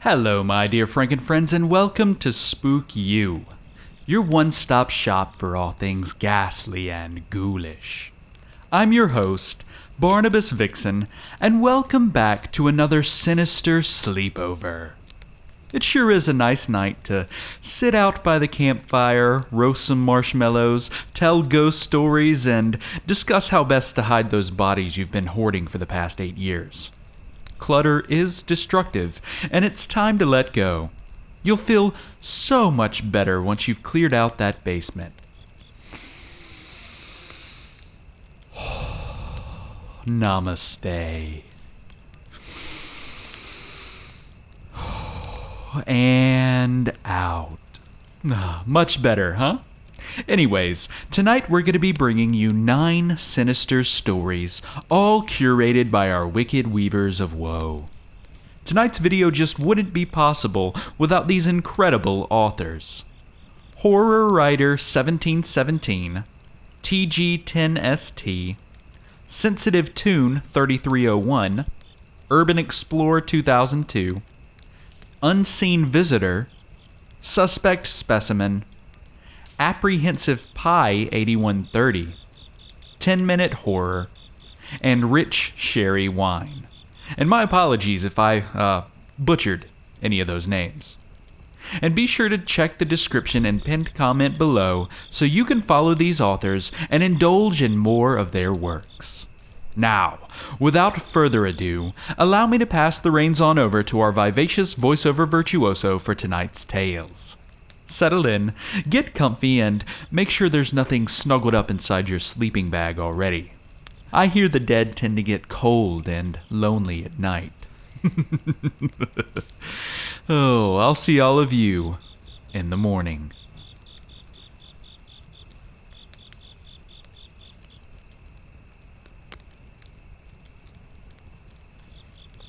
Hello, my dear Franken-friends, and welcome to Spookyou, your one-stop shop for all things ghastly and ghoulish. I'm your host, Barnabas Vixen, and welcome back to another sinister sleepover. It sure is a nice night to sit out by the campfire, roast some marshmallows, tell ghost stories, and discuss how best to hide those bodies you've been hoarding for the past 8 years. Clutter is destructive, and it's time to let go. You'll feel so much better once you've cleared out that basement. Namaste. And out. Much better, huh? Anyways, tonight we're going to be bringing you 9 sinister stories, all curated by our wicked weavers of woe. Tonight's video just wouldn't be possible without these incredible authors. Horror Writer 1717, TG10ST, Sensitive Tune 3301, Urban Explorer 2002, Unseen Visitor, Suspect Specimen, Apprehensive Pie 8130, 10-Minute Horror, and Rich Sherry Wine. And my apologies if I butchered any of those names. And be sure to check the description and pinned comment below so you can follow these authors and indulge in more of their works. Now, without further ado, allow me to pass the reins on over to our vivacious voiceover virtuoso for tonight's tales. Settle in, get comfy, and make sure there's nothing snuggled up inside your sleeping bag already. I hear the dead tend to get cold and lonely at night. Oh, I'll see all of you in the morning.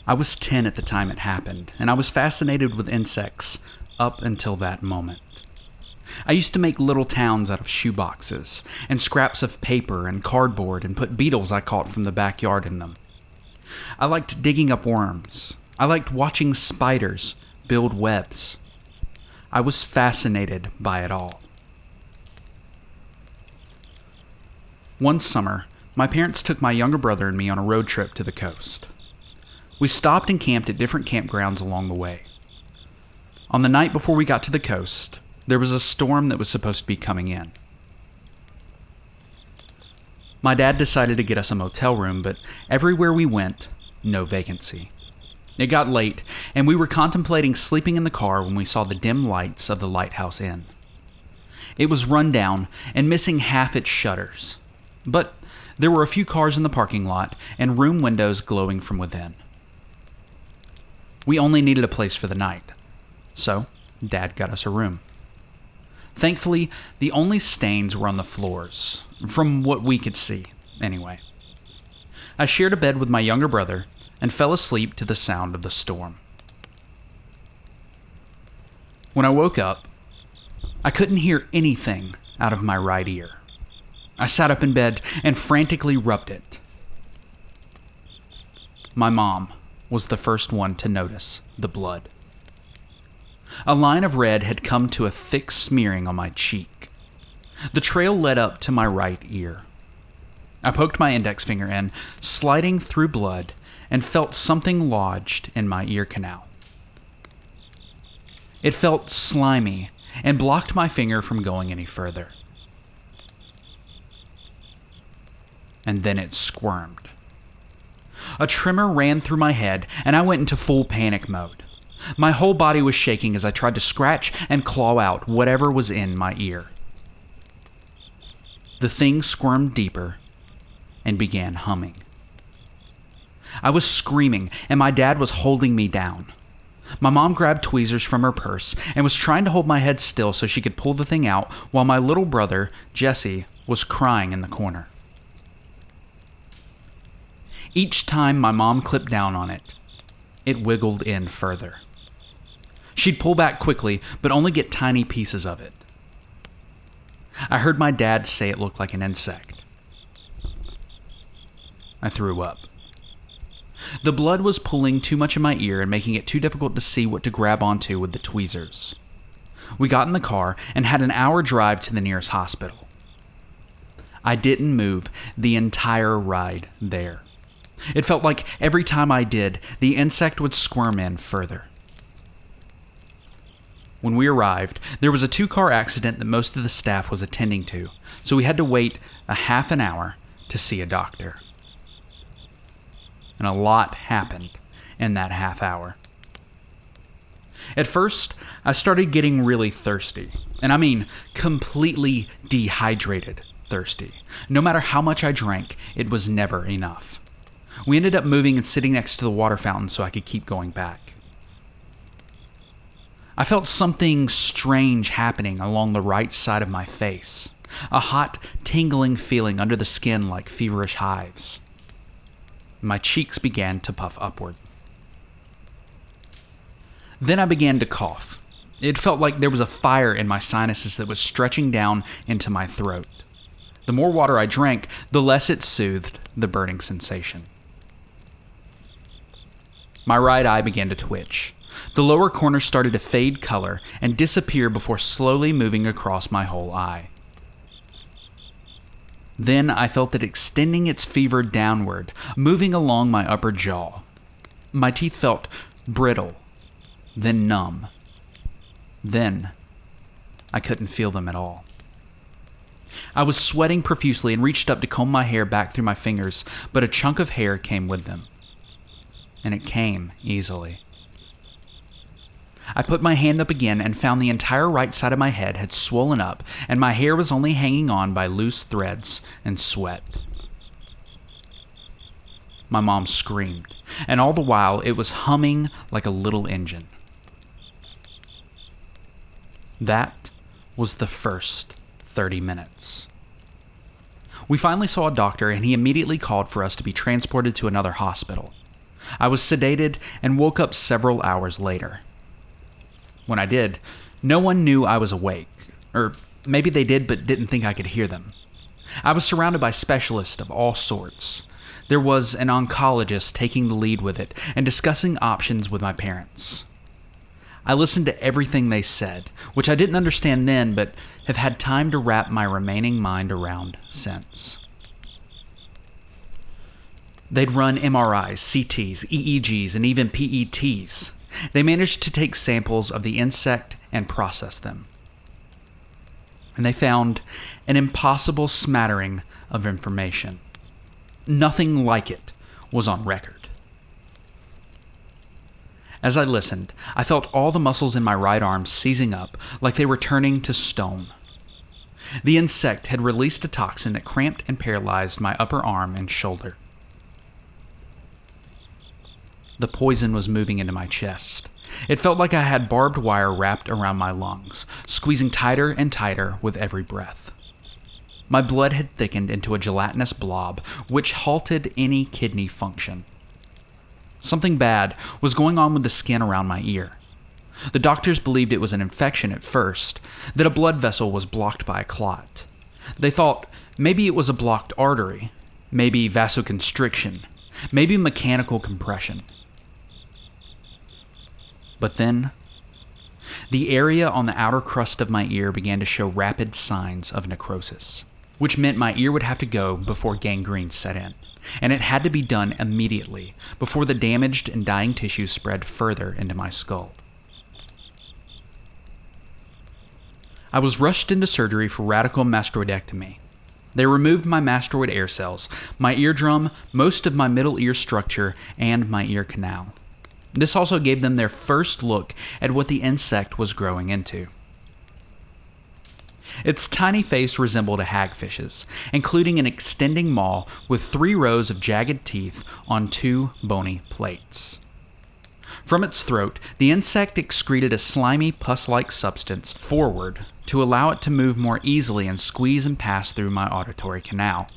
I was 10 at the time it happened, and I was fascinated with insects up until that moment. I used to make little towns out of shoeboxes and scraps of paper and cardboard and put beetles I caught from the backyard in them. I liked digging up worms. I liked watching spiders build webs. I was fascinated by it all. One summer, my parents took my younger brother and me on a road trip to the coast. We stopped and camped at different campgrounds along the way. On the night before we got to the coast, there was a storm that was supposed to be coming in. My dad decided to get us a motel room, but everywhere we went, no vacancy. It got late, and we were contemplating sleeping in the car when we saw the dim lights of the Lighthouse Inn. It was run down and missing half its shutters, but there were a few cars in the parking lot and room windows glowing from within. We only needed a place for the night, so Dad got us a room. Thankfully, the only stains were on the floors, from what we could see, anyway. I shared a bed with my younger brother and fell asleep to the sound of the storm. When I woke up, I couldn't hear anything out of my right ear. I sat up in bed and frantically rubbed it. My mom was the first one to notice the blood. A line of red had come to a thick smearing on my cheek. The trail led up to my right ear. I poked my index finger in, sliding through blood, and felt something lodged in my ear canal. It felt slimy and blocked my finger from going any further. And then it squirmed. A tremor ran through my head, and I went into full panic mode. My whole body was shaking as I tried to scratch and claw out whatever was in my ear. The thing squirmed deeper and began humming. I was screaming, and my dad was holding me down. My mom grabbed tweezers from her purse and was trying to hold my head still so she could pull the thing out, while my little brother, Jesse, was crying in the corner. Each time my mom clipped down on it, it wiggled in further. She'd pull back quickly, but only get tiny pieces of it. I heard my dad say it looked like an insect. I threw up. The blood was pulling too much in my ear and making it too difficult to see what to grab onto with the tweezers. We got in the car and had an hour drive to the nearest hospital. I didn't move the entire ride there. It felt like every time I did, the insect would squirm in further. When we arrived, there was a 2-car accident that most of the staff was attending to, so we had to wait a half an hour to see a doctor. And a lot happened in that half hour. At first, I started getting really thirsty, and I mean completely dehydrated thirsty. No matter how much I drank, it was never enough. We ended up moving and sitting next to the water fountain so I could keep going back. I felt something strange happening along the right side of my face, a hot, tingling feeling under the skin like feverish hives. My cheeks began to puff upward. Then I began to cough. It felt like there was a fire in my sinuses that was stretching down into my throat. The more water I drank, the less it soothed the burning sensation. My right eye began to twitch. The lower corner started to fade color and disappear before slowly moving across my whole eye. Then I felt it extending its fever downward, moving along my upper jaw. My teeth felt brittle, then numb. Then I couldn't feel them at all. I was sweating profusely and reached up to comb my hair back through my fingers, but a chunk of hair came with them. And it came easily. I put my hand up again and found the entire right side of my head had swollen up, and my hair was only hanging on by loose threads and sweat. My mom screamed, and all the while it was humming like a little engine. That was the first 30 minutes. We finally saw a doctor, and he immediately called for us to be transported to another hospital. I was sedated and woke up several hours later. When I did, no one knew I was awake, or maybe they did but didn't think I could hear them. I was surrounded by specialists of all sorts. There was an oncologist taking the lead with it and discussing options with my parents. I listened to everything they said, which I didn't understand then but have had time to wrap my remaining mind around since. They'd run MRIs, CTs, EEGs, and even PETs. They managed to take samples of the insect and process them. And they found an impossible smattering of information. Nothing like it was on record. As I listened, I felt all the muscles in my right arm seizing up like they were turning to stone. The insect had released a toxin that cramped and paralyzed my upper arm and shoulder. The poison was moving into my chest. It felt like I had barbed wire wrapped around my lungs, squeezing tighter and tighter with every breath. My blood had thickened into a gelatinous blob, which halted any kidney function. Something bad was going on with the skin around my ear. The doctors believed it was an infection at first, that a blood vessel was blocked by a clot. They thought maybe it was a blocked artery, maybe vasoconstriction, maybe mechanical compression. But then, the area on the outer crust of my ear began to show rapid signs of necrosis, which meant my ear would have to go before gangrene set in, and it had to be done immediately before the damaged and dying tissue spread further into my skull. I was rushed into surgery for radical mastoidectomy. They removed my mastoid air cells, my eardrum, most of my middle ear structure, and my ear canal. This also gave them their first look at what the insect was growing into. Its tiny face resembled a hagfish's, including an extending maw with 3 rows of jagged teeth on 2 bony plates. From its throat, the insect excreted a slimy, pus-like substance forward to allow it to move more easily and squeeze and pass through my auditory canal.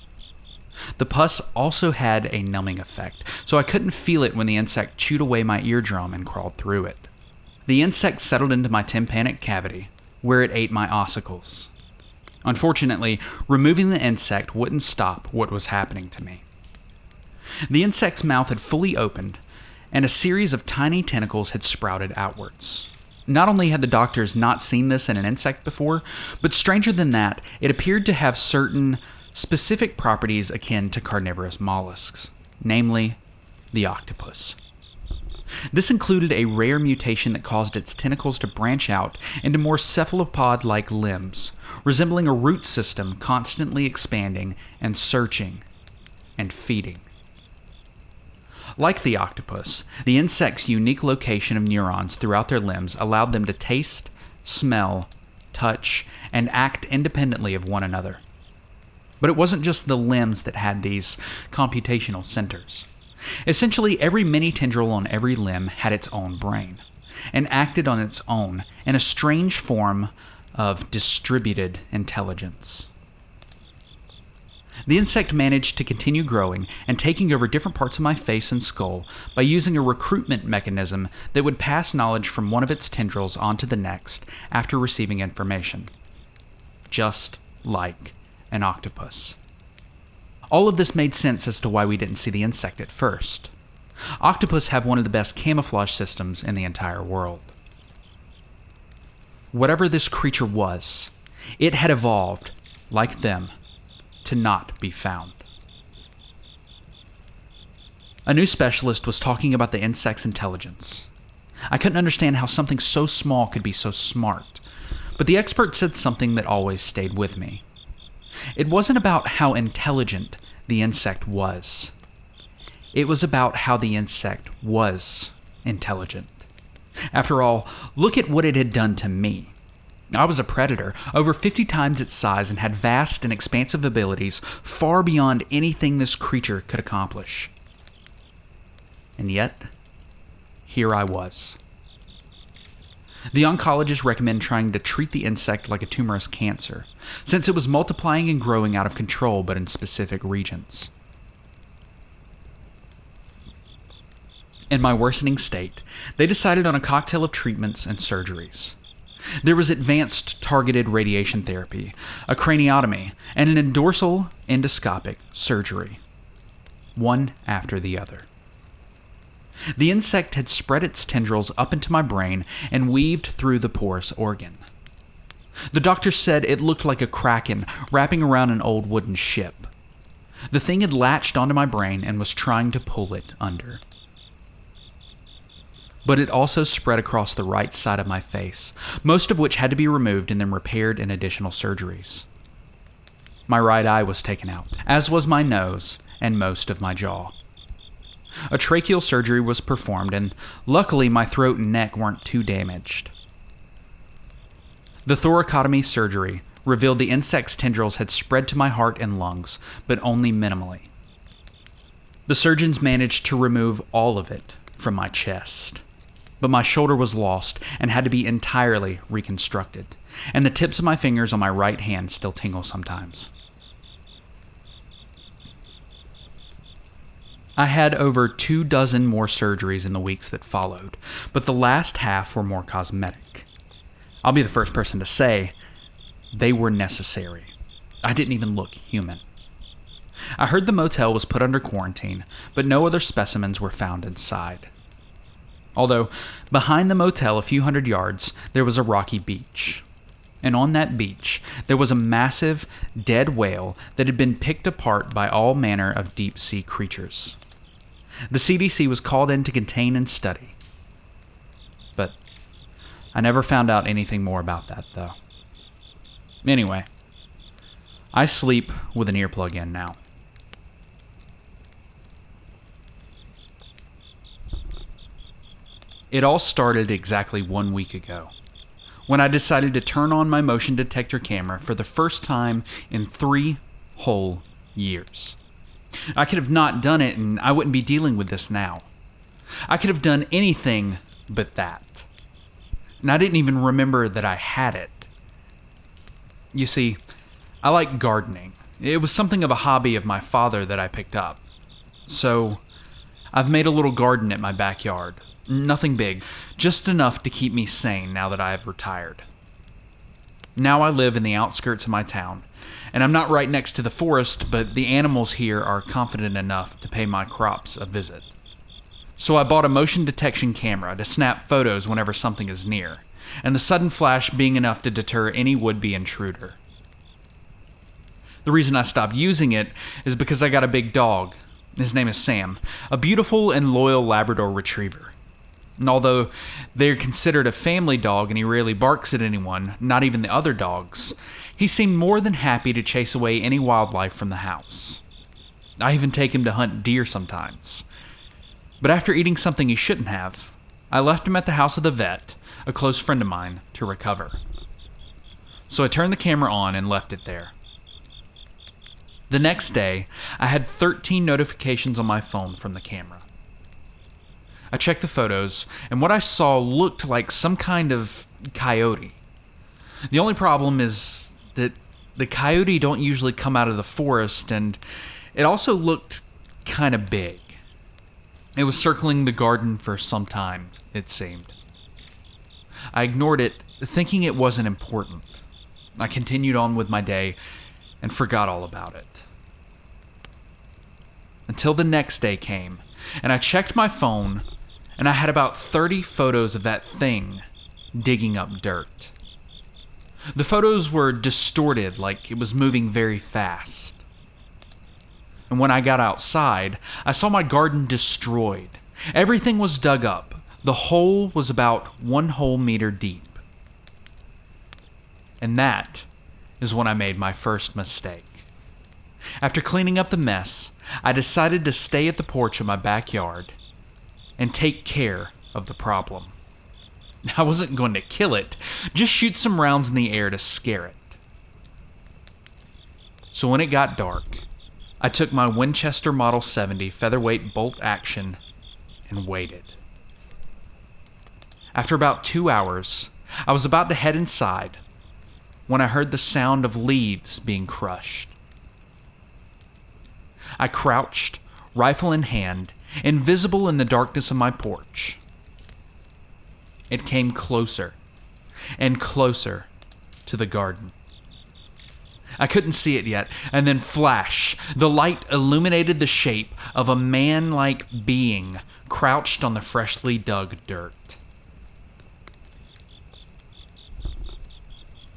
The pus also had a numbing effect, so I couldn't feel it when the insect chewed away my eardrum and crawled through it. The insect settled into my tympanic cavity, where it ate my ossicles. Unfortunately, removing the insect wouldn't stop what was happening to me. The insect's mouth had fully opened, and a series of tiny tentacles had sprouted outwards. Not only had the doctors not seen this in an insect before, but stranger than that, it appeared to have certain specific properties akin to carnivorous mollusks, namely the octopus. This included a rare mutation that caused its tentacles to branch out into more cephalopod-like limbs, resembling a root system constantly expanding and searching and feeding. Like the octopus, the insect's unique location of neurons throughout their limbs allowed them to taste, smell, touch, and act independently of one another. But it wasn't just the limbs that had these computational centers. Essentially, every mini tendril on every limb had its own brain, and acted on its own in a strange form of distributed intelligence. The insect managed to continue growing and taking over different parts of my face and skull by using a recruitment mechanism that would pass knowledge from one of its tendrils onto the next after receiving information. Just like an octopus. All of this made sense as to why we didn't see the insect at first. Octopus have one of the best camouflage systems in the entire world. Whatever this creature was, it had evolved, like them, to not be found. A new specialist was talking about the insect's intelligence. I couldn't understand how something so small could be so smart, but the expert said something that always stayed with me. It wasn't about how intelligent the insect was. It was about how the insect was intelligent. After all, look at what it had done to me. I was a predator, over 50 times its size, and had vast and expansive abilities far beyond anything this creature could accomplish. And yet, here I was. The oncologists recommend trying to treat the insect like a tumorous cancer, since it was multiplying and growing out of control but in specific regions. In my worsening state, they decided on a cocktail of treatments and surgeries. There was advanced targeted radiation therapy, a craniotomy, and an dorsal endoscopic surgery, one after the other. The insect had spread its tendrils up into my brain and weaved through the porous organ. The doctor said it looked like a kraken wrapping around an old wooden ship. The thing had latched onto my brain and was trying to pull it under. But it also spread across the right side of my face, most of which had to be removed and then repaired in additional surgeries. My right eye was taken out, as was my nose and most of my jaw. A tracheal surgery was performed, and luckily my throat and neck weren't too damaged. The thoracotomy surgery revealed the insect's tendrils had spread to my heart and lungs, but only minimally. The surgeons managed to remove all of it from my chest, but my shoulder was lost and had to be entirely reconstructed, and the tips of my fingers on my right hand still tingle sometimes. I had over 24 more surgeries in the weeks that followed, but the last half were more cosmetic. I'll be the first person to say, they were necessary. I didn't even look human. I heard the motel was put under quarantine, but no other specimens were found inside. Although, behind the motel a few hundred yards, there was a rocky beach. And on that beach, there was a massive, dead whale that had been picked apart by all manner of deep-sea creatures. The CDC was called in to contain and study. But I never found out anything more about that, though. Anyway, I sleep with an earplug in now. It all started exactly 1 week ago, when I decided to turn on my motion detector camera for the first time in 3 whole years. I could have not done it and I wouldn't be dealing with this now. I could have done anything but that. And I didn't even remember that I had it. You see, I like gardening. It was something of a hobby of my father that I picked up. So, I've made a little garden at my backyard. Nothing big, just enough to keep me sane now that I have retired. Now I live in the outskirts of my town, and I'm not right next to the forest, but the animals here are confident enough to pay my crops a visit. So I bought a motion detection camera to snap photos whenever something is near, and the sudden flash being enough to deter any would-be intruder. The reason I stopped using it is because I got a big dog. His name is Sam, a beautiful and loyal Labrador retriever. And although they're considered a family dog and he rarely barks at anyone, not even the other dogs, he seemed more than happy to chase away any wildlife from the house. I even take him to hunt deer sometimes. But after eating something he shouldn't have, I left him at the house of the vet, a close friend of mine, to recover. So I turned the camera on and left it there. The next day, I had 13 notifications on my phone from the camera. I checked the photos, and what I saw looked like some kind of coyote. The only problem is that the coyote don't usually come out of the forest, and it also looked kind of big. It was circling the garden for some time, it seemed. I ignored it, thinking it wasn't important. I continued on with my day and forgot all about it. Until the next day came, and I checked my phone, and I had about 30 photos of that thing digging up dirt. The photos were distorted, like it was moving very fast. And when I got outside, I saw my garden destroyed. Everything was dug up. The hole was about 1 whole meter deep. And that is when I made my first mistake. After cleaning up the mess, I decided to stay at the porch of my backyard and take care of the problem. I wasn't going to kill it, just shoot some rounds in the air to scare it. So when it got dark, I took my Winchester Model 70 featherweight bolt action and waited. After about 2 hours, I was about to head inside when I heard the sound of leaves being crushed. I crouched, rifle in hand, invisible in the darkness of my porch. It came closer and closer to the garden. I couldn't see it yet, and then flash, the light illuminated the shape of a man-like being crouched on the freshly dug dirt.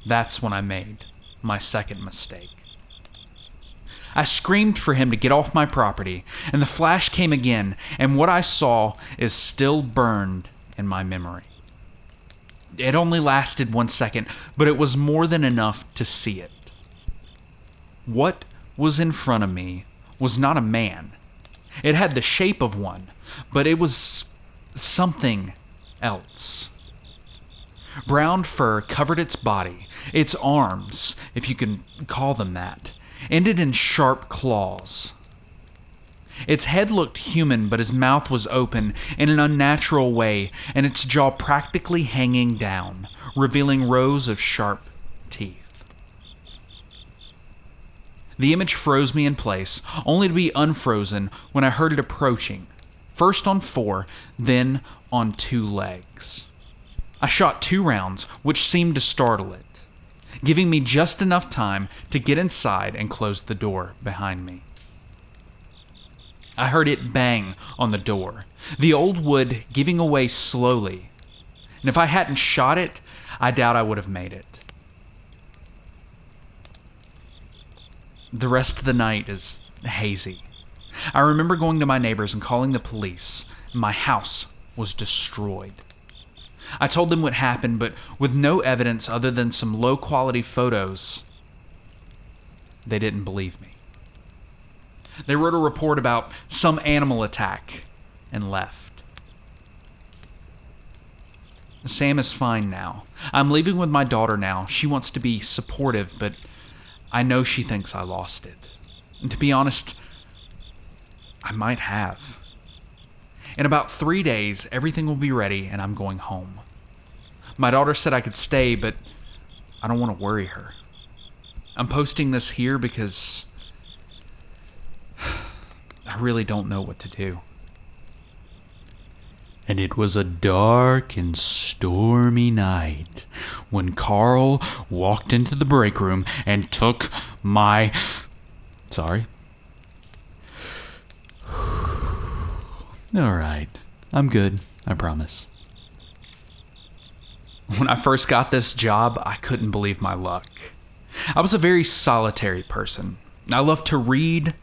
That's when I made my second mistake. I screamed for him to get off my property, and the flash came again, and what I saw is still burned in my memory. It only lasted 1 second, but it was more than enough to see it. What was in front of me was not a man. It had the shape of one, but it was something else. Brown fur covered its body. Its arms, if you can call them that, ended in sharp claws. Its head looked human, but his mouth was open in an unnatural way, and its jaw practically hanging down, revealing rows of sharp teeth. The image froze me in place, only to be unfrozen when I heard it approaching, first on 4, then on 2 legs. I shot 2 rounds, which seemed to startle it, giving me just enough time to get inside and close the door behind me. I heard it bang on the door, the old wood giving away slowly, and if I hadn't shot it, I doubt I would have made it. The rest of the night is hazy. I remember going to my neighbors and calling the police. My house was destroyed. I told them what happened, but with no evidence other than some low-quality photos, they didn't believe me. They wrote a report about some animal attack and left. Sam is fine now. I'm leaving with my daughter now. She wants to be supportive, but I know she thinks I lost it. And to be honest, I might have. In about 3 days, everything will be ready and I'm going home. My daughter said I could stay, but I don't want to worry her. I'm posting this here because I really don't know what to do. And it was a dark and stormy night when Carl walked into the break room and took my... Sorry. Alright, I'm good, I promise. When I first got this job, I couldn't believe my luck. I was a very solitary person. I loved to read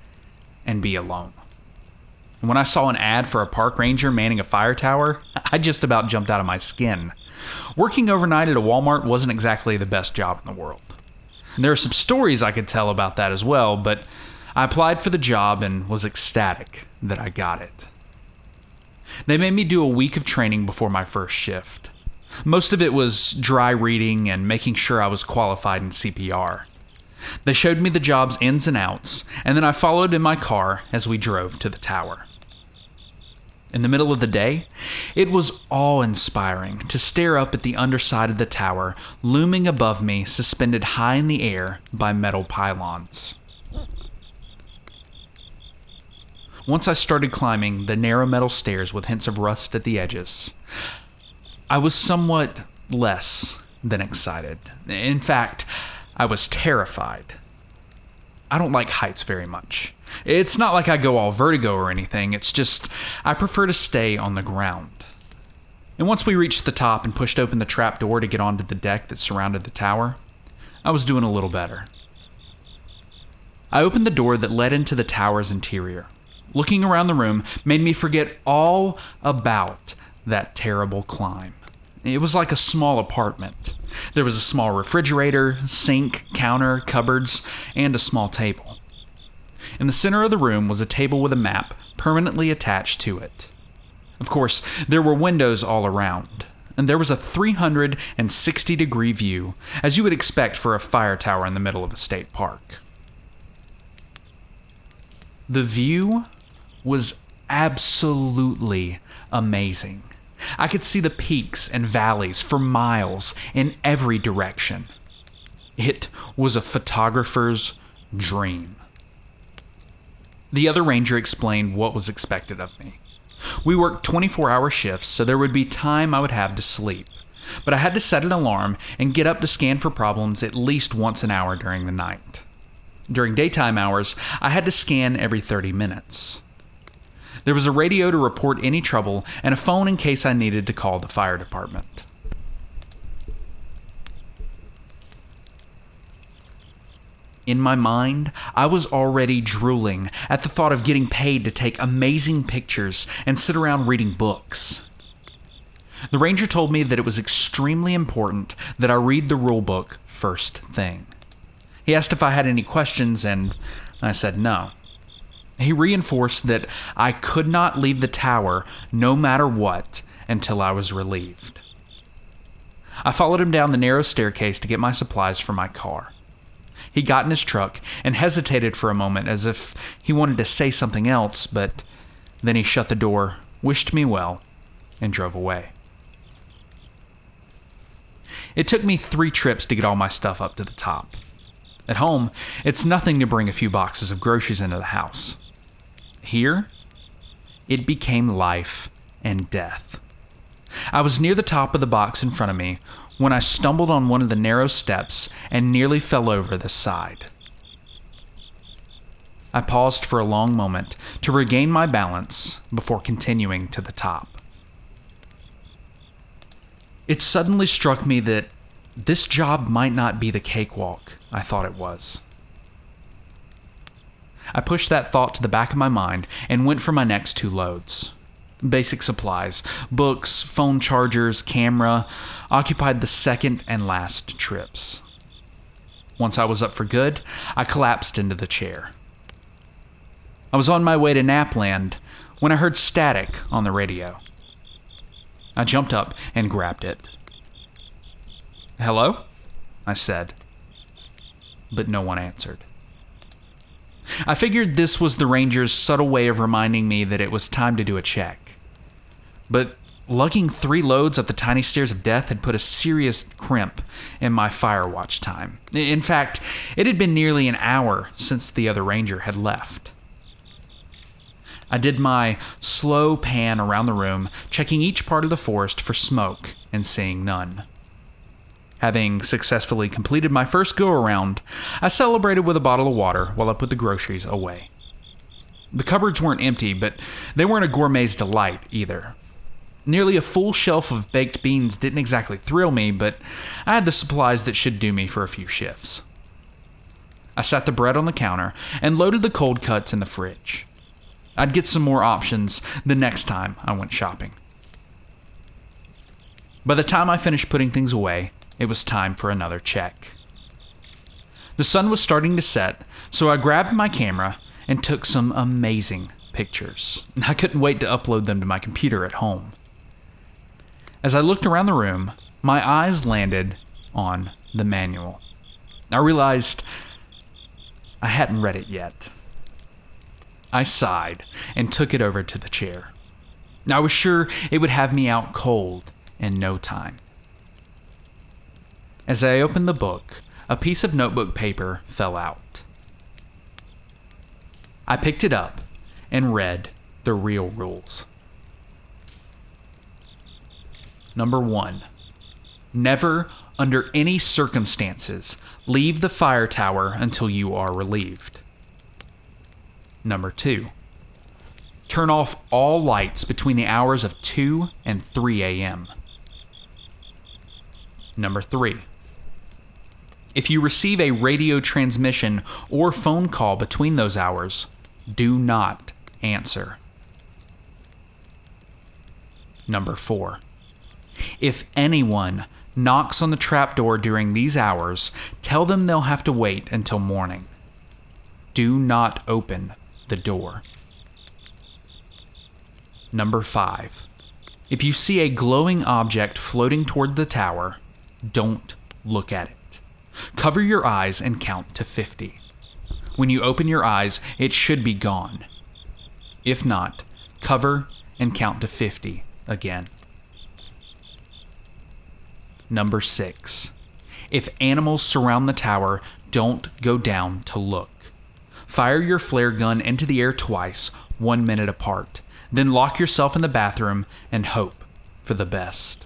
and be alone. When I saw an ad for a park ranger manning a fire tower, I just about jumped out of my skin. Working overnight at a Walmart wasn't exactly the best job in the world. There are some stories I could tell about that as well, but I applied for the job and was ecstatic that I got it. They made me do a week of training before my first shift. Most of it was dry reading and making sure I was qualified in CPR. They showed me the job's ins and outs, and then I followed in my car as we drove to the tower. In the middle of the day, it was awe-inspiring to stare up at the underside of the tower, looming above me, suspended high in the air by metal pylons. Once I started climbing the narrow metal stairs with hints of rust at the edges, I was somewhat less than excited. In fact, I was terrified. I don't like heights very much. It's not like I go all vertigo or anything, it's just I prefer to stay on the ground. And once we reached the top and pushed open the trap door to get onto the deck that surrounded the tower, I was doing a little better. I opened the door that led into the tower's interior. Looking around the room made me forget all about that terrible climb. It was like a small apartment. There was a small refrigerator, sink, counter, cupboards, and a small table. In the center of the room was a table with a map permanently attached to it. Of course, there were windows all around, and there was a 360-degree view, as you would expect for a fire tower in the middle of a state park. The view was absolutely amazing. I could see the peaks and valleys for miles in every direction. It was a photographer's dream. The other ranger explained what was expected of me. We worked 24-hour shifts, so there would be time I would have to sleep. But I had to set an alarm and get up to scan for problems at least once an hour during the night. During daytime hours, I had to scan every 30 minutes. There was a radio to report any trouble and a phone in case I needed to call the fire department. In my mind, I was already drooling at the thought of getting paid to take amazing pictures and sit around reading books. The ranger told me that it was extremely important that I read the rule book first thing. He asked if I had any questions, and I said no. He reinforced that I could not leave the tower no matter what until I was relieved. I followed him down the narrow staircase to get my supplies for my car. He got in his truck and hesitated for a moment as if he wanted to say something else, but then he shut the door, wished me well, and drove away. It took me 3 trips to get all my stuff up to the top. At home, it's nothing to bring a few boxes of groceries into the house. Here, it became life and death. I was near the top of the box in front of me when I stumbled on one of the narrow steps and nearly fell over the side. I paused for a long moment to regain my balance before continuing to the top. It suddenly struck me that this job might not be the cakewalk I thought it was. I pushed that thought to the back of my mind and went for my next 2 loads. Basic supplies, books, phone chargers, camera, occupied the second and last trips. Once I was up for good, I collapsed into the chair. I was on my way to Napland when I heard static on the radio. I jumped up and grabbed it. "Hello?" I said, but no one answered. I figured this was the ranger's subtle way of reminding me that it was time to do a check. But lugging 3 loads up the tiny stairs of death had put a serious crimp in my fire watch time. In fact, it had been nearly an hour since the other ranger had left. I did my slow pan around the room, checking each part of the forest for smoke and seeing none. Having successfully completed my first go-around, I celebrated with a bottle of water while I put the groceries away. The cupboards weren't empty, but they weren't a gourmet's delight either. Nearly a full shelf of baked beans didn't exactly thrill me, but I had the supplies that should do me for a few shifts. I sat the bread on the counter and loaded the cold cuts in the fridge. I'd get some more options the next time I went shopping. By the time I finished putting things away, it was time for another check. The sun was starting to set, so I grabbed my camera and took some amazing pictures. I couldn't wait to upload them to my computer at home. As I looked around the room, my eyes landed on the manual. I realized I hadn't read it yet. I sighed and took it over to the chair. I was sure it would have me out cold in no time. As I opened the book, a piece of notebook paper fell out. I picked it up and read the real rules. Number 1. Never, under any circumstances, leave the fire tower until you are relieved. Number 2. Turn off all lights between the hours of 2 and 3 a.m. Number 3. If you receive a radio transmission or phone call between those hours, do not answer. Number 4. If anyone knocks on the trapdoor during these hours, tell them they'll have to wait until morning. Do not open the door. Number 5. If you see a glowing object floating toward the tower, don't look at it. Cover your eyes and count to 50. When you open your eyes, it should be gone. If not, cover and count to 50 again. Number 6. If animals surround the tower, don't go down to look. Fire your flare gun into the air twice, 1 minute apart. Then lock yourself in the bathroom and hope for the best.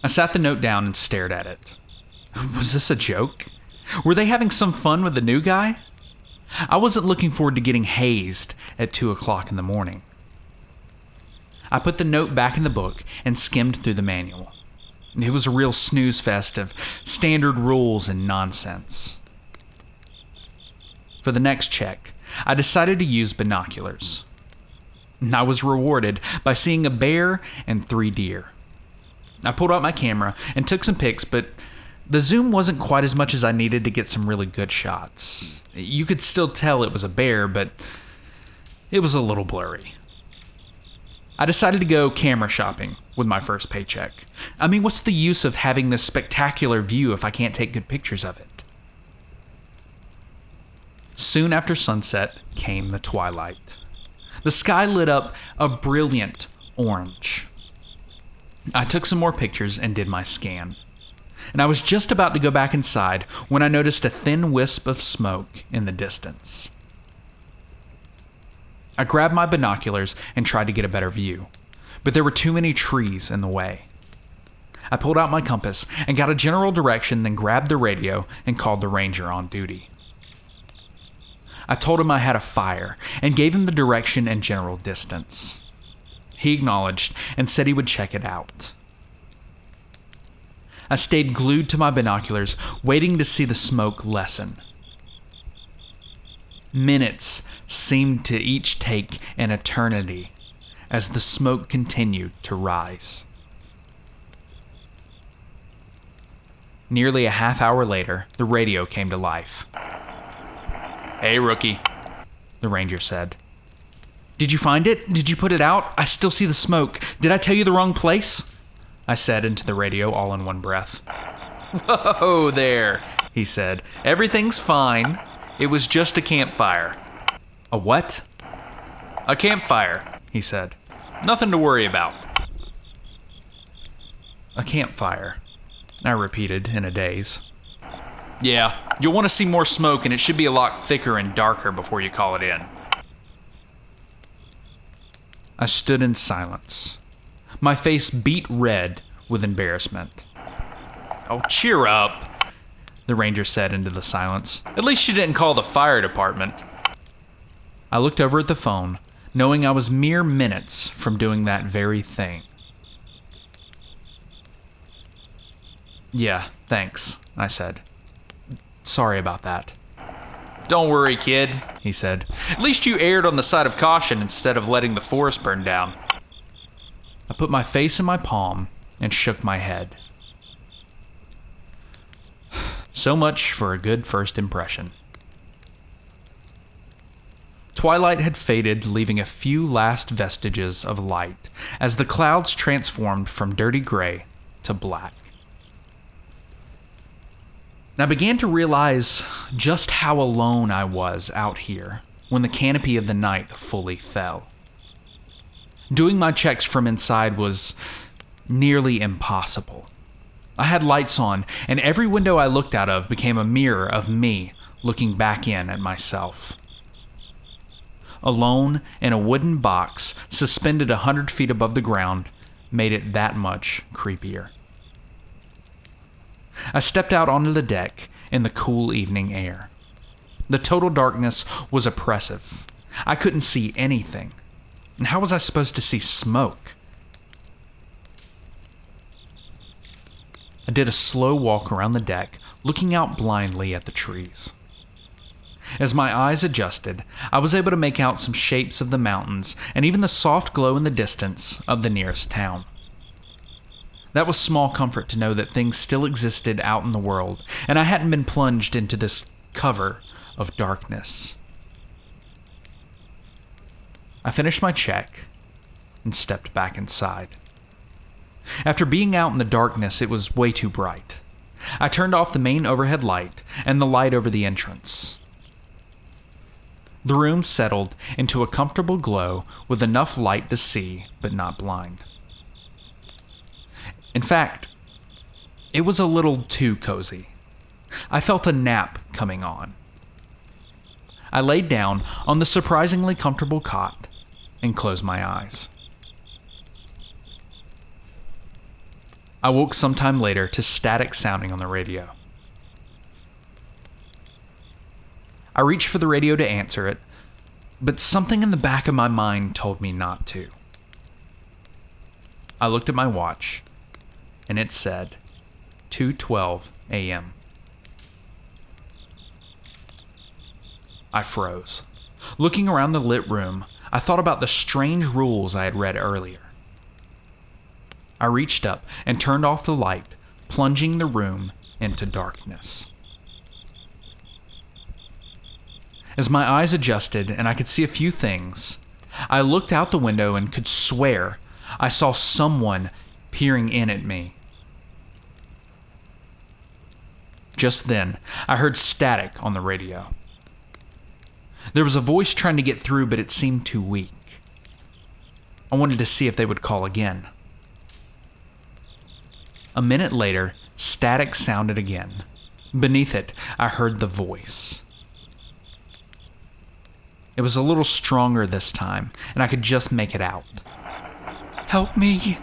I sat the note down and stared at it. Was this a joke? Were they having some fun with the new guy? I wasn't looking forward to getting hazed at 2 o'clock in the morning. I put the note back in the book and skimmed through the manual. It was a real snooze fest of standard rules and nonsense. For the next check, I decided to use binoculars. I was rewarded by seeing a bear and 3 deer. I pulled out my camera and took some pics, but the zoom wasn't quite as much as I needed to get some really good shots. You could still tell it was a bear, but it was a little blurry. I decided to go camera shopping with my first paycheck. I mean, what's the use of having this spectacular view if I can't take good pictures of it? Soon after sunset came the twilight. The sky lit up a brilliant orange. I took some more pictures and did my scan. And I was just about to go back inside when I noticed a thin wisp of smoke in the distance. I grabbed my binoculars and tried to get a better view, but there were too many trees in the way. I pulled out my compass and got a general direction, then grabbed the radio and called the ranger on duty. I told him I had a fire and gave him the direction and general distance. He acknowledged and said he would check it out. I stayed glued to my binoculars, waiting to see the smoke lessen. Minutes seemed to each take an eternity as the smoke continued to rise. Nearly a half hour later, the radio came to life. "Hey, rookie," the ranger said. "Did you find it? Did you put it out? I still see the smoke. Did I tell you the wrong place?" I said into the radio all in one breath. "Whoa there," he said. "Everything's fine. It was just a campfire." "A what?" "A campfire," he said. "Nothing to worry about." "A campfire," I repeated in a daze. "Yeah, you'll want to see more smoke, and it should be a lot thicker and darker before you call it in." I stood in silence. My face beat red with embarrassment. "Oh, cheer up," the ranger said into the silence. "At least you didn't call the fire department." I looked over at the phone, knowing I was mere minutes from doing that very thing. "Yeah, thanks," I said. "Sorry about that." "Don't worry, kid," he said. "At least you erred on the side of caution instead of letting the forest burn down." I put my face in my palm and shook my head. So much for a good first impression. Twilight had faded, leaving a few last vestiges of light as the clouds transformed from dirty gray to black. And I began to realize just how alone I was out here when the canopy of the night fully fell. Doing my checks from inside was nearly impossible. I had lights on, and every window I looked out of became a mirror of me looking back in at myself. Alone in a wooden box suspended 100 feet above the ground made it that much creepier. I stepped out onto the deck in the cool evening air. The total darkness was oppressive. I couldn't see anything. And how was I supposed to see smoke? I did a slow walk around the deck, looking out blindly at the trees. As my eyes adjusted, I was able to make out some shapes of the mountains and even the soft glow in the distance of the nearest town. That was small comfort to know that things still existed out in the world, and I hadn't been plunged into this cover of darkness. I finished my check and stepped back inside. After being out in the darkness, it was way too bright. I turned off the main overhead light and the light over the entrance. The room settled into a comfortable glow with enough light to see, but not blind. In fact, it was a little too cozy. I felt a nap coming on. I laid down on the surprisingly comfortable cot and closed my eyes. I woke sometime later to static sounding on the radio. I reached for the radio to answer it, but something in the back of my mind told me not to. I looked at my watch, and it said 2:12 a.m. I froze. Looking around the lit room, I thought about the strange rules I had read earlier. I reached up and turned off the light, plunging the room into darkness. As my eyes adjusted and I could see a few things, I looked out the window and could swear I saw someone peering in at me. Just then, I heard static on the radio. There was a voice trying to get through, but it seemed too weak. I wanted to see if they would call again. A minute later, static sounded again. Beneath it, I heard the voice. It was a little stronger this time, and I could just make it out. "Help me,"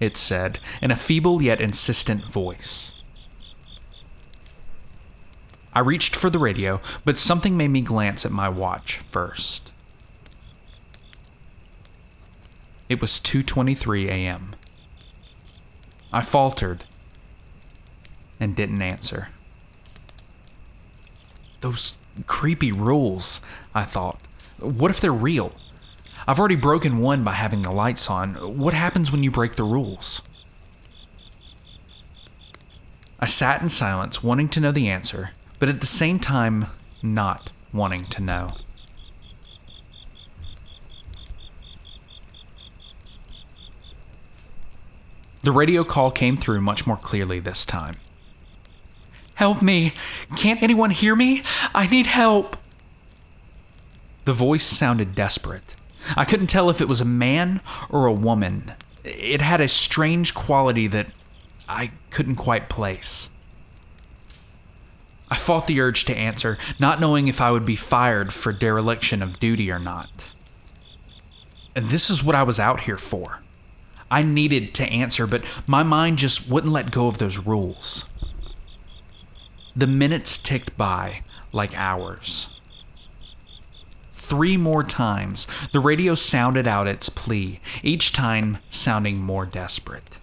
it said, in a feeble yet insistent voice. I reached for the radio, but something made me glance at my watch first. It was 2:23 a.m. I faltered and didn't answer. Those creepy rules, I thought. What if they're real? I've already broken one by having the lights on. What happens when you break the rules? I sat in silence, wanting to know the answer, but at the same time, not wanting to know. The radio call came through much more clearly this time. "Help me! Can't anyone hear me? I need help!" The voice sounded desperate. I couldn't tell if it was a man or a woman. It had a strange quality that I couldn't quite place. I fought the urge to answer, not knowing if I would be fired for dereliction of duty or not. And this is what I was out here for. I needed to answer, but my mind just wouldn't let go of those rules. The minutes ticked by like hours. 3 more times, the radio sounded out its plea, each time sounding more desperate.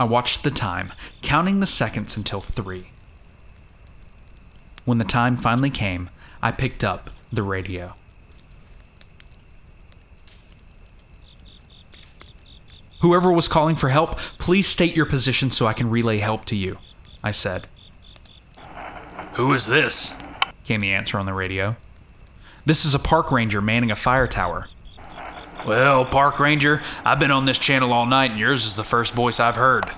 I watched the time, counting the seconds until 3. When the time finally came, I picked up the radio. "Whoever was calling for help, please state your position so I can relay help to you," I said. "Who is this?" came the answer on the radio. "This is a park ranger manning a fire tower." "Well, park ranger, I've been on this channel all night and yours is the first voice I've heard."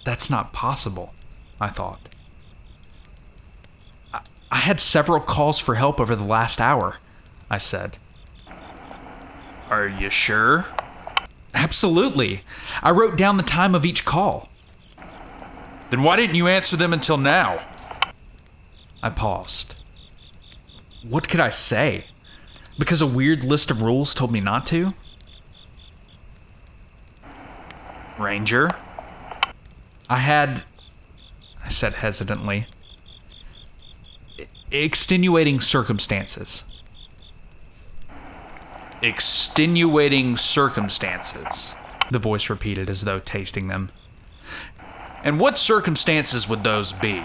That's not possible, I thought. I had several calls for help over the last hour, I said. "Are you sure?" "Absolutely. I wrote down the time of each call." "Then why didn't you answer them until now?" I paused. What could I say? Because a weird list of rules told me not to? "Ranger?" I said hesitantly, extenuating circumstances. "Extenuating circumstances," the voice repeated as though tasting them. "And what circumstances would those be?"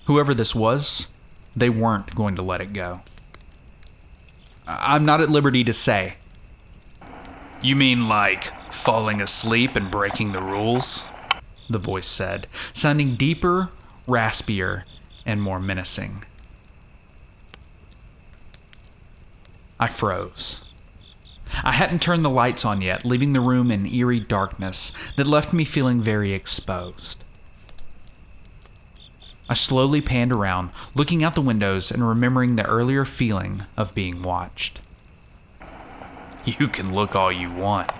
Whoever this was, they weren't going to let it go. I'm not at liberty to say. "You mean like falling asleep and breaking the rules?" the voice said, sounding deeper, raspier, and more menacing. I froze. I hadn't turned the lights on yet, leaving the room in eerie darkness that left me feeling very exposed. I slowly panned around, looking out the windows and remembering the earlier feeling of being watched. "You can look all you want,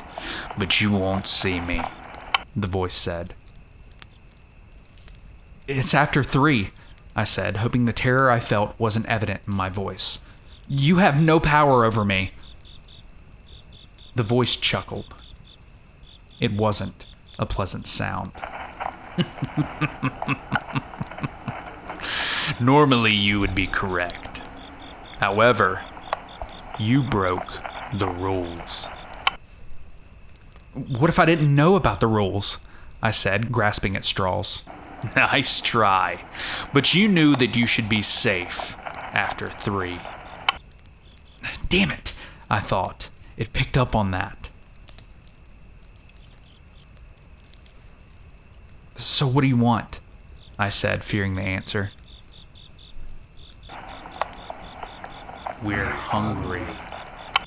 but you won't see me," the voice said. "It's after 3, I said, hoping the terror I felt wasn't evident in my voice. "You have no power over me." The voice chuckled. It wasn't a pleasant sound. "Normally you would be correct. However, you broke the rules." "What if I didn't know about the rules?" I said, grasping at straws. "Nice try, but you knew that you should be safe after 3. Damn it, I thought. It picked up on that. "So what do you want?" I said, fearing the answer. "We're hungry,"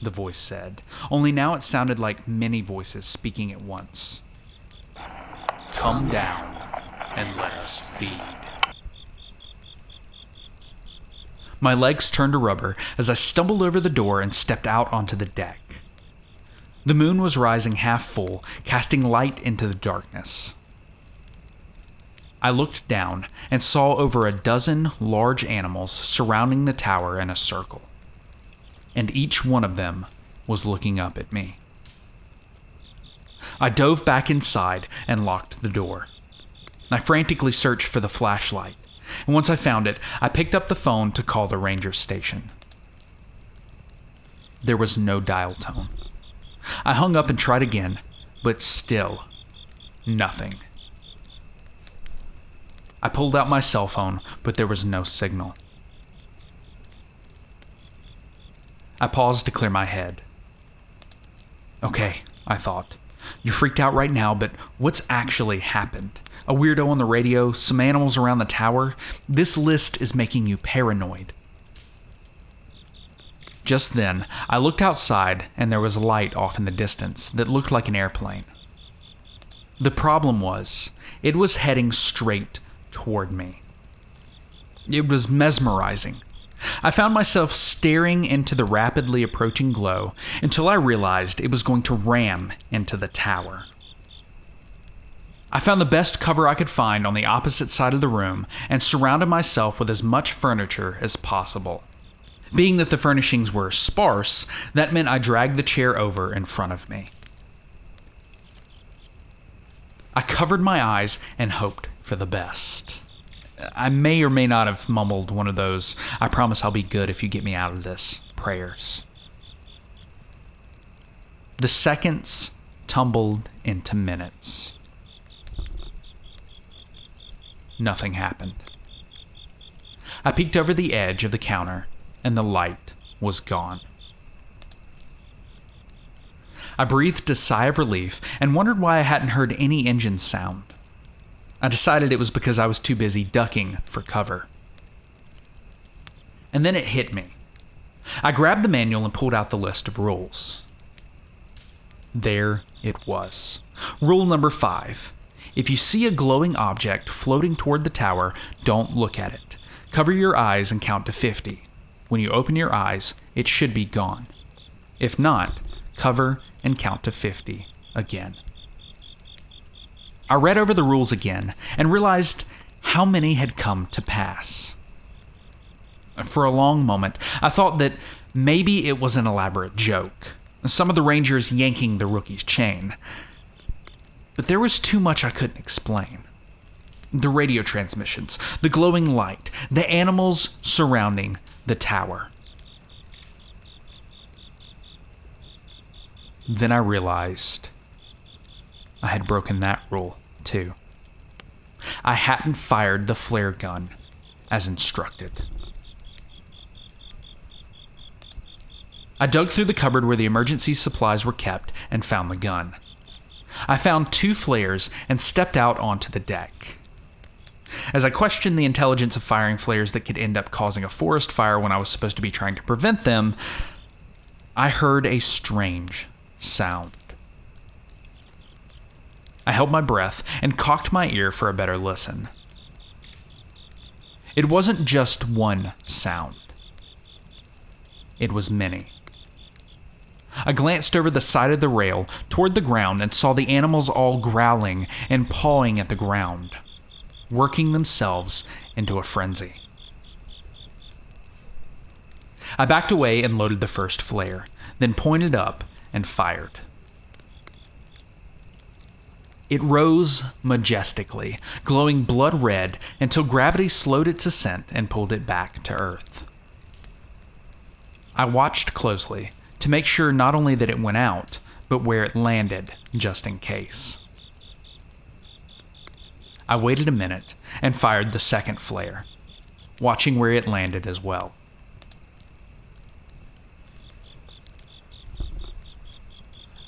the voice said, only now it sounded like many voices speaking at once. "Come down and let us feed." My legs turned to rubber as I stumbled over the door and stepped out onto the deck. The moon was rising half full, casting light into the darkness. I looked down and saw over a dozen large animals surrounding the tower in a circle, and each one of them was looking up at me. I dove back inside and locked the door. I frantically searched for the flashlight, and once I found it, I picked up the phone to call the ranger station. There was no dial tone. I hung up and tried again, but still, nothing. I pulled out my cell phone, but there was no signal. I paused to clear my head. Okay, I thought. You're freaked out right now, but what's actually happened? A weirdo on the radio, some animals around the tower. This list is making you paranoid. Just then, I looked outside and there was a light off in the distance that looked like an airplane. The problem was, it was heading straight toward me. It was mesmerizing. I found myself staring into the rapidly approaching glow until I realized it was going to ram into the tower. I found the best cover I could find on the opposite side of the room and surrounded myself with as much furniture as possible. Being that the furnishings were sparse, that meant I dragged the chair over in front of me. I covered my eyes and hoped for the best. I may or may not have mumbled one of those, "I promise I'll be good if you get me out of this," prayers. The seconds tumbled into minutes. Nothing happened. I peeked over the edge of the counter, and the light was gone. I breathed a sigh of relief and wondered why I hadn't heard any engine sound. I decided it was because I was too busy ducking for cover. And then it hit me. I grabbed the manual and pulled out the list of rules. There it was. Rule number 5. If you see a glowing object floating toward the tower, don't look at it. Cover your eyes and count to 50. When you open your eyes, it should be gone. If not, cover and count to 50 again. I read over the rules again and realized how many had come to pass. For a long moment, I thought that maybe it was an elaborate joke, some of the rangers yanking the rookie's chain. But there was too much I couldn't explain. The radio transmissions, the glowing light, the animals surrounding the tower. Then I realized I had broken that rule, too. I hadn't fired the flare gun as instructed. I dug through the cupboard where the emergency supplies were kept and found the gun. I found 2 flares and stepped out onto the deck. As I questioned the intelligence of firing flares that could end up causing a forest fire when I was supposed to be trying to prevent them, I heard a strange sound. I held my breath and cocked my ear for a better listen. It wasn't just one sound. It was many. I glanced over the side of the rail toward the ground and saw the animals all growling and pawing at the ground, working themselves into a frenzy. I backed away and loaded the first flare, then pointed up and fired. It rose majestically, glowing blood red until gravity slowed its ascent and pulled it back to Earth. I watched closely to make sure not only that it went out, but where it landed, just in case. I waited a minute and fired the second flare, watching where it landed as well.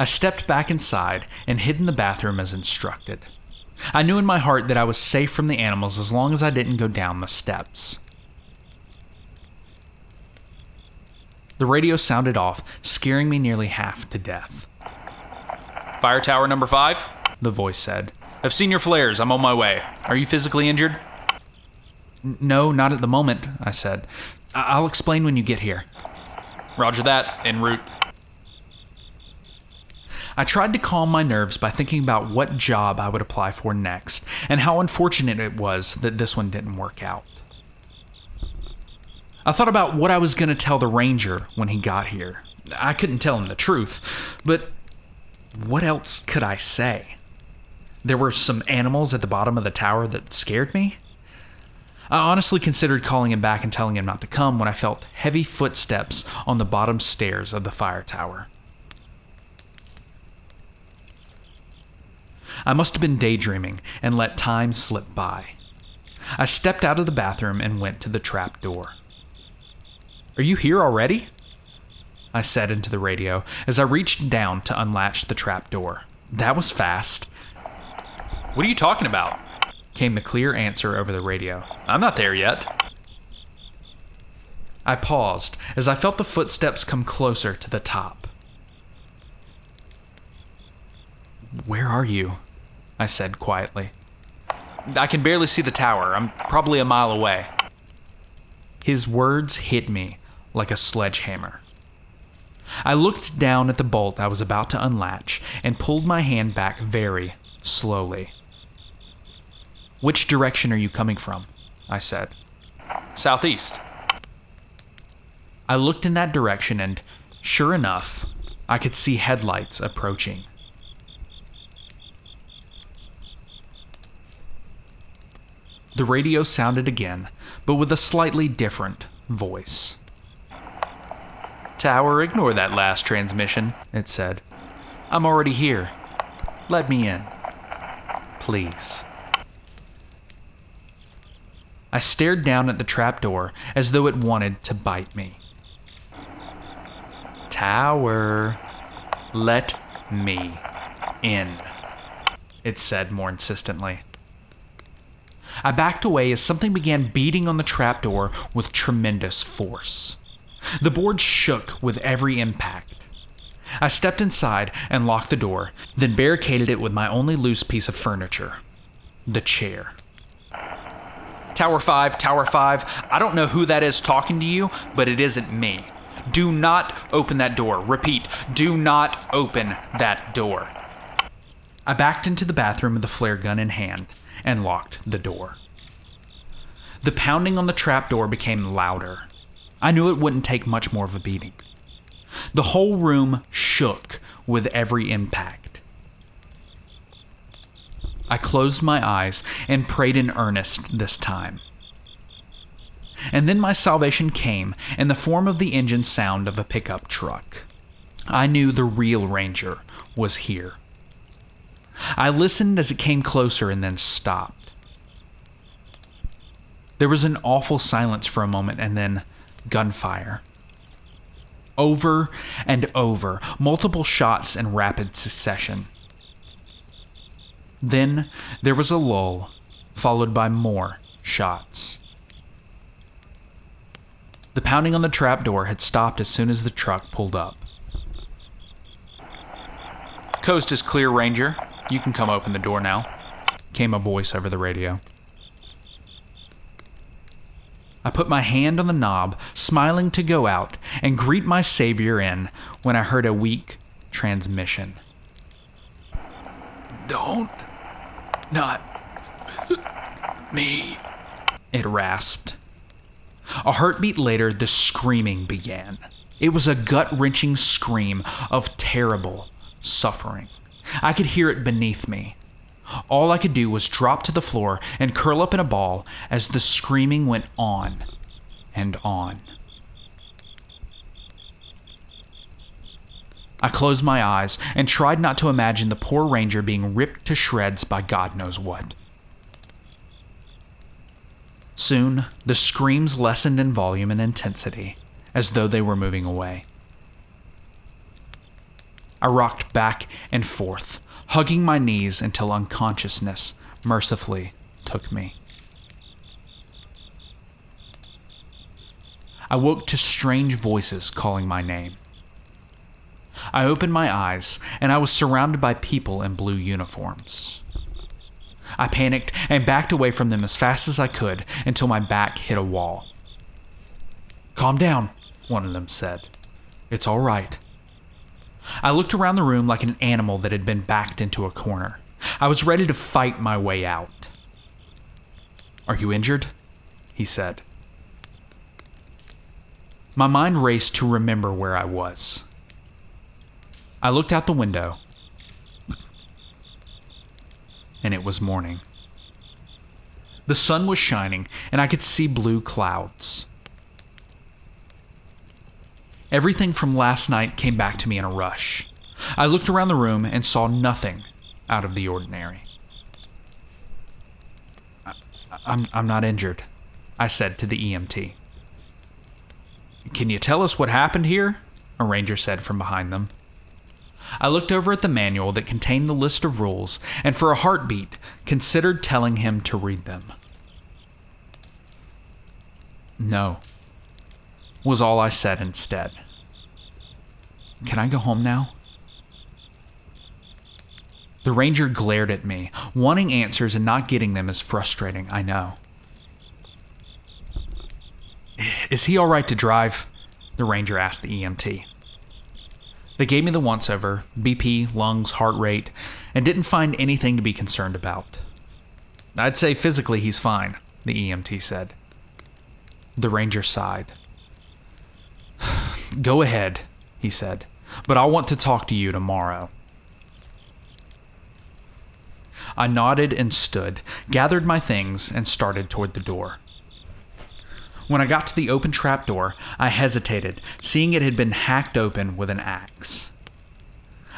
I stepped back inside and hid in the bathroom as instructed. I knew in my heart that I was safe from the animals as long as I didn't go down the steps. The radio sounded off, scaring me nearly half to death. Fire tower number 5? The voice said. I've seen your flares. I'm on my way. Are you physically injured? No, not at the moment, I said. I'll explain when you get here. Roger that. En route. I tried to calm my nerves by thinking about what job I would apply for next, and how unfortunate it was that this one didn't work out. I thought about what I was going to tell the ranger when he got here. I couldn't tell him the truth, but what else could I say? There were some animals at the bottom of the tower that scared me. I honestly considered calling him back and telling him not to come when I felt heavy footsteps on the bottom stairs of the fire tower. I must have been daydreaming and let time slip by. I stepped out of the bathroom and went to the trap door. "Are you here already?" I said into the radio as I reached down to unlatch the trap door. That was fast. What are you talking about? Came the clear answer over the radio. I'm not there yet. I paused as I felt the footsteps come closer to the top. "Where are you?" I said quietly. I can barely see the tower. I'm probably a mile away. His words hit me like a sledgehammer. I looked down at the bolt I was about to unlatch and pulled my hand back very slowly. "Which direction are you coming from?" I said. Southeast. I looked in that direction and, sure enough, I could see headlights approaching. The radio sounded again, but with a slightly different voice. "Tower, ignore that last transmission," it said. "I'm already here. Let me in. Please." I stared down at the trapdoor as though it wanted to bite me. "Tower, let me in," it said more insistently. I backed away as something began beating on the trapdoor with tremendous force. The board shook with every impact. I stepped inside and locked the door, then barricaded it with my only loose piece of furniture, the chair. Tower 5, I don't know who that is talking to you, but it isn't me. Do not open that door. Repeat, do not open that door. I backed into the bathroom with the flare gun in hand and locked the door. The pounding on the trapdoor became louder. I knew it wouldn't take much more of a beating. The whole room shook with every impact. I closed my eyes and prayed in earnest this time. And then my salvation came in the form of the engine sound of a pickup truck. I knew the real Ranger was here. I listened as it came closer and then stopped. There was an awful silence for a moment and then gunfire. Over and over, multiple shots in rapid succession. Then there was a lull, followed by more shots. The pounding on the trapdoor had stopped as soon as the truck pulled up. "Coast is clear, Ranger. You can come open the door now," came a voice over the radio. I put my hand on the knob, smiling to go out and greet my savior in when I heard a weak transmission. "Don't. Not me," it rasped. A heartbeat later, the screaming began. It was a gut-wrenching scream of terrible suffering. I could hear it beneath me. All I could do was drop to the floor and curl up in a ball as the screaming went on and on. I closed my eyes and tried not to imagine the poor Ranger being ripped to shreds by God knows what. Soon, the screams lessened in volume and intensity, as though they were moving away. I rocked back and forth, hugging my knees until unconsciousness mercifully took me. I woke to strange voices calling my name. I opened my eyes, and I was surrounded by people in blue uniforms. I panicked and backed away from them as fast as I could until my back hit a wall. "Calm down," one of them said. "It's all right." I looked around the room like an animal that had been backed into a corner. I was ready to fight my way out. "Are you injured?" he said. My mind raced to remember where I was. I looked out the window, and it was morning. The sun was shining, and I could see blue clouds. Everything from last night came back to me in a rush. I looked around the room and saw nothing out of the ordinary. I'm not injured," I said to the EMT. "Can you tell us what happened here?" a ranger said from behind them. I looked over at the manual that contained the list of rules, and for a heartbeat, considered telling him to read them. "No," was all I said instead. "Can I go home now?" The ranger glared at me. Wanting answers and not getting them is frustrating, I know. "Is he all right to drive?" the ranger asked the EMT. They gave me the once-over, BP, lungs, heart rate, and didn't find anything to be concerned about. "I'd say physically he's fine," the EMT said. The ranger sighed. Go ahead, he said, but I'll want to talk to you tomorrow. I nodded and stood, gathered my things, and started toward the door. When I got to the open trapdoor, I hesitated, seeing it had been hacked open with an axe.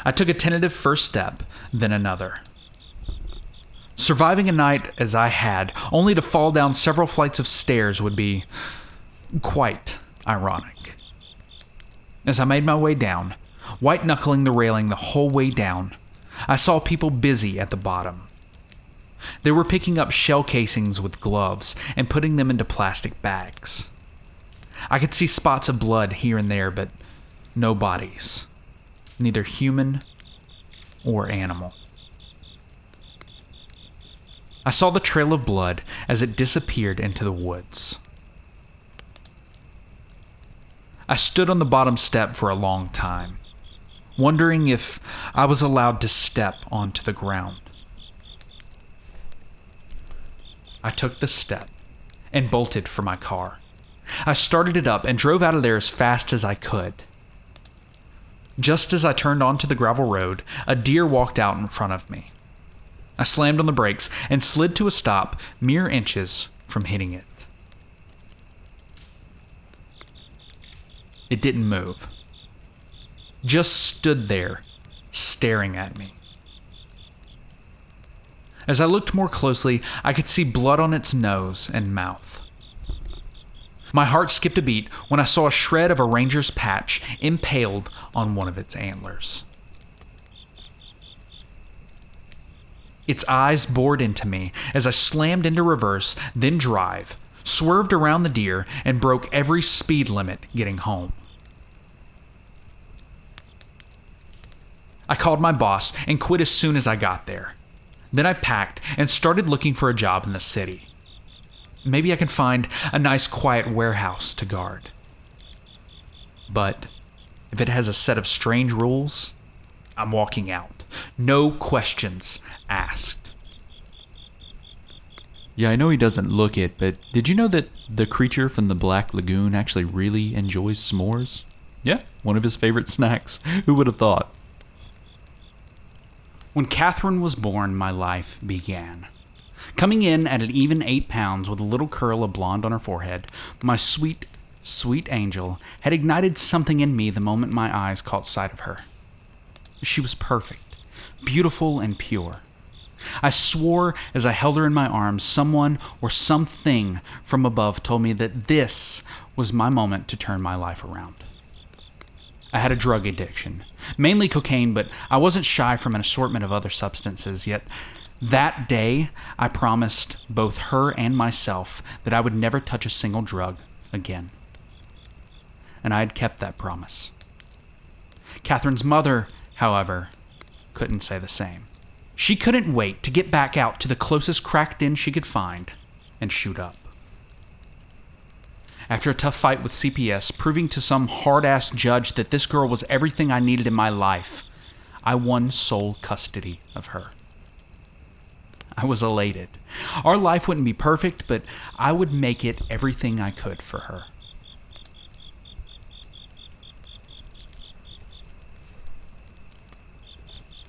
I took a tentative first step, then another. Surviving a night as I had, only to fall down several flights of stairs would be quite ironic. As I made my way down, white-knuckling the railing the whole way down, I saw people busy at the bottom. They were picking up shell casings with gloves and putting them into plastic bags. I could see spots of blood here and there, but no bodies, neither human or animal. I saw the trail of blood as it disappeared into the woods. I stood on the bottom step for a long time, wondering if I was allowed to step onto the ground. I took the step and bolted for my car. I started it up and drove out of there as fast as I could. Just as I turned onto the gravel road, a deer walked out in front of me. I slammed on the brakes and slid to a stop mere inches from hitting it. It didn't move. Just stood there, staring at me. As I looked more closely, I could see blood on its nose and mouth. My heart skipped a beat when I saw a shred of a ranger's patch impaled on one of its antlers. Its eyes bored into me as I slammed into reverse, then drive, swerved around the deer, and broke every speed limit getting home. I called my boss and quit as soon as I got there. Then I packed and started looking for a job in the city. Maybe I could find a nice quiet warehouse to guard. But if it has a set of strange rules, I'm walking out. No questions asked. Yeah, I know he doesn't look it, but did you know that the creature from the Black Lagoon actually really enjoys s'mores? Yeah, one of his favorite snacks. Who would have thought? When Catherine was born, my life began. Coming in at an even 8 pounds with a little curl of blonde on her forehead, my sweet, sweet angel had ignited something in me the moment my eyes caught sight of her. She was perfect, beautiful and pure. I swore as I held her in my arms, someone or something from above told me that this was my moment to turn my life around. I had a drug addiction, mainly cocaine, but I wasn't shy from an assortment of other substances, yet that day I promised both her and myself that I would never touch a single drug again. And I had kept that promise. Catherine's mother, however, couldn't say the same. She couldn't wait to get back out to the closest crack den she could find and shoot up. After a tough fight with CPS, proving to some hard-ass judge that this girl was everything I needed in my life, I won sole custody of her. I was elated. Our life wouldn't be perfect, but I would make it everything I could for her.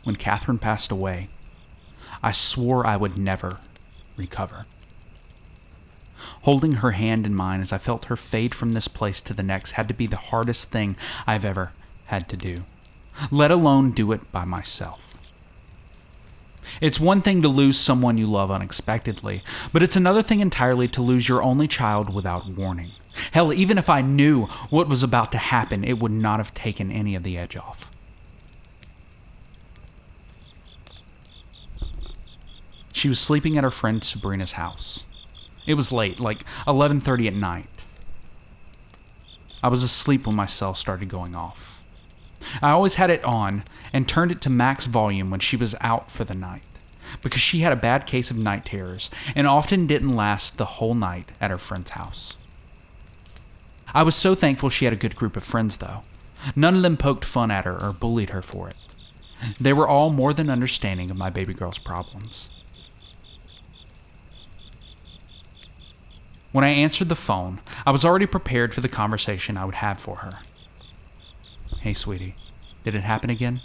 When Catherine passed away, I swore I would never recover. Holding her hand in mine as I felt her fade from this place to the next had to be the hardest thing I've ever had to do, let alone do it by myself. It's one thing to lose someone you love unexpectedly, but it's another thing entirely to lose your only child without warning. Hell, even if I knew what was about to happen, it would not have taken any of the edge off. She was sleeping at her friend Sabrina's house. It was late, like 11:30 at night. I was asleep when my cell started going off. I always had it on and turned it to max volume when she was out for the night, because she had a bad case of night terrors and often didn't last the whole night at her friend's house. I was so thankful she had a good group of friends, though. None of them poked fun at her or bullied her for it. They were all more than understanding of my baby girl's problems. When I answered the phone, I was already prepared for the conversation I would have for her. Hey, sweetie, did it happen again?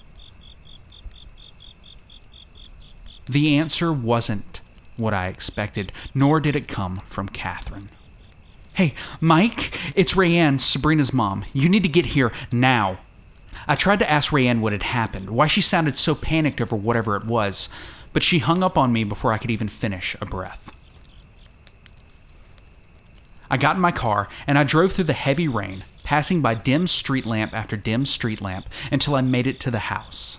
The answer wasn't what I expected, nor did it come from Catherine. Hey, Mike, it's Rayanne, Sabrina's mom. You need to get here now. I tried to ask Rayanne what had happened, why she sounded so panicked over whatever it was, but she hung up on me before I could even finish a breath. I got in my car, and I drove through the heavy rain, passing by dim street lamp after dim street lamp until I made it to the house.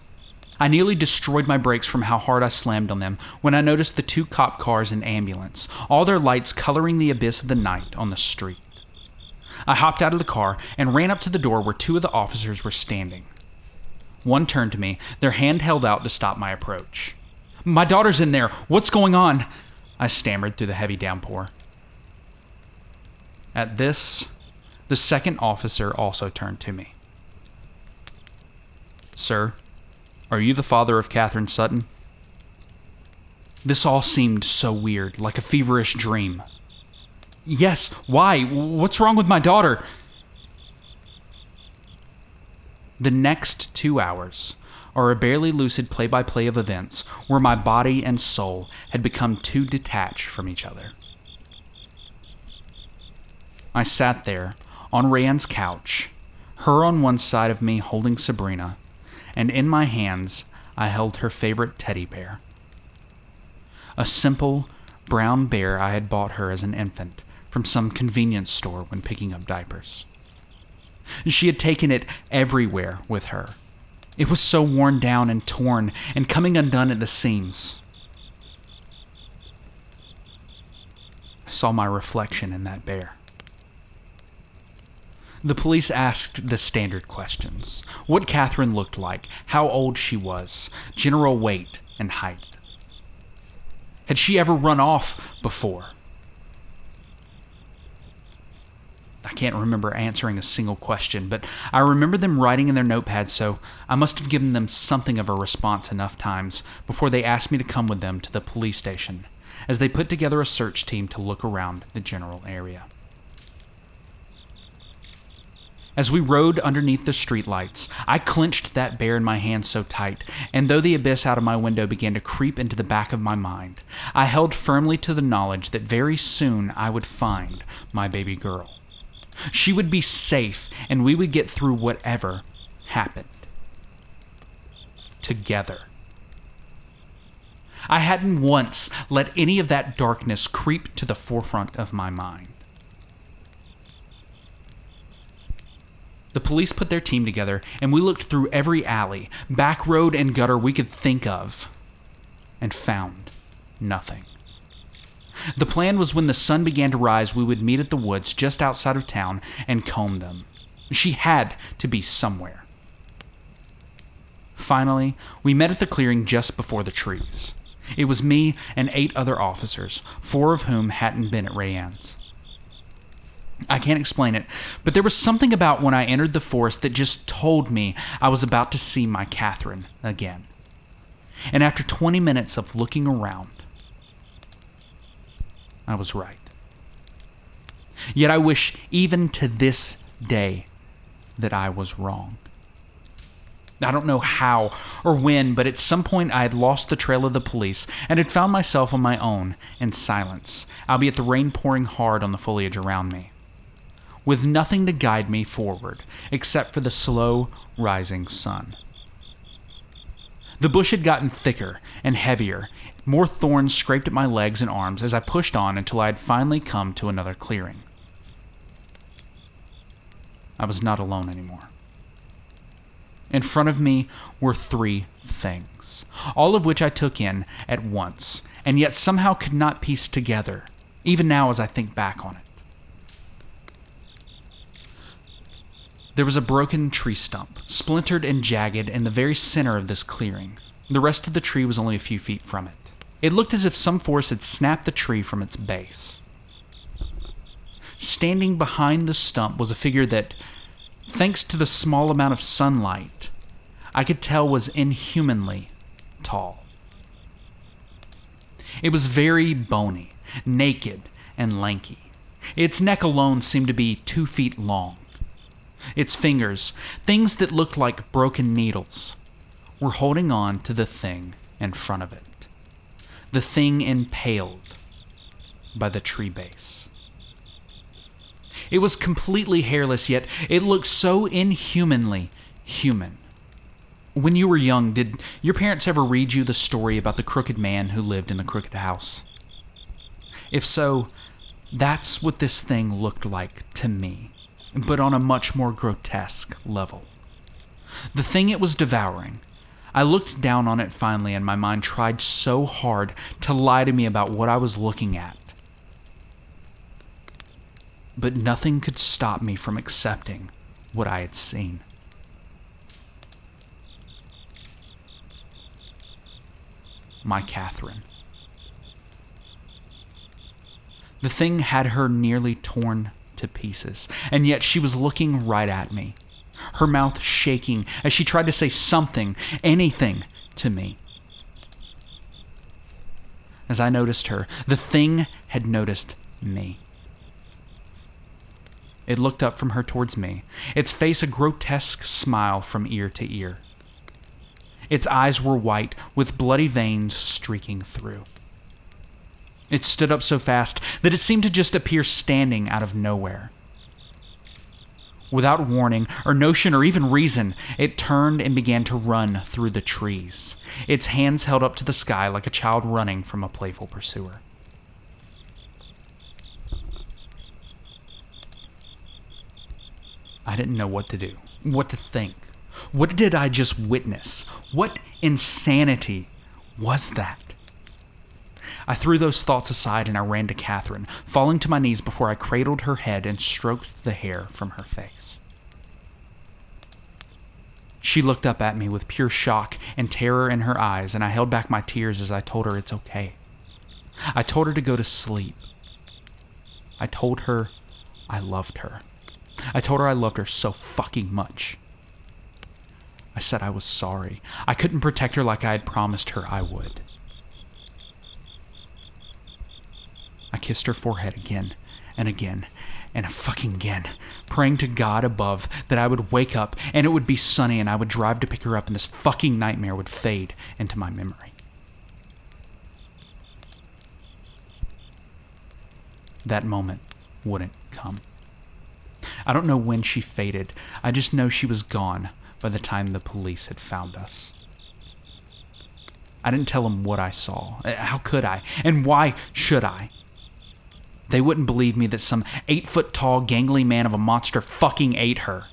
I nearly destroyed my brakes from how hard I slammed on them when I noticed the 2 cop cars and ambulance, all their lights coloring the abyss of the night on the street. I hopped out of the car and ran up to the door where 2 of the officers were standing. One turned to me, their hand held out to stop my approach. "My daughter's in there. What's going on?" I stammered through the heavy downpour. At this, the second officer also turned to me. "Sir, are you the father of Catherine Sutton?" This all seemed so weird, like a feverish dream. "Yes, why? What's wrong with my daughter?" The next 2 hours are a barely lucid play-by-play of events where my body and soul had become too detached from each other. I sat there on Rayanne's couch, her on one side of me holding Sabrina, and in my hands I held her favorite teddy bear. A simple, brown bear I had bought her as an infant from some convenience store when picking up diapers. She had taken it everywhere with her. It was so worn down and torn and coming undone at the seams. I saw my reflection in that bear. The police asked the standard questions: what Catherine looked like, how old she was, general weight and height. Had she ever run off before? I can't remember answering a single question, but I remember them writing in their notepads, so I must have given them something of a response enough times before they asked me to come with them to the police station, as they put together a search team to look around the general area. As we rode underneath the streetlights, I clenched that bear in my hand so tight, and though the abyss out of my window began to creep into the back of my mind, I held firmly to the knowledge that very soon I would find my baby girl. She would be safe, and we would get through whatever happened. Together. I hadn't once let any of that darkness creep to the forefront of my mind. The police put their team together, and we looked through every alley, back road, and gutter we could think of, and found nothing. The plan was when the sun began to rise, we would meet at the woods just outside of town and comb them. She had to be somewhere. Finally, we met at the clearing just before the trees. It was me and 8 other officers, 4 of whom hadn't been at Rayanne's. I can't explain it, but there was something about when I entered the forest that just told me I was about to see my Catherine again. And after 20 minutes of looking around, I was right. Yet I wish even to this day that I was wrong. I don't know how or when, but at some point I had lost the trail of the police and had found myself on my own in silence, albeit the rain pouring hard on the foliage around me, with nothing to guide me forward except for the slow rising sun. The bush had gotten thicker and heavier. More thorns scraped at my legs and arms as I pushed on until I had finally come to another clearing. I was not alone anymore. In front of me were 3 things, all of which I took in at once, and yet somehow could not piece together, even now as I think back on it. There was a broken tree stump, splintered and jagged in the very center of this clearing. The rest of the tree was only a few feet from it. It looked as if some force had snapped the tree from its base. Standing behind the stump was a figure that, thanks to the small amount of sunlight, I could tell was inhumanly tall. It was very bony, naked, and lanky. Its neck alone seemed to be 2 feet long. Its fingers, things that looked like broken needles, were holding on to the thing in front of it. The thing impaled by the tree base. It was completely hairless, yet it looked so inhumanly human. When you were young, did your parents ever read you the story about the crooked man who lived in the crooked house? If so, that's what this thing looked like to me, but on a much more grotesque level. The thing it was devouring, I looked down on it finally, and my mind tried so hard to lie to me about what I was looking at. But nothing could stop me from accepting what I had seen. My Catherine. The thing had her nearly torn to pieces, and yet she was looking right at me, her mouth shaking as she tried to say something, anything, to me. As I noticed her, the thing had noticed me. It looked up from her towards me, its face a grotesque smile from ear to ear. Its eyes were white, with bloody veins streaking through. It stood up so fast that it seemed to just appear standing out of nowhere. Without warning, or notion, or even reason, it turned and began to run through the trees, its hands held up to the sky like a child running from a playful pursuer. I didn't know what to do, what to think. What did I just witness? What insanity was that? I threw those thoughts aside and I ran to Catherine, falling to my knees before I cradled her head and stroked the hair from her face. She looked up at me with pure shock and terror in her eyes, and I held back my tears as I told her it's okay. I told her to go to sleep. I told her I loved her. I told her I loved her so fucking much. I said I was sorry. I couldn't protect her like I had promised her I would. I kissed her forehead again and again and fucking again, praying to God above that I would wake up and it would be sunny and I would drive to pick her up and this fucking nightmare would fade into my memory. That moment wouldn't come. I don't know when she faded. I just know she was gone by the time the police had found us. I didn't tell them what I saw. How could I? And why should I? They wouldn't believe me that some 8-foot-tall, gangly man of a monster fucking ate her.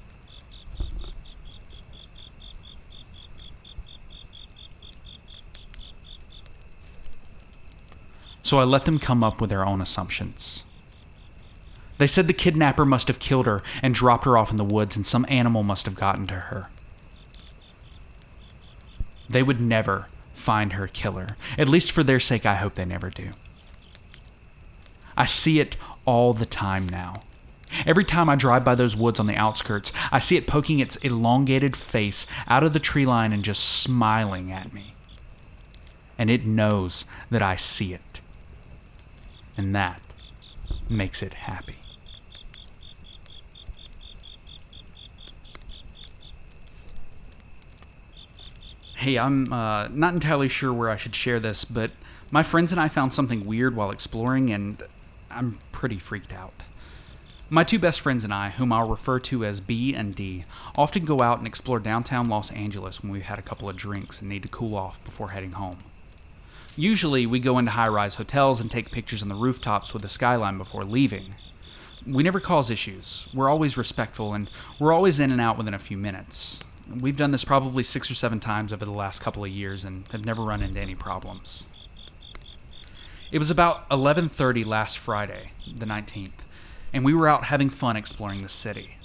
So I let them come up with their own assumptions. They said the kidnapper must have killed her and dropped her off in the woods, and some animal must have gotten to her. They would never find her killer. At least for their sake, I hope they never do. I see it all the time now. Every time I drive by those woods on the outskirts, I see it poking its elongated face out of the tree line and just smiling at me. And it knows that I see it. And that makes it happy. Hey, I'm not entirely sure where I should share this, but my friends and I found something weird while exploring, and I'm pretty freaked out. My two best friends and I, whom I'll refer to as B and D, often go out and explore downtown Los Angeles when we've had a couple of drinks and need to cool off before heading home. Usually, we go into high-rise hotels and take pictures on the rooftops with the skyline before leaving. We never cause issues. We're always respectful, and we're always in and out within a few minutes. We've done this probably 6 or 7 times over the last couple of years and have never run into any problems. It was about 11:30 last Friday, the 19th, and we were out having fun exploring the city.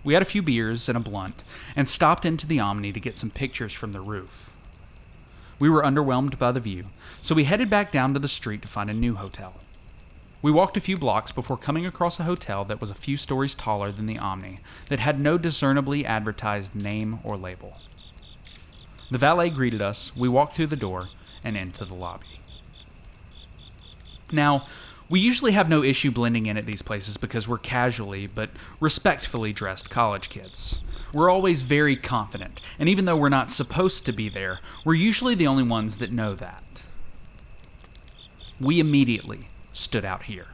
We had a few beers and a blunt and stopped into the Omni to get some pictures from the roof. We were underwhelmed by the view, so we headed back down to the street to find a new hotel. We walked a few blocks before coming across a hotel that was a few stories taller than the Omni that had no discernibly advertised name or label. The valet greeted us, we walked through the door, and into the lobby. Now, We usually have no issue blending in at these places because we're casually but respectfully dressed college kids. We're always very confident, and even though we're not supposed to be there, we're usually the only ones that know that. We immediately stood out here.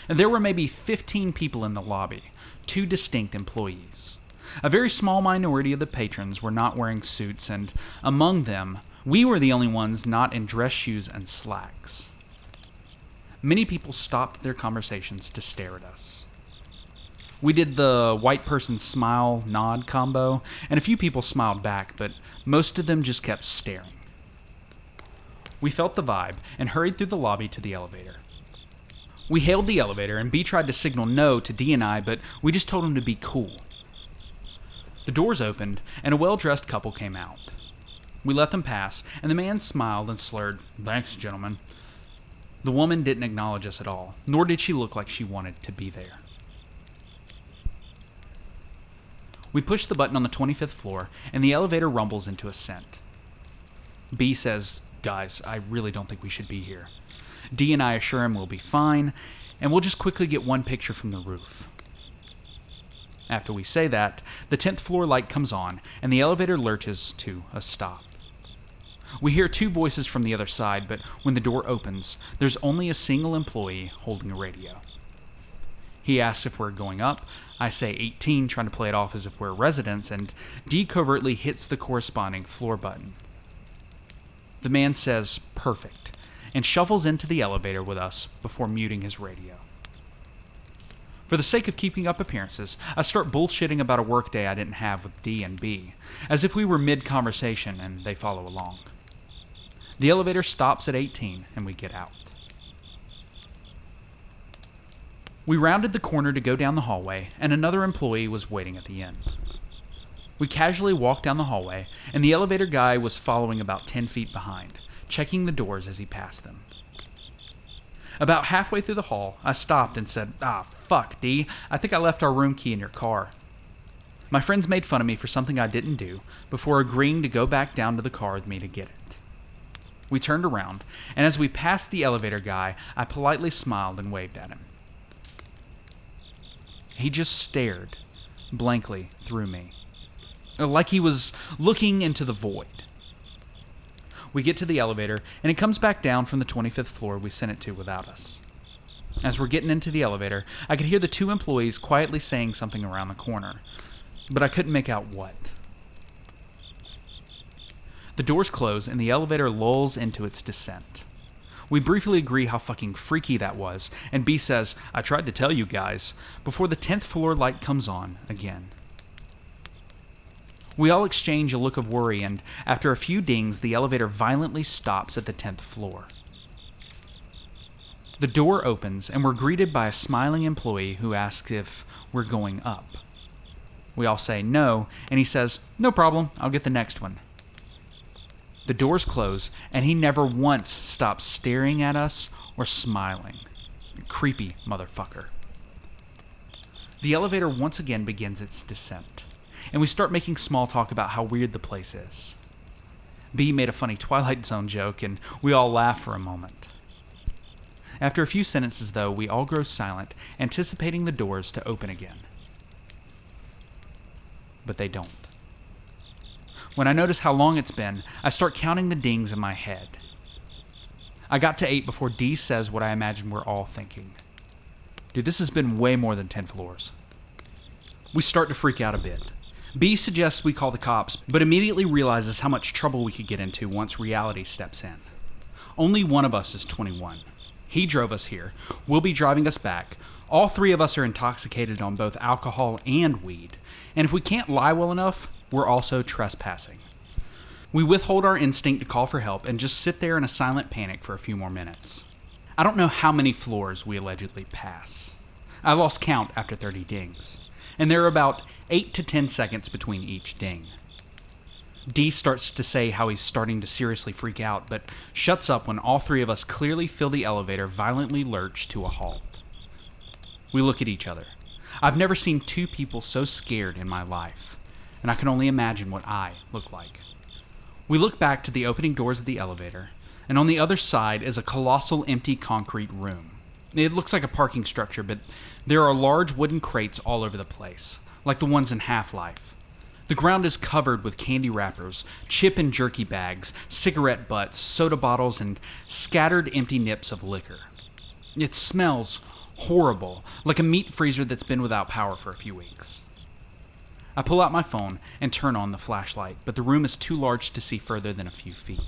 And there were maybe 15 people in the lobby, 2 distinct employees. A very small minority of the patrons were not wearing suits, and among them, we were the only ones not in dress shoes and slacks. Many people stopped their conversations to stare at us. We did the white person smile nod combo, and a few people smiled back, but most of them just kept staring. We felt the vibe and hurried through the lobby to the elevator. We hailed the elevator, and B tried to signal no to D and I, but we just told him to be cool. The doors opened, and a well-dressed couple came out. We let them pass, and the man smiled and slurred, "Thanks, gentlemen." The woman didn't acknowledge us at all, nor did she look like she wanted to be there. We push the button on the 25th floor, and the elevator rumbles into ascent. B says, "Guys, I really don't think we should be here." D and I assure him we'll be fine, and we'll just quickly get one picture from the roof. After we say that, the 10th floor light comes on, and the elevator lurches to a stop. We hear 2 voices from the other side, but when the door opens, there's only a single employee holding a radio. He asks if we're going up. I say 18, trying to play it off as if we're residents, and D covertly hits the corresponding floor button. The man says, "Perfect," and shuffles into the elevator with us before muting his radio. For the sake of keeping up appearances, I start bullshitting about a workday I didn't have with D and B, as if we were mid-conversation and they follow along. The elevator stops at 18, and we get out. We rounded the corner to go down the hallway, and another employee was waiting at the end. We casually walked down the hallway, and the elevator guy was following about 10 feet behind, checking the doors as he passed them. About halfway through the hall, I stopped and said, "Fuck, D, I think I left our room key in your car." My friends made fun of me for something I didn't do, before agreeing to go back down to the car with me to get it. We turned around, and as we passed the elevator guy, I politely smiled and waved at him. He just stared blankly through me, like he was looking into the void. We get to the elevator, and it comes back down from the 25th floor we sent it to without us. As we're getting into the elevator, I could hear the 2 employees quietly saying something around the corner, but I couldn't make out what. The doors close, and the elevator lulls into its descent. We briefly agree how fucking freaky that was, and B says, "I tried to tell you guys," before the 10th floor light comes on again. We all exchange a look of worry, and after a few dings, the elevator violently stops at the 10th floor. The door opens, and we're greeted by a smiling employee who asks if we're going up. We all say no, and he says, "No problem, I'll get the next one." The doors close, and he never once stops staring at us or smiling. Creepy motherfucker. The elevator once again begins its descent, and we start making small talk about how weird the place is. B made a funny Twilight Zone joke, and we all laugh for a moment. After a few sentences, though, we all grow silent, anticipating the doors to open again. But they don't. When I notice how long it's been, I start counting the dings in my head. I got to 8 before D says what I imagine we're all thinking. Dude, this has been way more than 10 floors. We start to freak out a bit. B suggests we call the cops, but immediately realizes how much trouble we could get into once reality steps in. Only one of us is 21. He drove us here. We'll be driving us back. All 3 of us are intoxicated on both alcohol and weed. And if we can't lie well enough, we're also trespassing. We withhold our instinct to call for help and just sit there in a silent panic for a few more minutes. I don't know how many floors we allegedly pass. I lost count after 30 dings, and there are about 8 to 10 seconds between each ding. D starts to say how he's starting to seriously freak out, but shuts up when all 3 of us clearly feel the elevator violently lurch to a halt. We look at each other. I've never seen 2 people so scared in my life, and I can only imagine what I look like. We look back to the opening doors of the elevator, and on the other side is a colossal empty concrete room. It looks like a parking structure, but there are large wooden crates all over the place, like the ones in Half-Life. The ground is covered with candy wrappers, chip and jerky bags, cigarette butts, soda bottles, and scattered empty nips of liquor. It smells horrible, like a meat freezer that's been without power for a few weeks. I pull out my phone and turn on the flashlight, but the room is too large to see further than a few feet.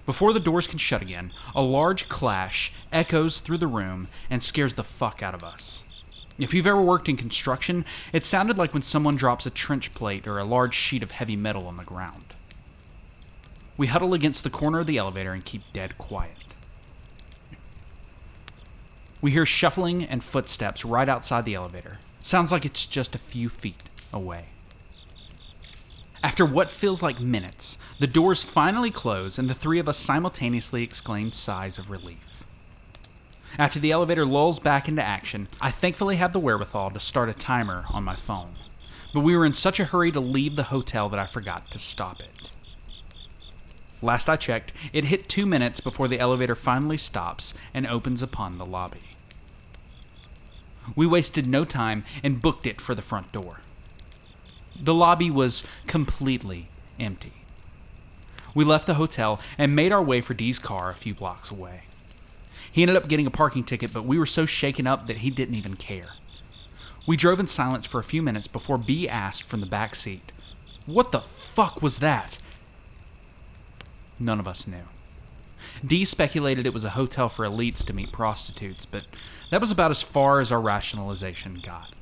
Before the doors can shut again, a large clash echoes through the room and scares the fuck out of us. If you've ever worked in construction, it sounded like when someone drops a trench plate or a large sheet of heavy metal on the ground. We huddle against the corner of the elevator and keep dead quiet. We hear shuffling and footsteps right outside the elevator. Sounds like it's just a few feet away. After what feels like minutes, the doors finally close and the three of us simultaneously exclaim sighs of relief. After the elevator lulls back into action, I thankfully have the wherewithal to start a timer on my phone, but we were in such a hurry to leave the hotel that I forgot to stop it. Last I checked, it hit 2 minutes before the elevator finally stops and opens upon the lobby. We wasted no time and booked it for the front door. The lobby was completely empty. We left the hotel and made our way for Dee's car a few blocks away. He ended up getting a parking ticket, but we were so shaken up that he didn't even care. We drove in silence for a few minutes before B asked from the back seat, "What the fuck was that?" None of us knew. Dee speculated it was a hotel for elites to meet prostitutes, but that was about as far as our rationalization got.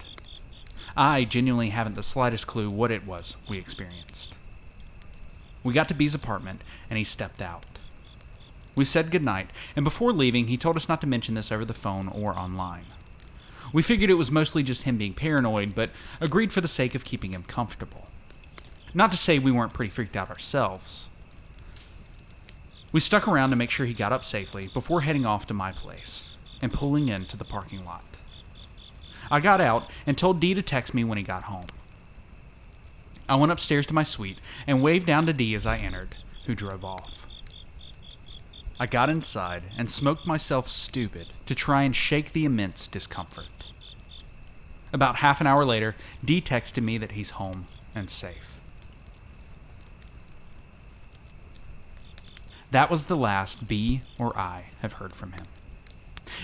I genuinely haven't the slightest clue what it was we experienced. We got to B's apartment, and he stepped out. We said goodnight, and before leaving, he told us not to mention this over the phone or online. We figured it was mostly just him being paranoid, but agreed for the sake of keeping him comfortable. Not to say we weren't pretty freaked out ourselves. We stuck around to make sure he got up safely before heading off to my place and pulling into the parking lot. I got out and told Dee to text me when he got home. I went upstairs to my suite and waved down to Dee as I entered, who drove off. I got inside and smoked myself stupid to try and shake the immense discomfort. About half an hour later, Dee texted me that he's home and safe. That was the last B or I have heard from him.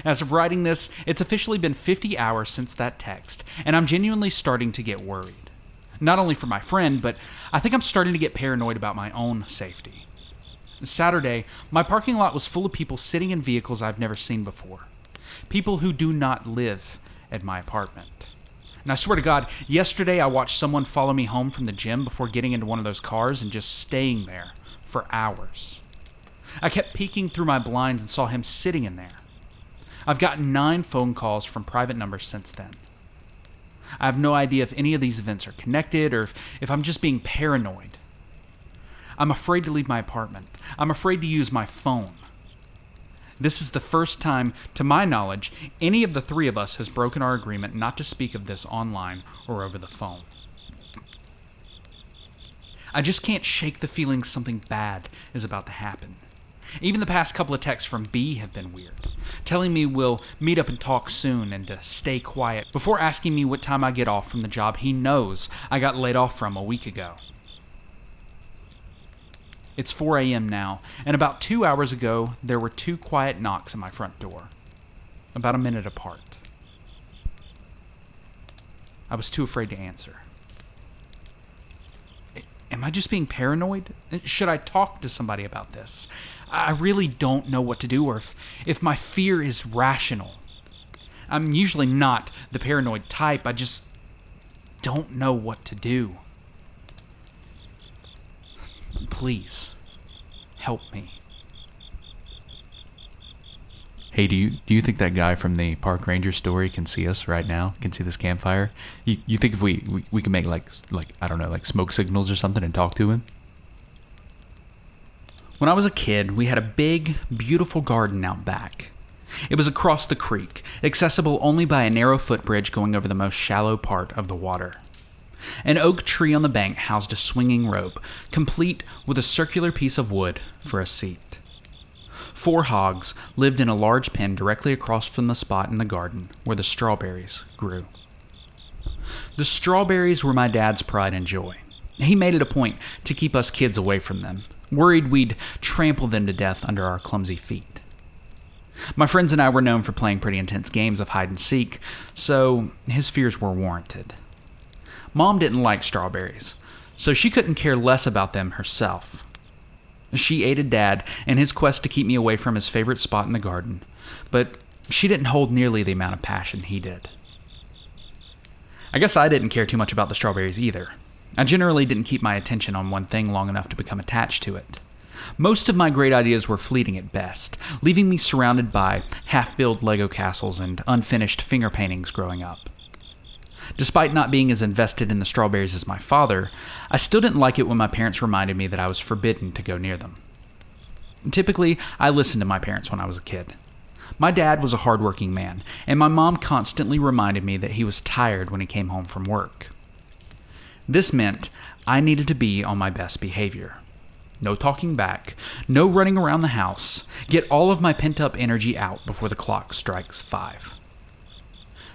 As of writing this, it's officially been 50 hours since that text, and I'm genuinely starting to get worried. Not only for my friend, but I think I'm starting to get paranoid about my own safety. Saturday, my parking lot was full of people sitting in vehicles I've never seen before. People who do not live at my apartment. And I swear to God, yesterday I watched someone follow me home from the gym before getting into one of those cars and just staying there for hours. I kept peeking through my blinds and saw him sitting in there. I've gotten 9 phone calls from private numbers since then. I have no idea if any of these events are connected or if I'm just being paranoid. I'm afraid to leave my apartment. I'm afraid to use my phone. This is the first time, to my knowledge, any of the three of us has broken our agreement not to speak of this online or over the phone. I just can't shake the feeling something bad is about to happen. Even the past couple of texts from B have been weird, telling me we'll meet up and talk soon and to stay quiet before asking me what time I get off from the job he knows I got laid off from a week ago. It's 4 a.m. now, and about 2 hours ago, there were 2 quiet knocks at my front door, about a minute apart. I was too afraid to answer. Am I just being paranoid? Should I talk to somebody about this? I really don't know what to do or if my fear is rational. I'm usually not the paranoid type. I just don't know what to do. Please, help me. Hey, do you think that guy from the park ranger story can see us right now? Can see this campfire? You think if we can make like I don't know, like smoke signals or something and talk to him? When I was a kid, we had a big, beautiful garden out back. It was across the creek, accessible only by a narrow footbridge going over the most shallow part of the water. An oak tree on the bank housed a swinging rope, complete with a circular piece of wood for a seat. 4 hogs lived in a large pen directly across from the spot in the garden where the strawberries grew. The strawberries were my dad's pride and joy. He made it a point to keep us kids away from them, worried we'd trample them to death under our clumsy feet. My friends and I were known for playing pretty intense games of hide and seek, so his fears were warranted. Mom didn't like strawberries, so she couldn't care less about them herself. She aided Dad in his quest to keep me away from his favorite spot in the garden, but she didn't hold nearly the amount of passion he did. I guess I didn't care too much about the strawberries either. I generally didn't keep my attention on one thing long enough to become attached to it. Most of my great ideas were fleeting at best, leaving me surrounded by half-built Lego castles and unfinished finger paintings growing up. Despite not being as invested in the strawberries as my father, I still didn't like it when my parents reminded me that I was forbidden to go near them. Typically, I listened to my parents when I was a kid. My dad was a hardworking man, and my mom constantly reminded me that he was tired when he came home from work. This meant I needed to be on my best behavior. No talking back, no running around the house, get all of my pent-up energy out before the clock strikes 5.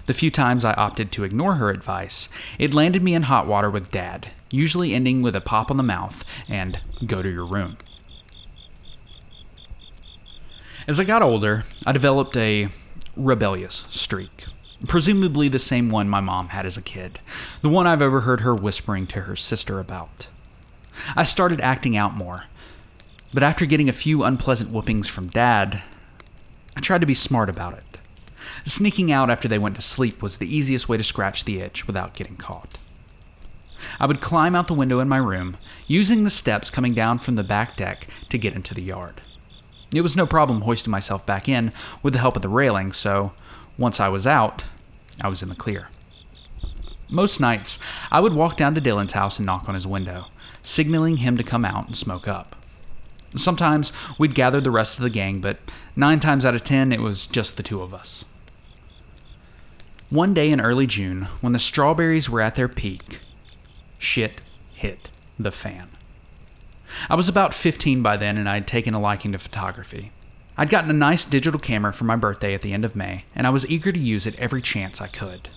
The few times I opted to ignore her advice, it landed me in hot water with Dad, usually ending with a pop on the mouth and go to your room. As I got older, I developed a rebellious streak, presumably the same one my mom had as a kid, the one I've overheard her whispering to her sister about. I started acting out more, but after getting a few unpleasant whoopings from Dad, I tried to be smart about it. Sneaking out after they went to sleep was the easiest way to scratch the itch without getting caught. I would climb out the window in my room, using the steps coming down from the back deck to get into the yard. It was no problem hoisting myself back in with the help of the railing, so once I was out, I was in the clear. Most nights, I would walk down to Dylan's house and knock on his window, signaling him to come out and smoke up. Sometimes we'd gather the rest of the gang, but 9 times out of 10, it was just the 2 of us. One day in early June, when the strawberries were at their peak, shit hit the fan. I was about 15 by then, and I'd taken a liking to photography. I'd gotten a nice digital camera for my birthday at the end of May, and I was eager to use it every chance I could.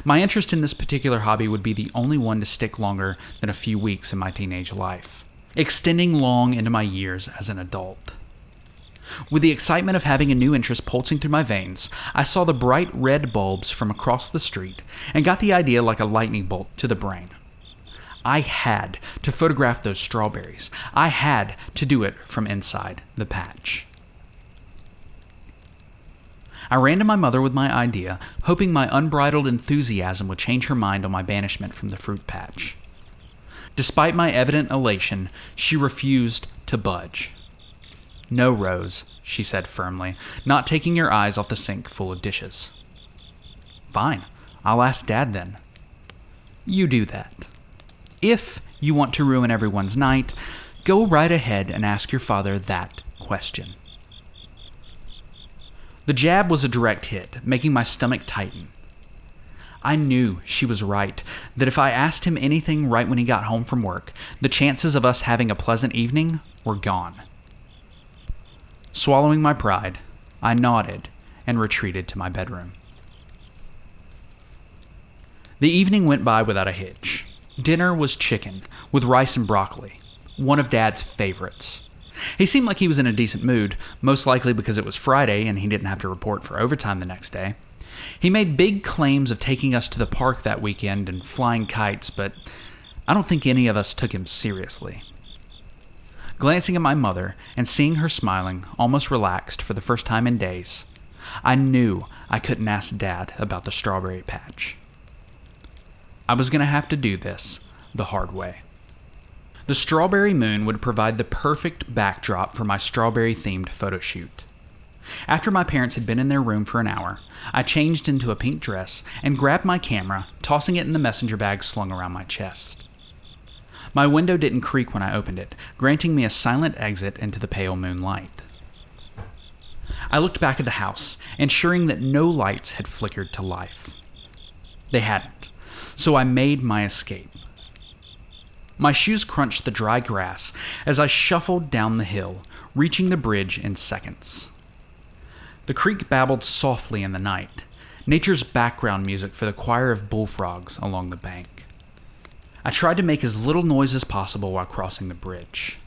My interest in this particular hobby would be the only one to stick longer than a few weeks in my teenage life, extending long into my years as an adult. With the excitement of having a new interest pulsing through my veins, I saw the bright red bulbs from across the street and got the idea like a lightning bolt to the brain. I had to photograph those strawberries. I had to do it from inside the patch. I ran to my mother with my idea, hoping my unbridled enthusiasm would change her mind on my banishment from the fruit patch. Despite my evident elation, she refused to budge. "No, Rose," she said firmly, not taking her eyes off the sink full of dishes. "Fine, I'll ask Dad then." "You do that. If you want to ruin everyone's night, go right ahead and ask your father that question." The jab was a direct hit, making my stomach tighten. I knew she was right, that if I asked him anything right when he got home from work, the chances of us having a pleasant evening were gone. Swallowing my pride, I nodded and retreated to my bedroom. The evening went by without a hitch. Dinner was chicken, with rice and broccoli, one of Dad's favorites. He seemed like he was in a decent mood, most likely because it was Friday and he didn't have to report for overtime the next day. He made big claims of taking us to the park that weekend and flying kites, but I don't think any of us took him seriously. Glancing at my mother and seeing her smiling, almost relaxed for the first time in days, I knew I couldn't ask Dad about the strawberry patch. I was going to have to do this the hard way. The strawberry moon would provide the perfect backdrop for my strawberry-themed photo shoot. After my parents had been in their room for an hour, I changed into a pink dress and grabbed my camera, tossing it in the messenger bag slung around my chest. My window didn't creak when I opened it, granting me a silent exit into the pale moonlight. I looked back at the house, ensuring that no lights had flickered to life. They hadn't, so I made my escape. My shoes crunched the dry grass as I shuffled down the hill, reaching the bridge in seconds. The creek babbled softly in the night, nature's background music for the choir of bullfrogs along the bank. I tried to make as little noise as possible while crossing the bridge.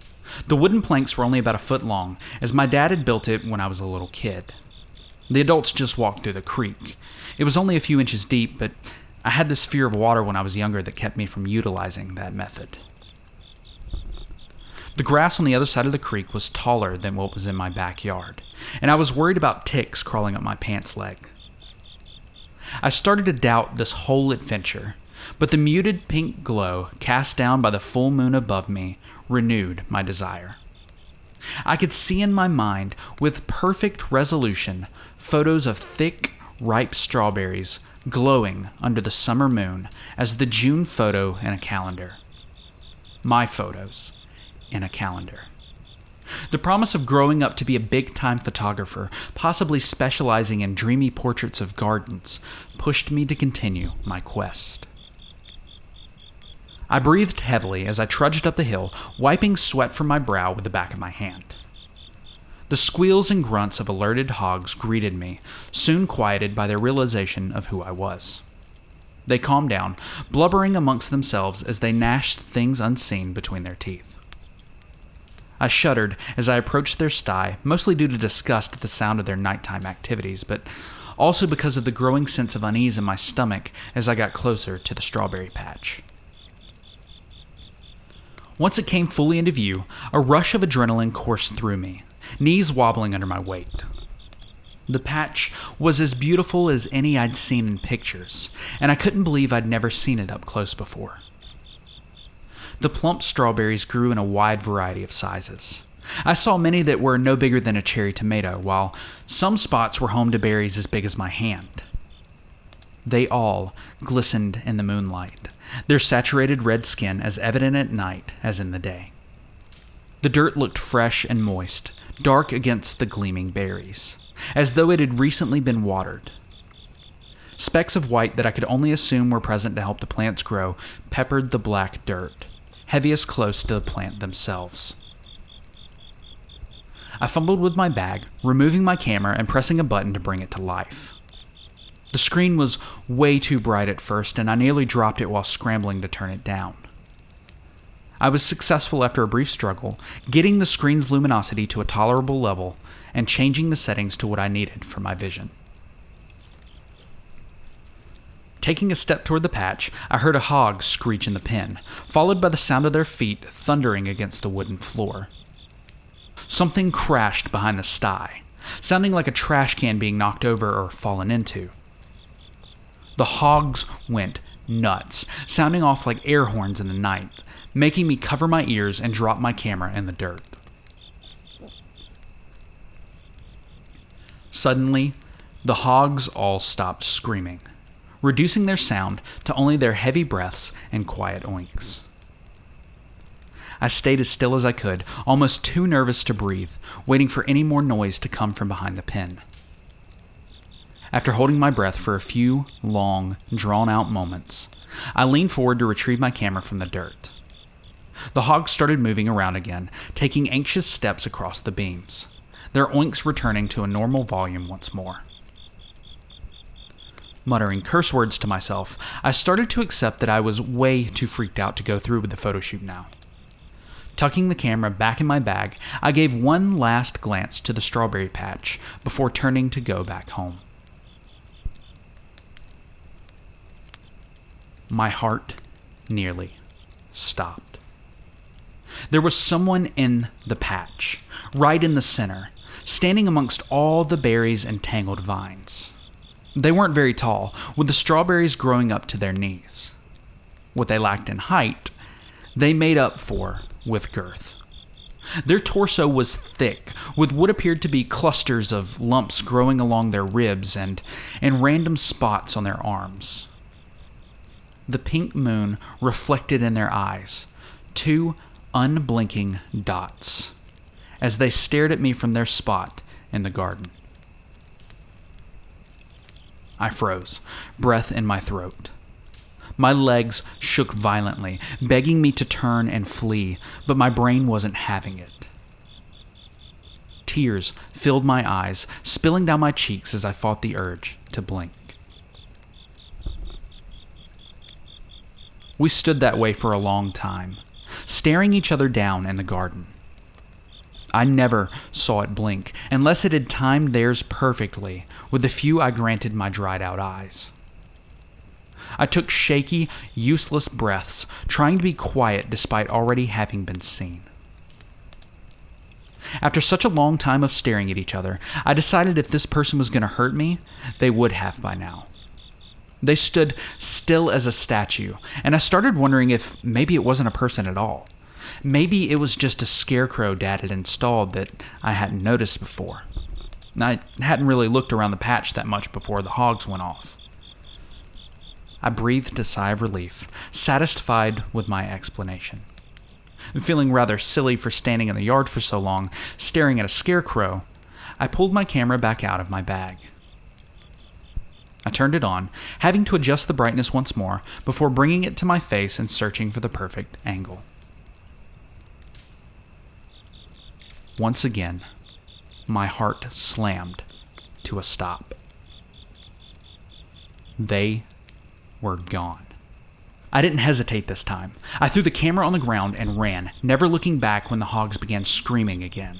The wooden planks were only about a foot long, as my dad had built it when I was a little kid. The adults just walked through the creek. It was only a few inches deep, but I had this fear of water when I was younger that kept me from utilizing that method. The grass on the other side of the creek was taller than what was in my backyard, and I was worried about ticks crawling up my pants leg. I started to doubt this whole adventure, but the muted pink glow cast down by the full moon above me renewed my desire. I could see in my mind, with perfect resolution, photos of thick, ripe strawberries glowing under the summer moon as the June photo in a calendar. My photos in a calendar. The promise of growing up to be a big-time photographer, possibly specializing in dreamy portraits of gardens, pushed me to continue my quest. I breathed heavily as I trudged up the hill, wiping sweat from my brow with the back of my hand. The squeals and grunts of alerted hogs greeted me, soon quieted by their realization of who I was. They calmed down, blubbering amongst themselves as they gnashed things unseen between their teeth. I shuddered as I approached their sty, mostly due to disgust at the sound of their nighttime activities, but also because of the growing sense of unease in my stomach as I got closer to the strawberry patch. Once it came fully into view, a rush of adrenaline coursed through me, knees wobbling under my weight. The patch was as beautiful as any I'd seen in pictures, and I couldn't believe I'd never seen it up close before. The plump strawberries grew in a wide variety of sizes. I saw many that were no bigger than a cherry tomato, while some spots were home to berries as big as my hand. They all glistened in the moonlight, their saturated red skin as evident at night as in the day. The dirt looked fresh and moist, dark against the gleaming berries, as though it had recently been watered. Specks of white that I could only assume were present to help the plants grow peppered the black dirt, heaviest close to the plant themselves. I fumbled with my bag, removing my camera and pressing a button to bring it to life. The screen was way too bright at first, and I nearly dropped it while scrambling to turn it down. I was successful after a brief struggle, getting the screen's luminosity to a tolerable level and changing the settings to what I needed for my vision. Taking a step toward the patch, I heard a hog screech in the pen, followed by the sound of their feet thundering against the wooden floor. Something crashed behind the sty, sounding like a trash can being knocked over or fallen into. The hogs went nuts, sounding off like air horns in the night, making me cover my ears and drop my camera in the dirt. Suddenly, the hogs all stopped screaming, reducing their sound to only their heavy breaths and quiet oinks. I stayed as still as I could, almost too nervous to breathe, waiting for any more noise to come from behind the pen. After holding my breath for a few long, drawn-out moments, I leaned forward to retrieve my camera from the dirt. The hogs started moving around again, taking anxious steps across the beams, their oinks returning to a normal volume once more. Muttering curse words to myself, I started to accept that I was way too freaked out to go through with the photo shoot now. Tucking the camera back in my bag, I gave one last glance to the strawberry patch before turning to go back home. My heart nearly stopped. There was someone in the patch, right in the center, standing amongst all the berries and tangled vines. They weren't very tall, with the strawberries growing up to their knees. What they lacked in height, they made up for with girth. Their torso was thick, with what appeared to be clusters of lumps growing along their ribs and in random spots on their arms. The pink moon reflected in their eyes, two unblinking dots, as they stared at me from their spot in the garden. I froze, breath in my throat. My legs shook violently, begging me to turn and flee, but my brain wasn't having it. Tears filled my eyes, spilling down my cheeks as I fought the urge to blink. We stood that way for a long time, staring each other down in the garden. I never saw it blink, unless it had timed theirs perfectly with the few I granted my dried-out eyes. I took shaky, useless breaths, trying to be quiet despite already having been seen. After such a long time of staring at each other, I decided if this person was going to hurt me, they would have by now. They stood still as a statue, and I started wondering if maybe it wasn't a person at all. Maybe it was just a scarecrow Dad had installed that I hadn't noticed before. I hadn't really looked around the patch that much before the hogs went off. I breathed a sigh of relief, satisfied with my explanation. Feeling rather silly for standing in the yard for so long, staring at a scarecrow, I pulled my camera back out of my bag. I turned it on, having to adjust the brightness once more before bringing it to my face and searching for the perfect angle. Once again, my heart slammed to a stop. They were gone. I didn't hesitate this time. I threw the camera on the ground and ran, never looking back when the hogs began screaming again.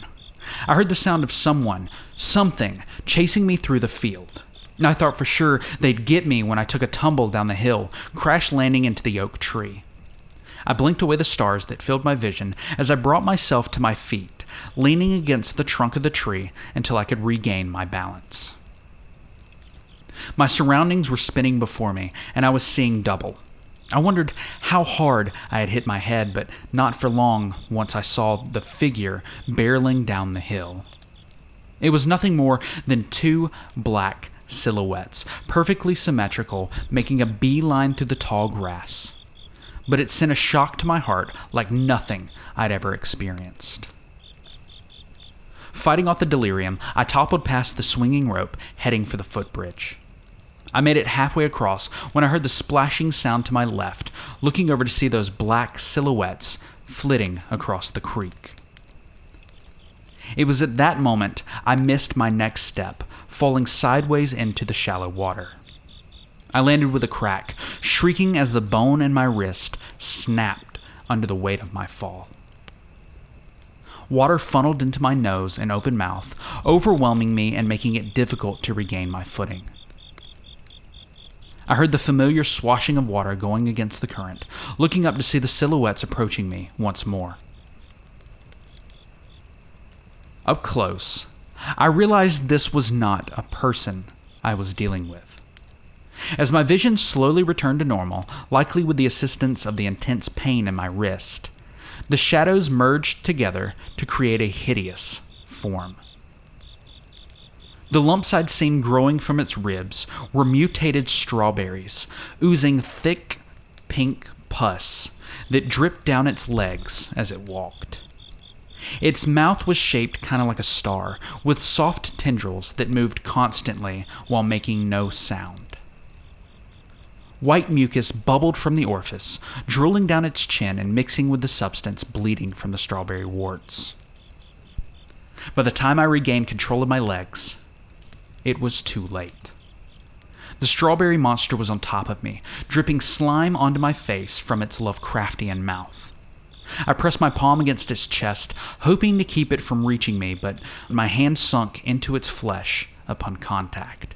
I heard the sound of something, chasing me through the field. I thought for sure they'd get me when I took a tumble down the hill, crash landing into the oak tree. I blinked away the stars that filled my vision as I brought myself to my feet, leaning against the trunk of the tree until I could regain my balance. My surroundings were spinning before me, and I was seeing double. I wondered how hard I had hit my head, but not for long once I saw the figure barreling down the hill. It was nothing more than two black silhouettes, perfectly symmetrical, making a beeline through the tall grass. But it sent a shock to my heart like nothing I'd ever experienced. Fighting off the delirium, I toppled past the swinging rope, heading for the footbridge. I made it halfway across when I heard the splashing sound to my left, looking over to see those black silhouettes flitting across the creek. It was at that moment I missed my next step, falling sideways into the shallow water. I landed with a crack, shrieking as the bone in my wrist snapped under the weight of my fall. Water funneled into my nose and open mouth, overwhelming me and making it difficult to regain my footing. I heard the familiar swashing of water going against the current, looking up to see the silhouettes approaching me once more. Up close, I realized this was not a person I was dealing with. As my vision slowly returned to normal, likely with the assistance of the intense pain in my wrist, the shadows merged together to create a hideous form. The lumps I'd seen growing from its ribs were mutated strawberries, oozing thick, pink pus that dripped down its legs as it walked. Its mouth was shaped kind of like a star, with soft tendrils that moved constantly while making no sound. White mucus bubbled from the orifice, drooling down its chin and mixing with the substance bleeding from the strawberry warts. By the time I regained control of my legs, it was too late. The strawberry monster was on top of me, dripping slime onto my face from its Lovecraftian mouth. I pressed my palm against its chest, hoping to keep it from reaching me, but my hand sunk into its flesh upon contact.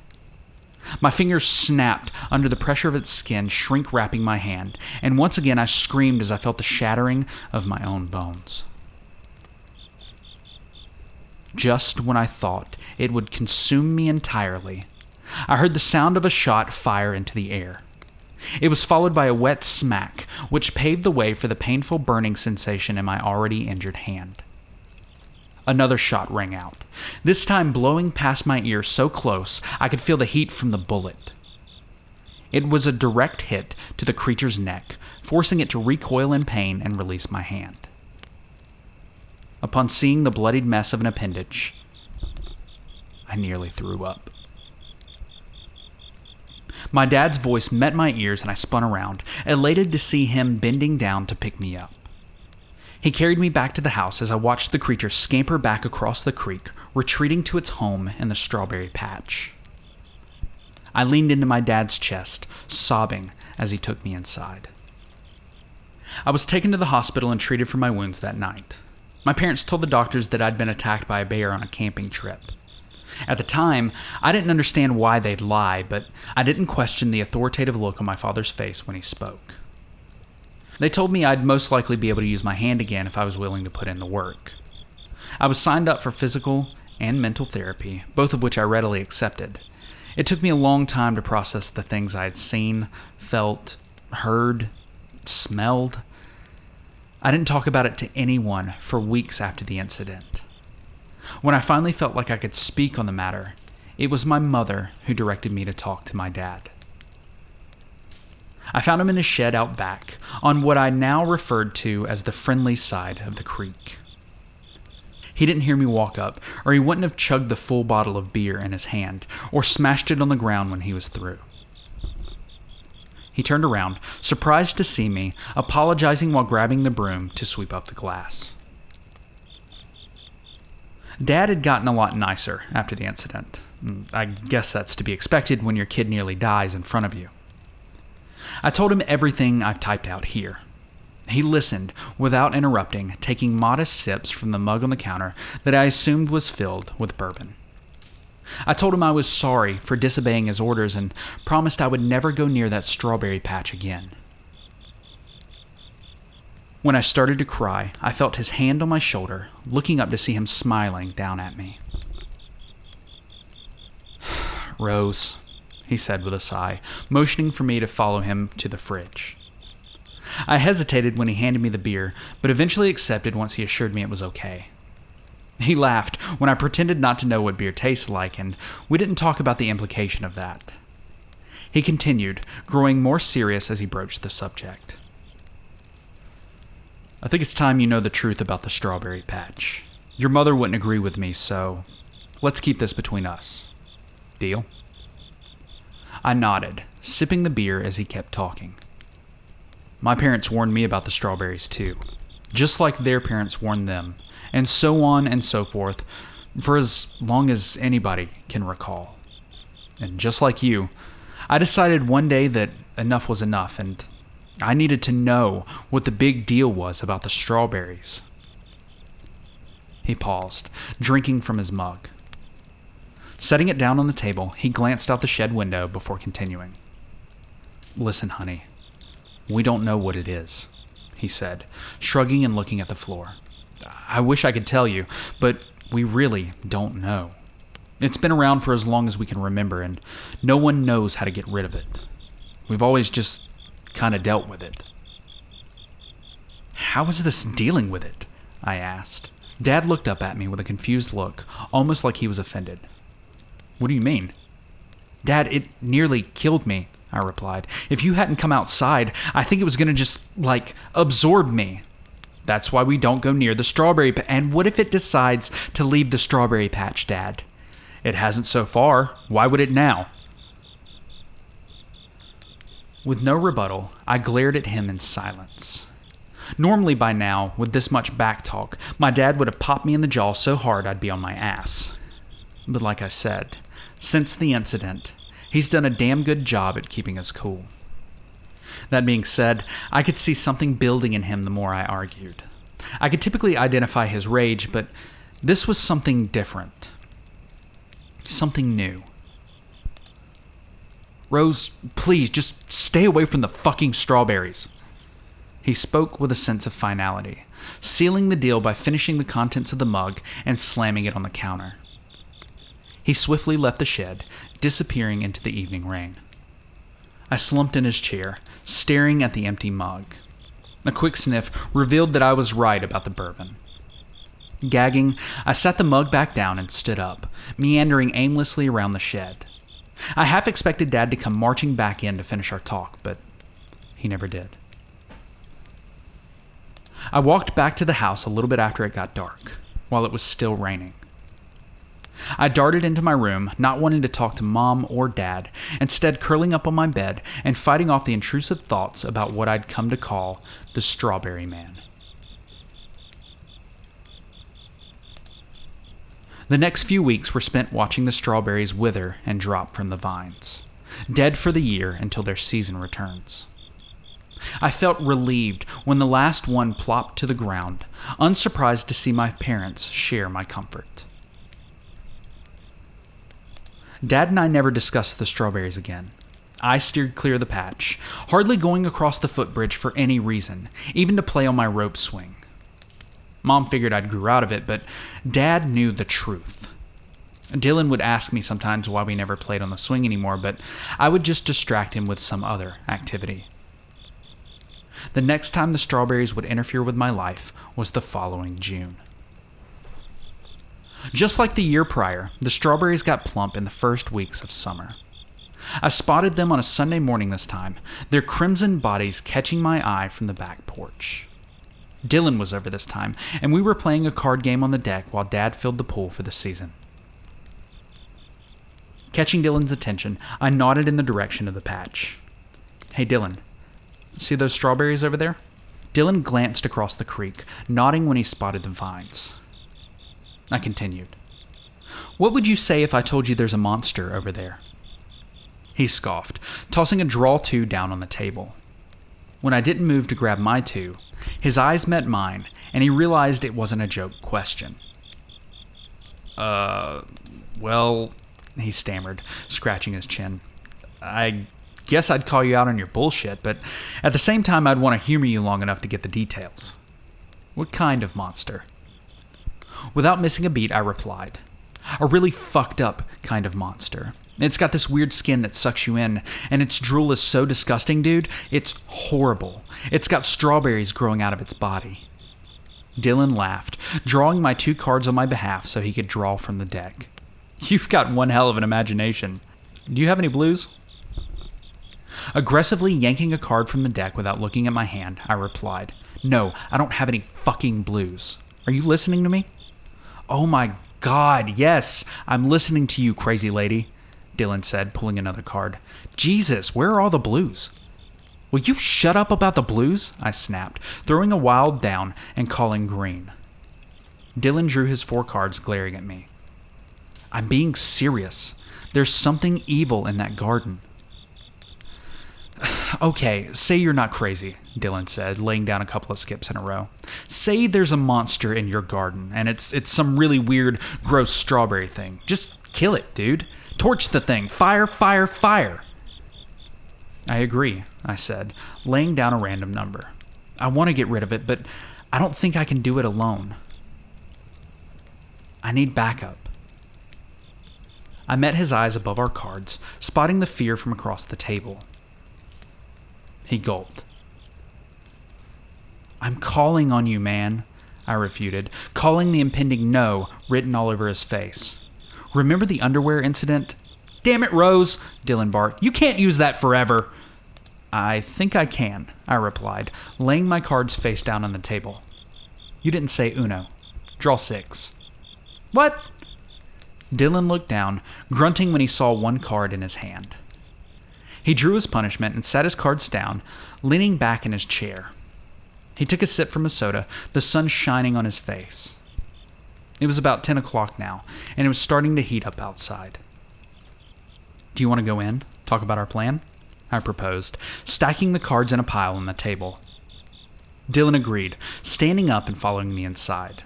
My fingers snapped under the pressure of its skin, shrink-wrapping my hand, and once again I screamed as I felt the shattering of my own bones. Just when I thought it would consume me entirely, I heard the sound of a shot fire into the air. It was followed by a wet smack, which paved the way for the painful burning sensation in my already injured hand. Another shot rang out, this time blowing past my ear so close I could feel the heat from the bullet. It was a direct hit to the creature's neck, forcing it to recoil in pain and release my hand. Upon seeing the bloodied mess of an appendage, I nearly threw up. My dad's voice met my ears and I spun around, elated to see him bending down to pick me up. He carried me back to the house as I watched the creature scamper back across the creek, retreating to its home in the strawberry patch. I leaned into my dad's chest, sobbing as he took me inside. I was taken to the hospital and treated for my wounds that night. My parents told the doctors that I'd been attacked by a bear on a camping trip. At the time, I didn't understand why they'd lie, but I didn't question the authoritative look on my father's face when he spoke. They told me I'd most likely be able to use my hand again if I was willing to put in the work. I was signed up for physical and mental therapy, both of which I readily accepted. It took me a long time to process the things I had seen, felt, heard, smelled. I didn't talk about it to anyone for weeks after the incident. When I finally felt like I could speak on the matter, it was my mother who directed me to talk to my dad. I found him in his shed out back, on what I now referred to as the friendly side of the creek. He didn't hear me walk up, or he wouldn't have chugged the full bottle of beer in his hand, or smashed it on the ground when he was through. He turned around, surprised to see me, apologizing while grabbing the broom to sweep up the glass. Dad had gotten a lot nicer after the incident. I guess that's to be expected when your kid nearly dies in front of you. I told him everything I've typed out here. He listened without interrupting, taking modest sips from the mug on the counter that I assumed was filled with bourbon. I told him I was sorry for disobeying his orders and promised I would never go near that strawberry patch again. When I started to cry, I felt his hand on my shoulder, looking up to see him smiling down at me. "Rose," he said with a sigh, motioning for me to follow him to the fridge. I hesitated when he handed me the beer, but eventually accepted once he assured me it was okay. He laughed when I pretended not to know what beer tasted like, and we didn't talk about the implication of that. He continued, growing more serious as he broached the subject. "I think it's time you know the truth about the strawberry patch. Your mother wouldn't agree with me, so let's keep this between us. Deal?" I nodded, sipping the beer as he kept talking. My parents warned me about the strawberries too, just like their parents warned them, and so on and so forth, for as long as anybody can recall. And just like you, I decided one day that enough was enough, and I needed to know what the big deal was about the strawberries. He paused, drinking from his mug. Setting it down on the table, he glanced out the shed window before continuing. "Listen, honey, we don't know what it is," he said, shrugging and looking at the floor. "I wish I could tell you, but we really don't know. It's been around for as long as we can remember, and no one knows how to get rid of it. We've always just kind of dealt with it." "How is this dealing with it?" I asked. Dad looked up at me with a confused look, almost like he was offended. "What do you mean?" "Dad, it nearly killed me," I replied. "If you hadn't come outside, I think it was going to just, absorb me. That's why we don't go near the strawberry patch. And what if it decides to leave the strawberry patch, Dad? It hasn't so far. Why would it now?" With no rebuttal, I glared at him in silence. Normally by now, with this much backtalk, my dad would have popped me in the jaw so hard I'd be on my ass. But like I said, since the incident, he's done a damn good job at keeping us cool. That being said, I could see something building in him the more I argued. I could typically identify his rage, but this was something different. Something new. "Rose, please, just stay away from the fucking strawberries." He spoke with a sense of finality, sealing the deal by finishing the contents of the mug and slamming it on the counter. He swiftly left the shed, disappearing into the evening rain. I slumped in his chair, staring at the empty mug. A quick sniff revealed that I was right about the bourbon. Gagging, I set the mug back down and stood up, meandering aimlessly around the shed. I half expected Dad to come marching back in to finish our talk, but he never did. I walked back to the house a little bit after it got dark, while it was still raining. I darted into my room, not wanting to talk to Mom or Dad, instead curling up on my bed and fighting off the intrusive thoughts about what I'd come to call the Strawberry Man. The next few weeks were spent watching the strawberries wither and drop from the vines, dead for the year until their season returns. I felt relieved when the last one plopped to the ground, unsurprised to see my parents share my comfort. Dad and I never discussed the strawberries again. I steered clear of the patch, hardly going across the footbridge for any reason, even to play on my rope swing. Mom figured I'd grew out of it, but Dad knew the truth. Dylan would ask me sometimes why we never played on the swing anymore, but I would just distract him with some other activity. The next time the strawberries would interfere with my life was the following June. Just like the year prior, the strawberries got plump in the first weeks of summer. I spotted them on a Sunday morning this time, their crimson bodies catching my eye from the back porch. Dylan was over this time, and we were playing a card game on the deck while Dad filled the pool for the season. Catching Dylan's attention, I nodded in the direction of the patch. "Hey Dylan, see those strawberries over there?" Dylan glanced across the creek, nodding when he spotted the vines. I continued. "What would you say if I told you there's a monster over there?" He scoffed, tossing a draw 2 down on the table. When I didn't move to grab my 2, his eyes met mine, and he realized it wasn't a joke question. Well, he stammered, scratching his chin. "I guess I'd call you out on your bullshit, but at the same time I'd want to humor you long enough to get the details. What kind of monster?" Without missing a beat, I replied, "A really fucked up kind of monster. It's got this weird skin that sucks you in, and its drool is so disgusting, dude. It's horrible. It's got strawberries growing out of its body." Dylan laughed, drawing my 2 cards on my behalf so he could draw from the deck. "You've got one hell of an imagination. Do you have any blues?" Aggressively yanking a card from the deck without looking at my hand, I replied, "No, I don't have any fucking blues. Are you listening to me?" "Oh my God, yes, I'm listening to you, crazy lady," Dylan said, pulling another card. "Jesus, where are all the blues?" "Will you shut up about the blues?" I snapped, throwing a wild down and calling green. Dylan drew his 4 cards, glaring at me. "I'm being serious. There's something evil in that garden." "Okay, say you're not crazy," Dylan said, laying down a couple of skips in a row. "Say there's a monster in your garden, and it's some really weird, gross strawberry thing. Just kill it, dude. Torch the thing. Fire, fire, fire." "I agree," I said, laying down a random number. "I want to get rid of it, but I don't think I can do it alone. I need backup." I met his eyes above our cards, spotting the fear from across the table. He gulped. "I'm calling on you, man," I refuted, calling the impending no written all over his face. "Remember the underwear incident?" "Damn it, Rose," Dylan barked. "You can't use that forever." "I think I can," I replied, laying my cards face down on the table. "You didn't say Uno. Draw 6. "What?" Dylan looked down, grunting when he saw 1 card in his hand. He drew his punishment and sat his cards down, leaning back in his chair. He took a sip from his soda, the sun shining on his face. It was about 10 o'clock now, and it was starting to heat up outside. "Do you want to go in? Talk about our plan?" I proposed, stacking the cards in a pile on the table. Dylan agreed, standing up and following me inside.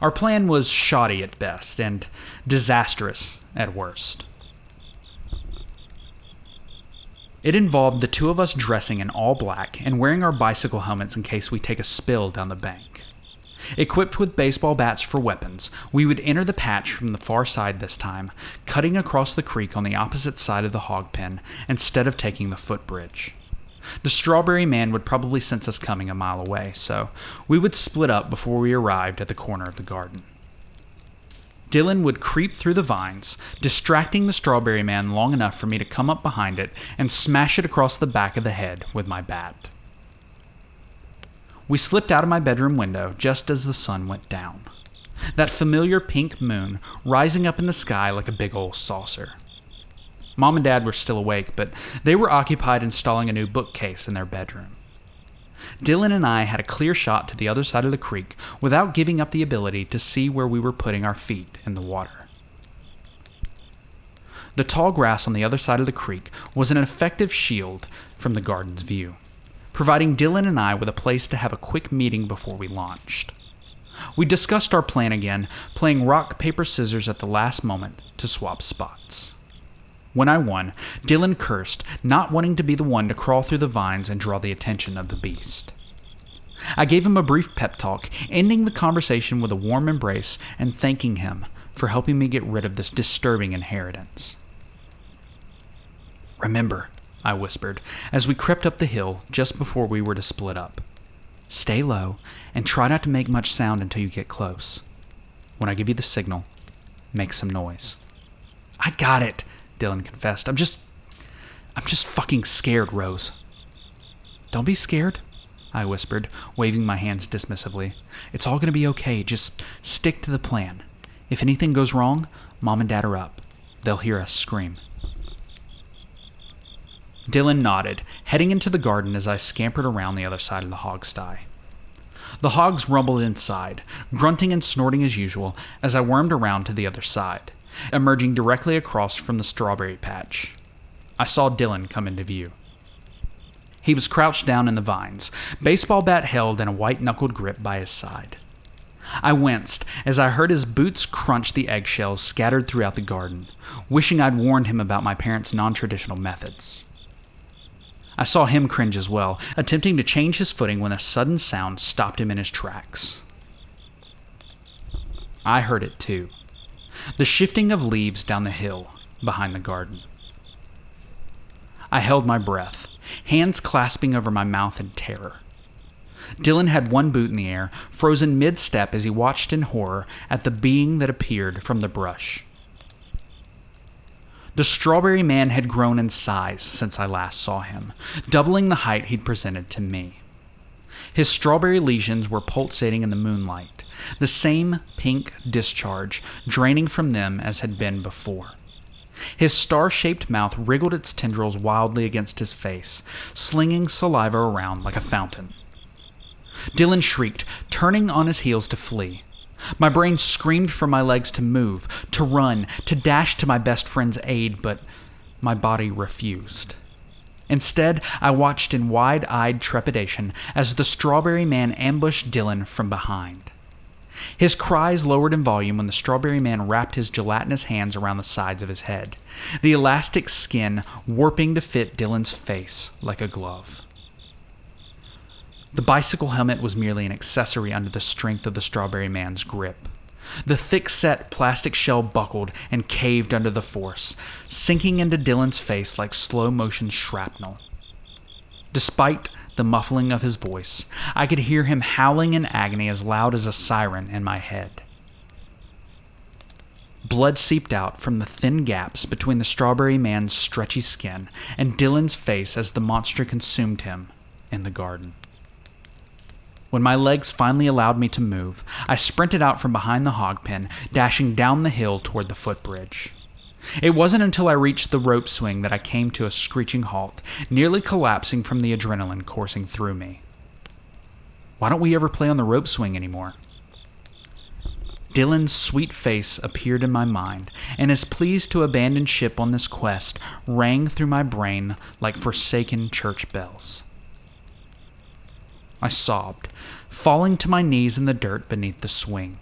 Our plan was shoddy at best and disastrous at worst. It involved the 2 of us dressing in all black and wearing our bicycle helmets in case we take a spill down the bank. Equipped with baseball bats for weapons, we would enter the patch from the far side this time, cutting across the creek on the opposite side of the hog pen instead of taking the footbridge. The strawberry man would probably sense us coming a mile away, so we would split up before we arrived at the corner of the garden. Dylan would creep through the vines, distracting the strawberry man long enough for me to come up behind it and smash it across the back of the head with my bat. We slipped out of my bedroom window just as the sun went down. That familiar pink moon rising up in the sky like a big old saucer. Mom and Dad were still awake, but they were occupied installing a new bookcase in their bedroom. Dylan and I had a clear shot to the other side of the creek without giving up the ability to see where we were putting our feet in the water. The tall grass on the other side of the creek was an effective shield from the garden's view, providing Dylan and I with a place to have a quick meeting before we launched. We discussed our plan again, playing rock, paper, scissors at the last moment to swap spots. When I won, Dylan cursed, not wanting to be the one to crawl through the vines and draw the attention of the beast. I gave him a brief pep talk, ending the conversation with a warm embrace and thanking him for helping me get rid of this disturbing inheritance. "Remember," I whispered, as we crept up the hill just before we were to split up. "Stay low and try not to make much sound until you get close. When I give you the signal, make some noise." "I got it," Dylan confessed. I'm just fucking scared, Rose." "Don't be scared," I whispered, waving my hands dismissively. "It's all gonna be okay. Just stick to the plan. If anything goes wrong, Mom and Dad are up. They'll hear us scream." Dylan nodded, heading into the garden as I scampered around the other side of the hog sty. The hogs rumbled inside, grunting and snorting as usual as I wormed around to the other side, emerging directly across from the strawberry patch. I saw Dylan come into view. He was crouched down in the vines, baseball bat held in a white-knuckled grip by his side. I winced as I heard his boots crunch the eggshells scattered throughout the garden, wishing I'd warned him about my parents' non-traditional methods. I saw him cringe as well, attempting to change his footing when a sudden sound stopped him in his tracks. I heard it too. The shifting of leaves down the hill behind the garden. I held my breath, hands clasping over my mouth in terror. Dylan had one boot in the air, frozen mid-step as he watched in horror at the being that appeared from the brush. The strawberry man had grown in size since I last saw him, doubling the height he'd presented to me. His strawberry lesions were pulsating in the moonlight, the same pink discharge draining from them as had been before. His star-shaped mouth wriggled its tendrils wildly against his face, slinging saliva around like a fountain. Dylan shrieked, turning on his heels to flee. My brain screamed for my legs to move, to run, to dash to my best friend's aid, but my body refused. Instead, I watched in wide-eyed trepidation as the strawberry man ambushed Dylan from behind. His cries lowered in volume when the strawberry man wrapped his gelatinous hands around the sides of his head, the elastic skin warping to fit Dylan's face like a glove. The bicycle helmet was merely an accessory under the strength of the strawberry man's grip. The thick-set plastic shell buckled and caved under the force, sinking into Dylan's face like slow-motion shrapnel. Despite the muffling of his voice, I could hear him howling in agony as loud as a siren in my head. Blood seeped out from the thin gaps between the strawberry man's stretchy skin and Dylan's face as the monster consumed him in the garden. When my legs finally allowed me to move, I sprinted out from behind the hog pen, dashing down the hill toward the footbridge. It wasn't until I reached the rope swing that I came to a screeching halt, nearly collapsing from the adrenaline coursing through me. Why don't we ever play on the rope swing anymore? Dylan's sweet face appeared in my mind, and his pleas to abandon ship on this quest rang through my brain like forsaken church bells. I sobbed, falling to my knees in the dirt beneath the swing.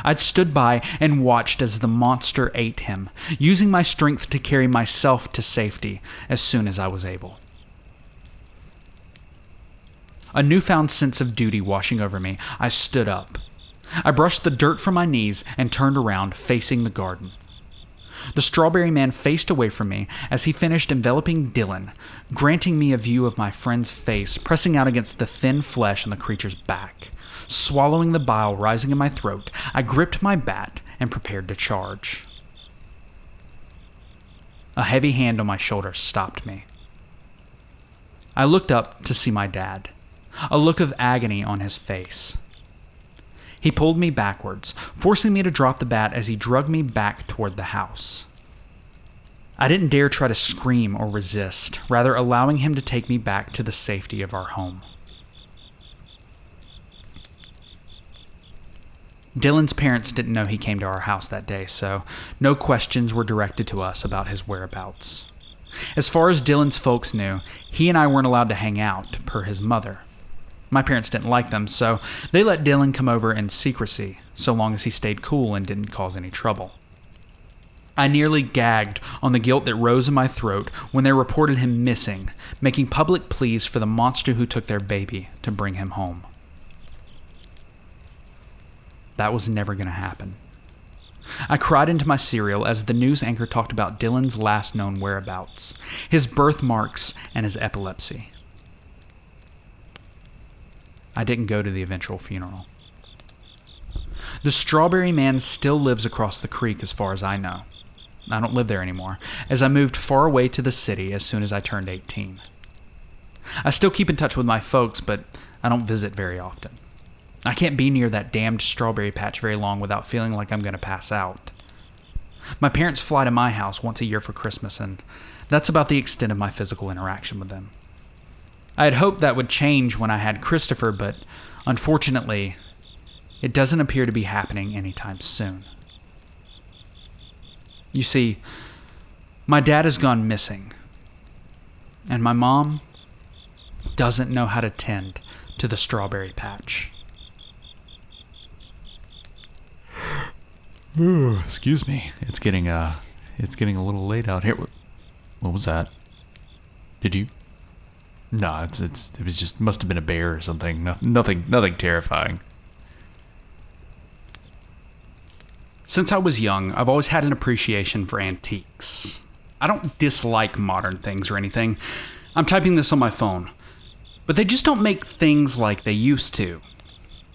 I'd stood by and watched as the monster ate him, using my strength to carry myself to safety as soon as I was able. A newfound sense of duty washing over me, I stood up. I brushed the dirt from my knees and turned around, facing the garden. The strawberry man faced away from me as he finished enveloping Dylan, granting me a view of my friend's face pressing out against the thin flesh on the creature's back. Swallowing the bile rising in my throat, I gripped my bat and prepared to charge. A heavy hand on my shoulder stopped me. I looked up to see my dad, a look of agony on his face. He pulled me backwards, forcing me to drop the bat as he dragged me back toward the house. I didn't dare try to scream or resist, rather allowing him to take me back to the safety of our home. Dylan's parents didn't know he came to our house that day, so no questions were directed to us about his whereabouts. As far as Dylan's folks knew, he and I weren't allowed to hang out, per his mother. My parents didn't like them, so they let Dylan come over in secrecy, so long as he stayed cool and didn't cause any trouble. I nearly gagged on the guilt that rose in my throat when they reported him missing, making public pleas for the monster who took their baby to bring him home. That was never going to happen. I cried into my cereal as the news anchor talked about Dylan's last known whereabouts, his birthmarks, and his epilepsy. I didn't go to the eventual funeral. The Strawberry Man still lives across the creek as far as I know. I don't live there anymore, as I moved far away to the city as soon as I turned 18. I still keep in touch with my folks, but I don't visit very often. I can't be near that damned strawberry patch very long without feeling like I'm going to pass out. My parents fly to my house once a year for Christmas, and that's about the extent of my physical interaction with them. I had hoped that would change when I had Christopher, but unfortunately, it doesn't appear to be happening anytime soon. You see, my dad has gone missing, and my mom doesn't know how to tend to the strawberry patch. Ooh, excuse me. It's getting a little late out here. What was that? Did you? No, it was just must have been a bear or something. Nothing terrifying. Since I was young, I've always had an appreciation for antiques. I don't dislike modern things or anything. I'm typing this on my phone. But they just don't make things like they used to.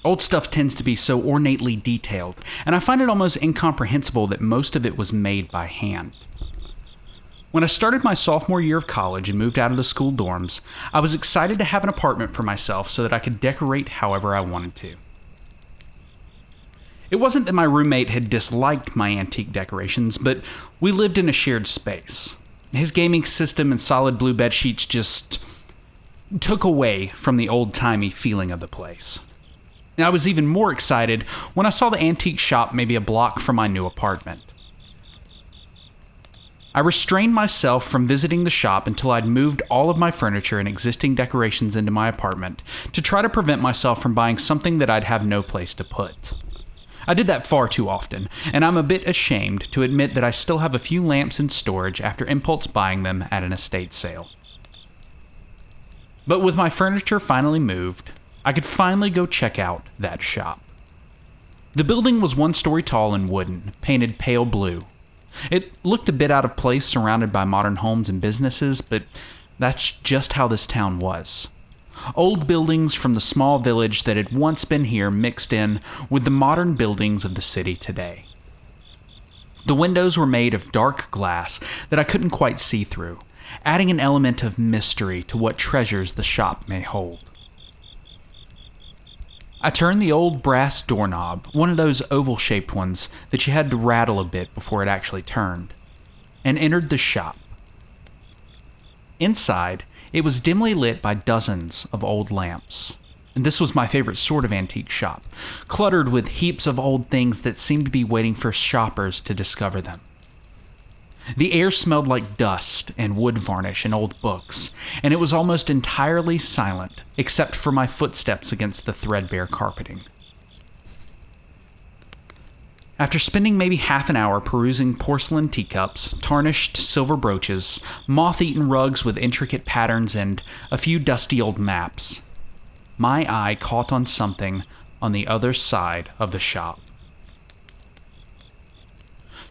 Old stuff tends to be so ornately detailed, and I find it almost incomprehensible that most of it was made by hand. When I started my sophomore year of college and moved out of the school dorms, I was excited to have an apartment for myself so that I could decorate however I wanted to. It wasn't that my roommate had disliked my antique decorations, but we lived in a shared space. His gaming system and solid blue bed sheets just took away from the old-timey feeling of the place. I was even more excited when I saw the antique shop maybe a block from my new apartment. I restrained myself from visiting the shop until I'd moved all of my furniture and existing decorations into my apartment to try to prevent myself from buying something that I'd have no place to put. I did that far too often, and I'm a bit ashamed to admit that I still have a few lamps in storage after impulse buying them at an estate sale. But with my furniture finally moved, I could finally go check out that shop. The building was 1 story tall and wooden, painted pale blue. It looked a bit out of place surrounded by modern homes and businesses, but that's just how this town was. Old buildings from the small village that had once been here mixed in with the modern buildings of the city today. The windows were made of dark glass that I couldn't quite see through, adding an element of mystery to what treasures the shop may hold. I turned the old brass doorknob, one of those oval-shaped ones that you had to rattle a bit before it actually turned, and entered the shop. Inside, it was dimly lit by dozens of old lamps. And this was my favorite sort of antique shop, cluttered with heaps of old things that seemed to be waiting for shoppers to discover them. The air smelled like dust and wood varnish and old books, and it was almost entirely silent, except for my footsteps against the threadbare carpeting. After spending maybe half an hour perusing porcelain teacups, tarnished silver brooches, moth-eaten rugs with intricate patterns, and a few dusty old maps, my eye caught on something on the other side of the shop.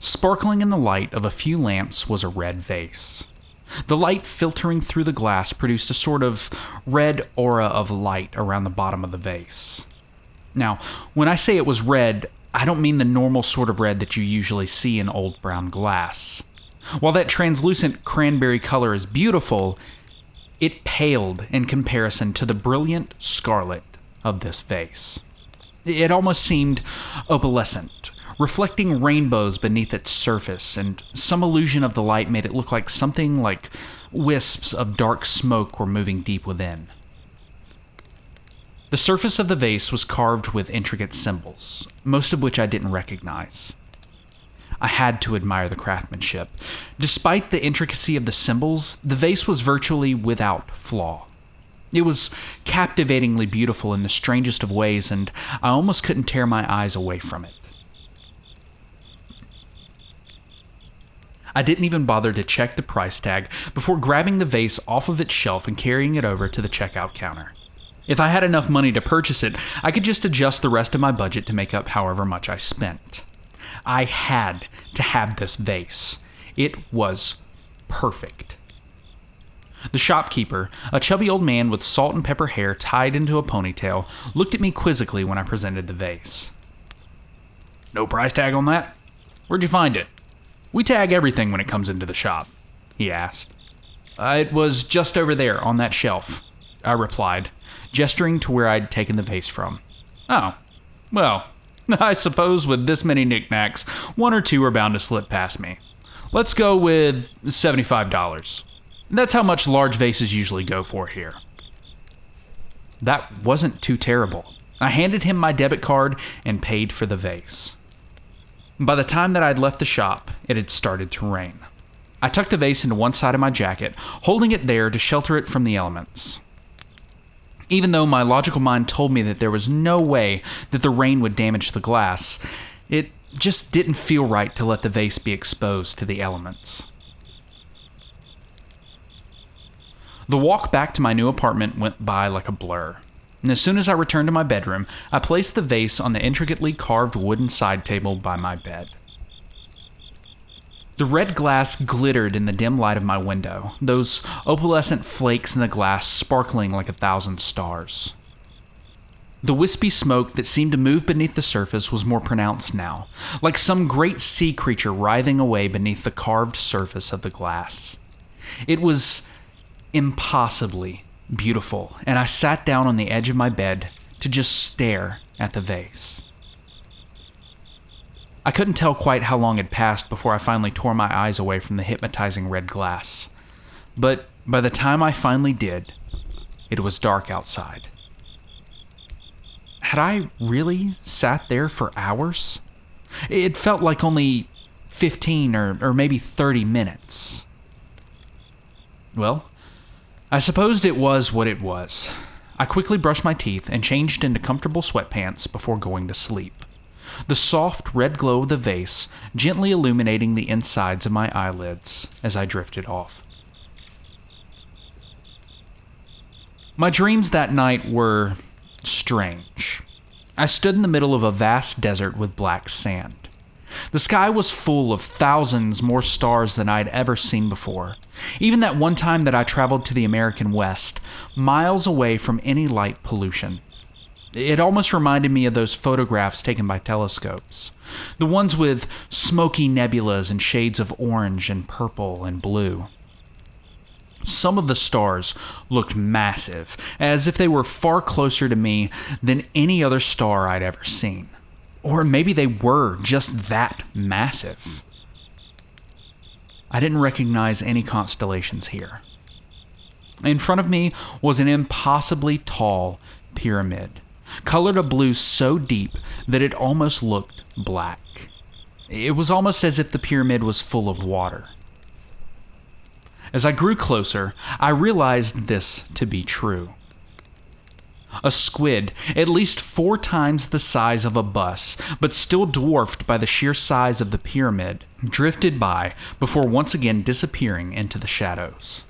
Sparkling in the light of a few lamps was a red vase. The light filtering through the glass produced a sort of red aura of light around the bottom of the vase. Now, when I say it was red, I don't mean the normal sort of red that you usually see in old brown glass. While that translucent cranberry color is beautiful, it paled in comparison to the brilliant scarlet of this vase. It almost seemed opalescent, reflecting rainbows beneath its surface, and some illusion of the light made it look like something like wisps of dark smoke were moving deep within. The surface of the vase was carved with intricate symbols, most of which I didn't recognize. I had to admire the craftsmanship. Despite the intricacy of the symbols, the vase was virtually without flaw. It was captivatingly beautiful in the strangest of ways, and I almost couldn't tear my eyes away from it. I didn't even bother to check the price tag before grabbing the vase off of its shelf and carrying it over to the checkout counter. If I had enough money to purchase it, I could just adjust the rest of my budget to make up however much I spent. I had to have this vase. It was perfect. The shopkeeper, a chubby old man with salt and pepper hair tied into a ponytail, looked at me quizzically when I presented the vase. "No price tag on that? Where'd you find it? We tag everything when it comes into the shop," he asked. It was just over there on that shelf," I replied, gesturing to where I'd taken the vase from. "Oh, well, I suppose with this many knickknacks, one or two are bound to slip past me. Let's go with $75. That's how much large vases usually go for here." That wasn't too terrible. I handed him my debit card and paid for the vase. By the time that I'd left the shop, it had started to rain. I tucked the vase into one side of my jacket, holding it there to shelter it from the elements. Even though my logical mind told me that there was no way that the rain would damage the glass, it just didn't feel right to let the vase be exposed to the elements. The walk back to my new apartment went by like a blur, and as soon as I returned to my bedroom, I placed the vase on the intricately carved wooden side table by my bed. The red glass glittered in the dim light of my window, those opalescent flakes in the glass sparkling like 1,000 stars. The wispy smoke that seemed to move beneath the surface was more pronounced now, like some great sea creature writhing away beneath the carved surface of the glass. It was impossibly beautiful, and I sat down on the edge of my bed to just stare at the vase. I couldn't tell quite how long had passed before I finally tore my eyes away from the hypnotizing red glass. But by the time I finally did, it was dark outside. Had I really sat there for hours? It felt like only 15 or maybe 30 minutes. Well, I supposed it was what it was. I quickly brushed my teeth and changed into comfortable sweatpants before going to sleep. The soft red glow of the vase gently illuminating the insides of my eyelids as I drifted off. My dreams that night were strange. I stood in the middle of a vast desert with black sand. The sky was full of thousands more stars than I'd ever seen before. Even that one time that I traveled to the American West, miles away from any light pollution. It almost reminded me of those photographs taken by telescopes. The ones with smoky nebulas and shades of orange and purple and blue. Some of the stars looked massive, as if they were far closer to me than any other star I'd ever seen. Or maybe they were just that massive. I didn't recognize any constellations here. In front of me was an impossibly tall pyramid, colored a blue so deep that it almost looked black. It was almost as if the pyramid was full of water. As I grew closer, I realized this to be true. A squid, at least 4 times the size of a bus, but still dwarfed by the sheer size of the pyramid, drifted by before once again disappearing into the shadows.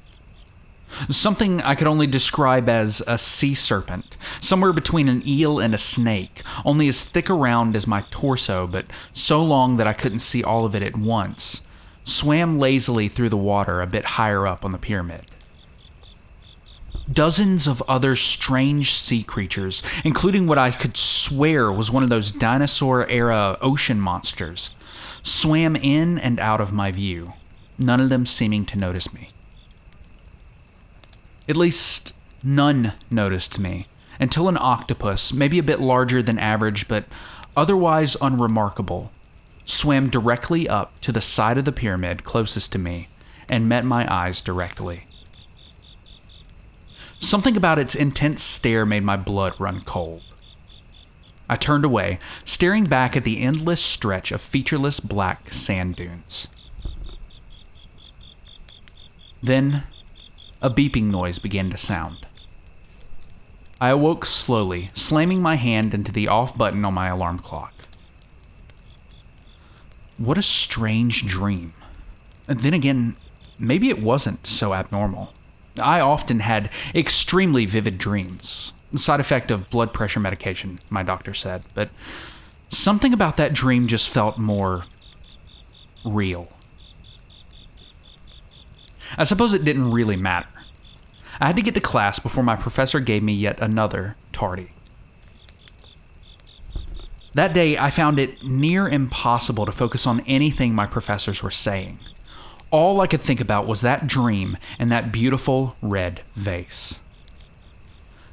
Something I could only describe as a sea serpent, somewhere between an eel and a snake, only as thick around as my torso, but so long that I couldn't see all of it at once, swam lazily through the water a bit higher up on the pyramid. Dozens of other strange sea creatures, including what I could swear was one of those dinosaur-era ocean monsters, swam in and out of my view, none of them seeming to notice me. At least, none noticed me, until an octopus, maybe a bit larger than average but otherwise unremarkable, swam directly up to the side of the pyramid closest to me and met my eyes directly. Something about its intense stare made my blood run cold. I turned away, staring back at the endless stretch of featureless black sand dunes. Then, a beeping noise began to sound. I awoke slowly, slamming my hand into the off button on my alarm clock. What a strange dream. And then again, maybe it wasn't so abnormal. I often had extremely vivid dreams. Side effect of blood pressure medication, my doctor said. But something about that dream just felt more real. I suppose it didn't really matter. I had to get to class before my professor gave me yet another tardy. That day, I found it near impossible to focus on anything my professors were saying. All I could think about was that dream and that beautiful red vase.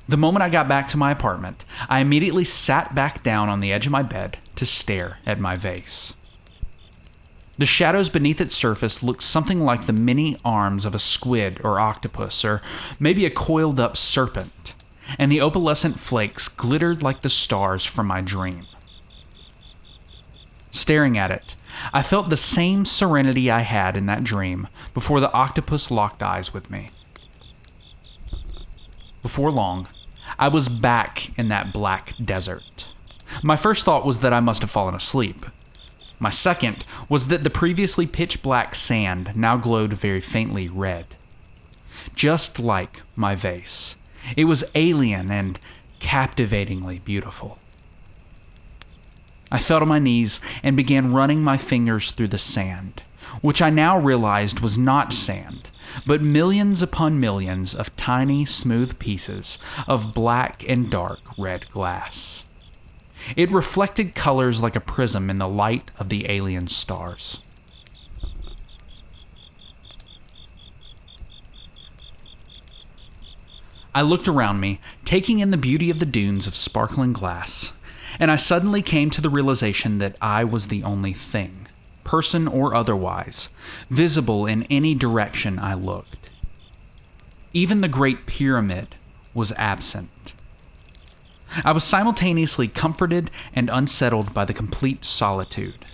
The moment I got back to my apartment, I immediately sat back down on the edge of my bed to stare at my vase. The shadows beneath its surface looked something like the many arms of a squid or octopus, or maybe a coiled-up serpent, and the opalescent flakes glittered like the stars from my dream. Staring at it, I felt the same serenity I had in that dream before the octopus locked eyes with me. Before long, I was back in that black desert. My first thought was that I must have fallen asleep. My second was that the previously pitch-black sand now glowed very faintly red. Just like my vase, it was alien and captivatingly beautiful. I fell to my knees and began running my fingers through the sand, which I now realized was not sand, but millions upon millions of tiny, smooth pieces of black and dark red glass. It reflected colors like a prism in the light of the alien stars. I looked around me, taking in the beauty of the dunes of sparkling glass, and I suddenly came to the realization that I was the only thing, person or otherwise, visible in any direction I looked. Even the Great Pyramid was absent. I was simultaneously comforted and unsettled by the complete solitude.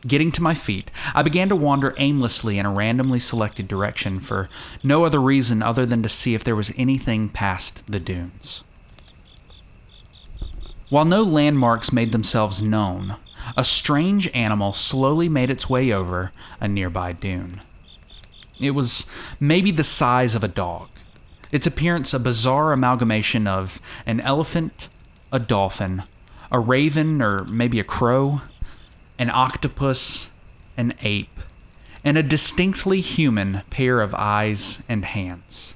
Getting to my feet, I began to wander aimlessly in a randomly selected direction for no other reason other than to see if there was anything past the dunes. While no landmarks made themselves known, a strange animal slowly made its way over a nearby dune. It was maybe the size of a dog. Its appearance a bizarre amalgamation of an elephant, a dolphin, a raven or maybe a crow, an octopus, an ape, and a distinctly human pair of eyes and hands.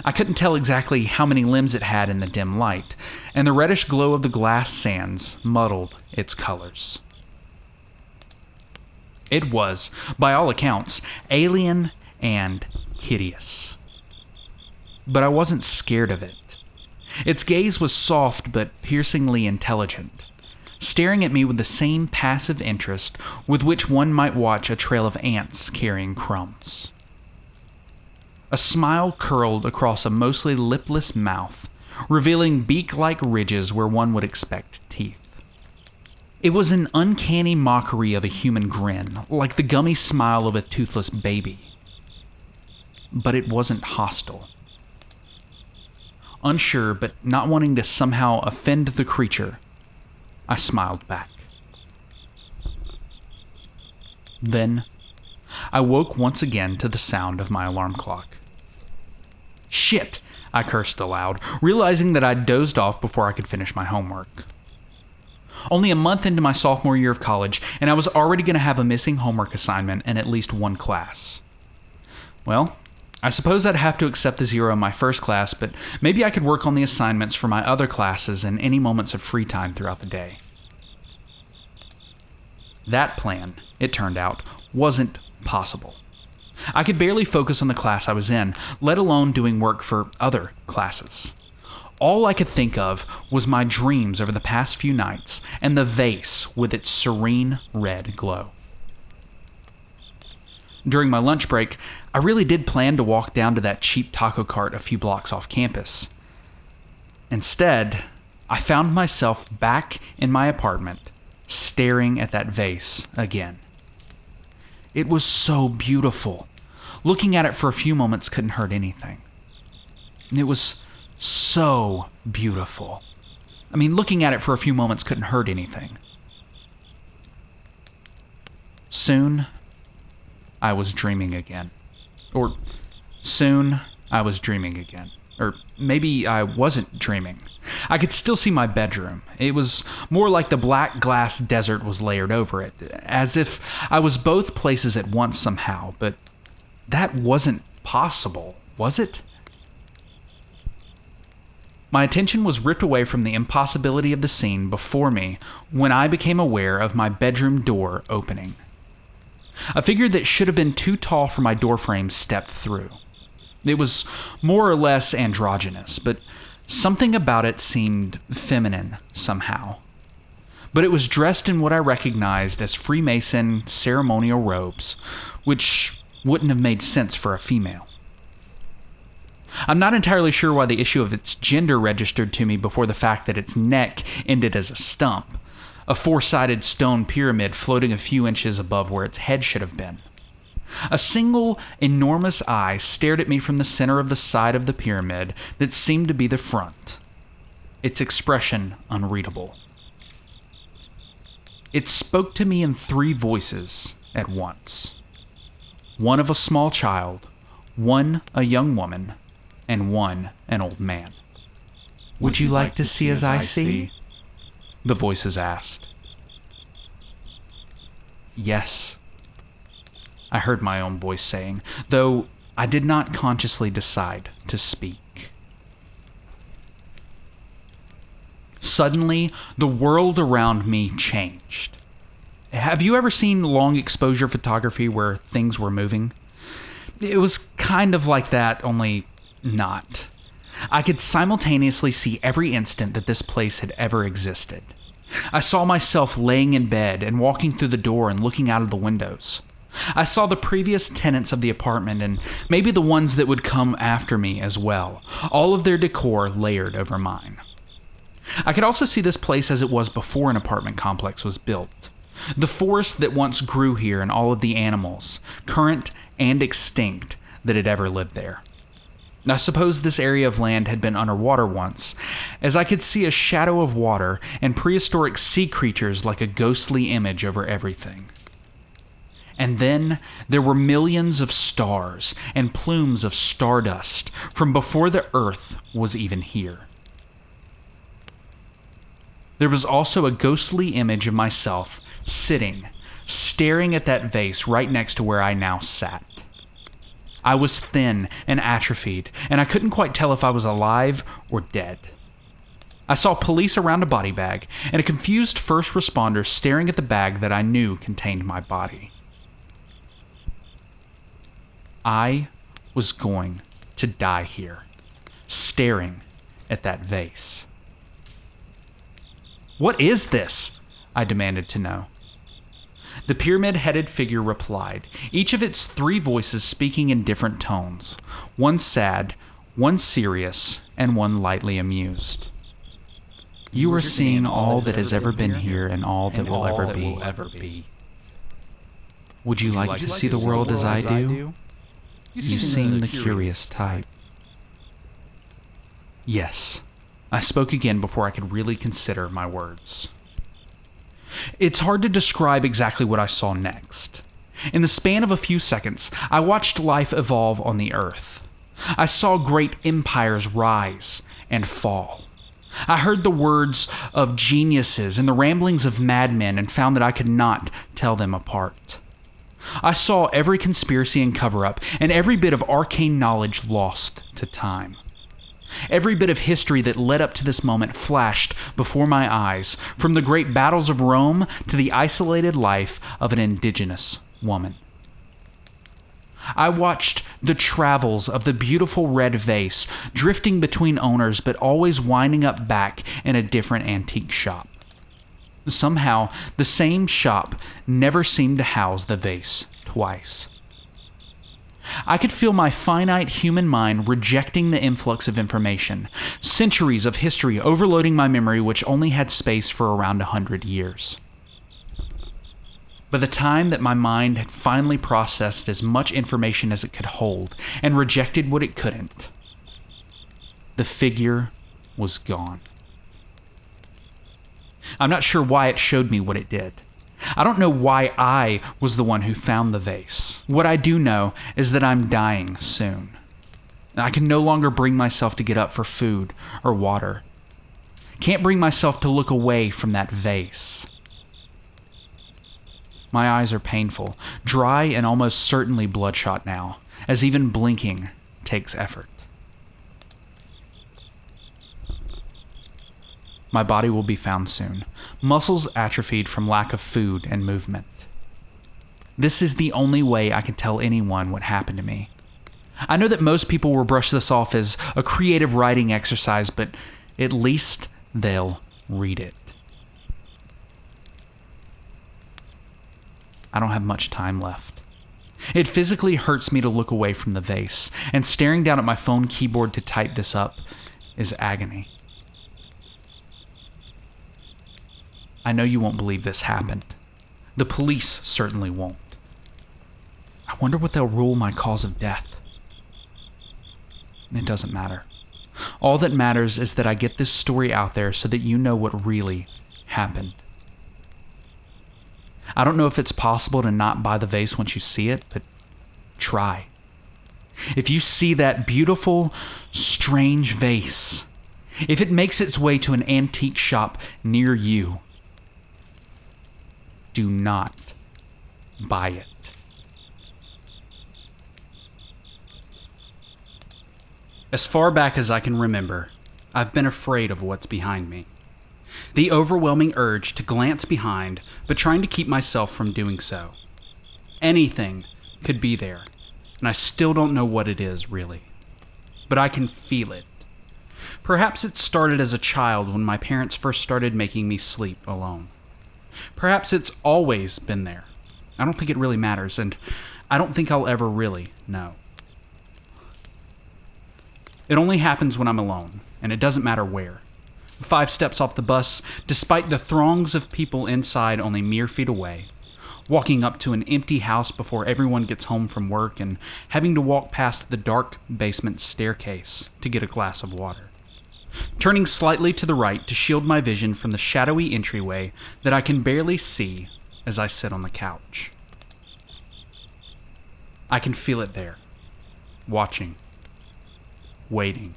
I couldn't tell exactly how many limbs it had in the dim light, and the reddish glow of the glass sands muddled its colors. It was, by all accounts, alien and hideous. But I wasn't scared of it. Its gaze was soft but piercingly intelligent, staring at me with the same passive interest with which one might watch a trail of ants carrying crumbs. A smile curled across a mostly lipless mouth, revealing beak-like ridges where one would expect teeth. It was an uncanny mockery of a human grin, like the gummy smile of a toothless baby. But it wasn't hostile. Unsure, but not wanting to somehow offend the creature, I smiled back. Then, I woke once again to the sound of my alarm clock. Shit! I cursed aloud, realizing that I'd dozed off before I could finish my homework. Only a month into my sophomore year of college, and I was already going to have a missing homework assignment in at least one class. Well, I suppose I'd have to accept the 0 in my first class, but maybe I could work on the assignments for my other classes in any moments of free time throughout the day. That plan, it turned out, wasn't possible. I could barely focus on the class I was in, let alone doing work for other classes. All I could think of was my dreams over the past few nights and the vase with its serene red glow. during my lunch break, I really did plan to walk down to that cheap taco cart a few blocks off campus. Instead, I found myself back in my apartment, staring at that vase again. It was so beautiful. Looking at it for a few moments couldn't hurt anything. It was so beautiful. Looking at it for a few moments couldn't hurt anything. Soon, I was dreaming again. Or soon, I was dreaming again. Or maybe I wasn't dreaming. I could still see my bedroom. It was more like the black glass desert was layered over it, as if I was both places at once somehow, but that wasn't possible, was it? My attention was ripped away from the impossibility of the scene before me when I became aware of my bedroom door opening. A figure that should have been too tall for my doorframe stepped through. It was more or less androgynous, but something about it seemed feminine somehow. But it was dressed in what I recognized as Freemason ceremonial robes, which wouldn't have made sense for a female. I'm not entirely sure why the issue of its gender registered to me before the fact that its neck ended as a stump, a four-sided stone pyramid floating a few inches above where its head should have been. A single, enormous eye stared at me from the center of the side of the pyramid that seemed to be the front, its expression unreadable. It spoke to me in 3 voices at once. One of a small child, one a young woman, and one an old man. "Would you like to see as I see?" the voices asked. "Yes," I heard my own voice saying, though I did not consciously decide to speak. Suddenly, the world around me changed. Have you ever seen long exposure photography where things were moving? It was kind of like that, only not. I could simultaneously see every instant that this place had ever existed. I saw myself laying in bed and walking through the door and looking out of the windows. I saw the previous tenants of the apartment and maybe the ones that would come after me as well, all of their decor layered over mine. I could also see this place as it was before an apartment complex was built. The forest that once grew here and all of the animals, current and extinct, that had ever lived there. I suppose this area of land had been underwater once, as I could see a shadow of water and prehistoric sea creatures like a ghostly image over everything. And then there were millions of stars and plumes of stardust from before the earth was even here. There was also a ghostly image of myself sitting, staring at that vase right next to where I now sat. I was thin and atrophied, and I couldn't quite tell if I was alive or dead. I saw police around a body bag, and a confused first responder staring at the bag that I knew contained my body. I was going to die here, staring at that vase. "What is this?" I demanded to know. The pyramid-headed figure replied, each of its 3 voices speaking in different tones, one sad, one serious, and one lightly amused. "You are seeing all that has ever been here and all that will ever be. Would you like to see the world as I do? You seem the curious type." Yes, I spoke again before I could really consider my words. It's hard to describe exactly what I saw next. In the span of a few seconds, I watched life evolve on the earth. I saw great empires rise and fall. I heard the words of geniuses and the ramblings of madmen and found that I could not tell them apart. I saw every conspiracy and cover-up and every bit of arcane knowledge lost to time. Every bit of history that led up to this moment flashed before my eyes, from the great battles of Rome to the isolated life of an indigenous woman. I watched the travels of the beautiful red vase, drifting between owners but always winding up back in a different antique shop. Somehow, the same shop never seemed to house the vase twice. I could feel my finite human mind rejecting the influx of information, centuries of history overloading my memory, which only had space for around 100 years. By the time that my mind had finally processed as much information as it could hold and rejected what it couldn't, the figure was gone. I'm not sure why it showed me what it did. I don't know why I was the one who found the vase. What I do know is that I'm dying soon. I can no longer bring myself to get up for food or water. Can't bring myself to look away from that vase. My eyes are painful, dry and almost certainly bloodshot now, as even blinking takes effort. My body will be found soon, muscles atrophied from lack of food and movement. This is the only way I can tell anyone what happened to me. I know that most people will brush this off as a creative writing exercise, but at least they'll read it. I don't have much time left. It physically hurts me to look away from the vase, and staring down at my phone keyboard to type this up is agony. I know you won't believe this happened. The police certainly won't. I wonder what they'll rule my cause of death. It doesn't matter. All that matters is that I get this story out there so that you know what really happened. I don't know if it's possible to not buy the vase once you see it, but try. If you see that beautiful, strange vase, if it makes its way to an antique shop near you, do not buy it. As far back as I can remember, I've been afraid of what's behind me. The overwhelming urge to glance behind, but trying to keep myself from doing so. Anything could be there, and I still don't know what it is, really. But I can feel it. Perhaps it started as a child when my parents first started making me sleep alone. Perhaps it's always been there. I don't think it really matters, and I don't think I'll ever really know. It only happens when I'm alone, and it doesn't matter where. 5 steps off the bus, despite the throngs of people inside only mere feet away. Walking up to an empty house before everyone gets home from work, and having to walk past the dark basement staircase to get a glass of water. Turning slightly to the right to shield my vision from the shadowy entryway that I can barely see as I sit on the couch. I can feel it there, watching, waiting.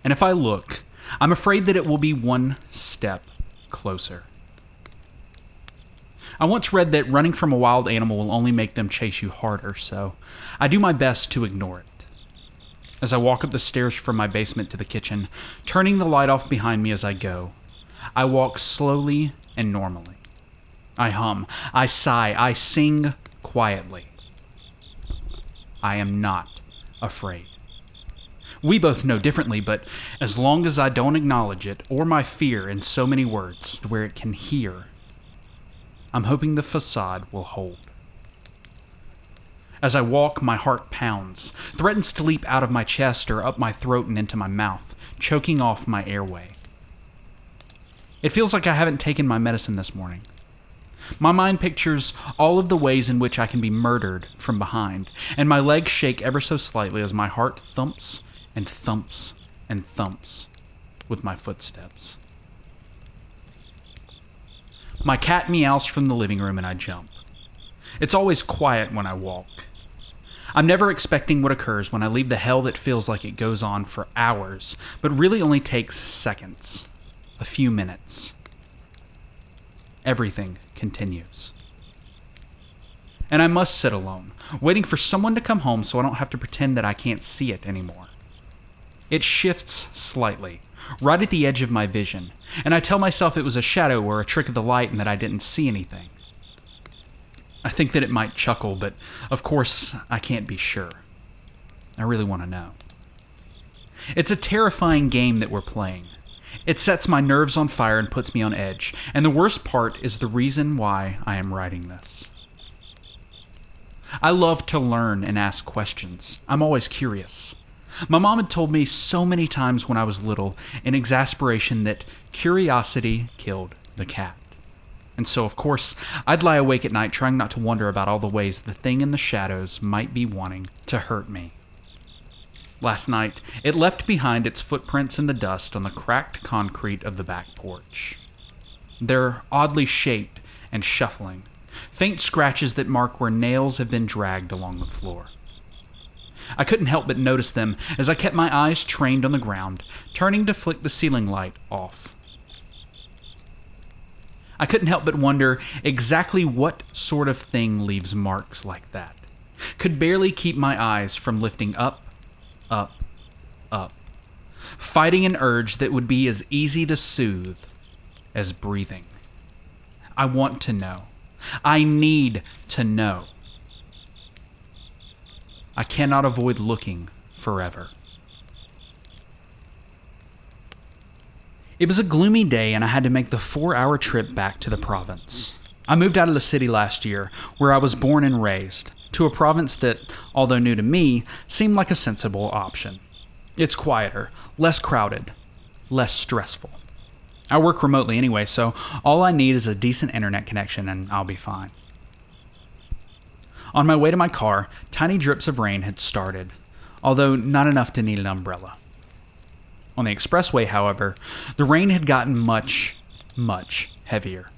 And if I look, I'm afraid that it will be one step closer. I once read that running from a wild animal will only make them chase you harder, so I do my best to ignore it. As I walk up the stairs from my basement to the kitchen, turning the light off behind me as I go, I walk slowly and normally. I hum, I sigh, I sing quietly. I am not afraid. We both know differently, but as long as I don't acknowledge it or my fear in so many words where it can hear, I'm hoping the facade will hold. As I walk, my heart pounds, threatens to leap out of my chest or up my throat and into my mouth, choking off my airway. It feels like I haven't taken my medicine this morning. My mind pictures all of the ways in which I can be murdered from behind, and my legs shake ever so slightly as my heart thumps and thumps and thumps with my footsteps. My cat meows from the living room and I jump. It's always quiet when I walk. I'm never expecting what occurs when I leave the hell that feels like it goes on for hours, but really only takes seconds, a few minutes. Everything continues. And I must sit alone, waiting for someone to come home so I don't have to pretend that I can't see it anymore. It shifts slightly, right at the edge of my vision, and I tell myself it was a shadow or a trick of the light and that I didn't see anything. I think that it might chuckle, but of course I can't be sure. I really want to know. It's a terrifying game that we're playing. It sets my nerves on fire and puts me on edge, and the worst part is the reason why I am writing this. I love to learn and ask questions. I'm always curious. My mom had told me so many times when I was little in exasperation that curiosity killed the cat. And so, of course, I'd lie awake at night trying not to wonder about all the ways the thing in the shadows might be wanting to hurt me. Last night, it left behind its footprints in the dust on the cracked concrete of the back porch. They're oddly shaped and shuffling, faint scratches that mark where nails have been dragged along the floor. I couldn't help but notice them as I kept my eyes trained on the ground, turning to flick the ceiling light off. I couldn't help but wonder exactly what sort of thing leaves marks like that. Could barely keep my eyes from lifting up, fighting an urge that would be as easy to soothe as breathing. I want to know. I need to know. I cannot avoid looking forever. It was a gloomy day and I had to make the 4-hour trip back to the province. I moved out of the city last year, where I was born and raised, to a province that, although new to me, seemed like a sensible option. It's quieter, less crowded, less stressful. I work remotely anyway, so all I need is a decent internet connection and I'll be fine. On my way to my car, tiny drips of rain had started, although not enough to need an umbrella. On the expressway, however, the rain had gotten much, much heavier.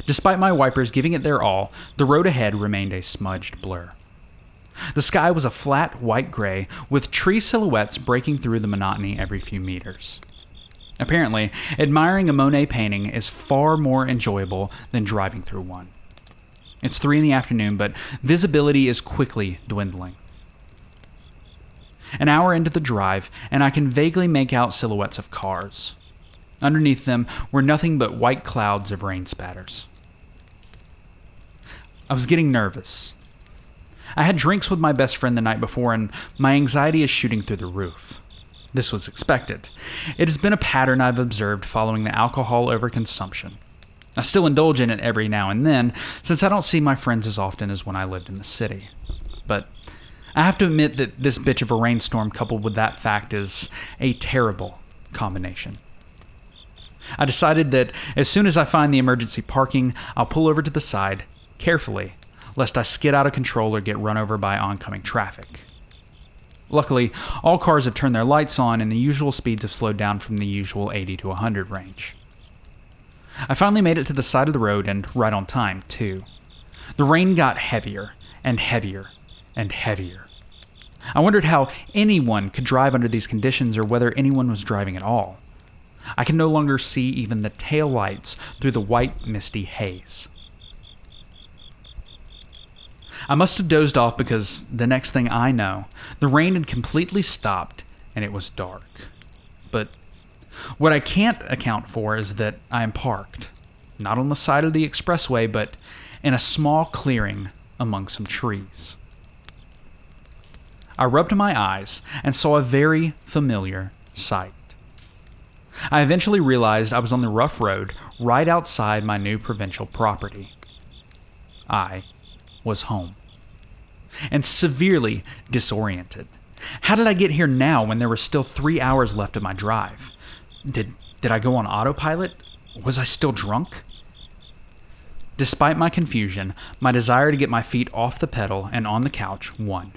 Despite my wipers giving it their all, the road ahead remained a smudged blur. The sky was a flat white gray, with tree silhouettes breaking through the monotony every few meters. Apparently, admiring a Monet painting is far more enjoyable than driving through one. It's 3 p.m, but visibility is quickly dwindling. An hour into the drive, and I can vaguely make out silhouettes of cars. Underneath them were nothing but white clouds of rain spatters. I was getting nervous. I had drinks with my best friend the night before, and my anxiety is shooting through the roof. This was expected. It has been a pattern I've observed following the alcohol overconsumption. I still indulge in it every now and then, since I don't see my friends as often as when I lived in the city. But I have to admit that this bitch of a rainstorm coupled with that fact is a terrible combination. I decided that as soon as I find the emergency parking, I'll pull over to the side, carefully, lest I skid out of control or get run over by oncoming traffic. Luckily, all cars have turned their lights on and the usual speeds have slowed down from the usual 80 to 100 range. I finally made it to the side of the road, and right on time, too. The rain got heavier and heavier and heavier. I wondered how anyone could drive under these conditions or whether anyone was driving at all. I can no longer see even the tail lights through the white, misty haze. I must have dozed off because the next thing I know, the rain had completely stopped and it was dark. But what I can't account for is that I am parked, not on the side of the expressway, but in a small clearing among some trees. I rubbed my eyes and saw a very familiar sight. I eventually realized I was on the rough road right outside my new provincial property. I was home. And severely disoriented. How did I get here now when there were still 3 hours left of my drive? Did I go on autopilot? Was I still drunk? Despite my confusion, my desire to get my feet off the pedal and on the couch won.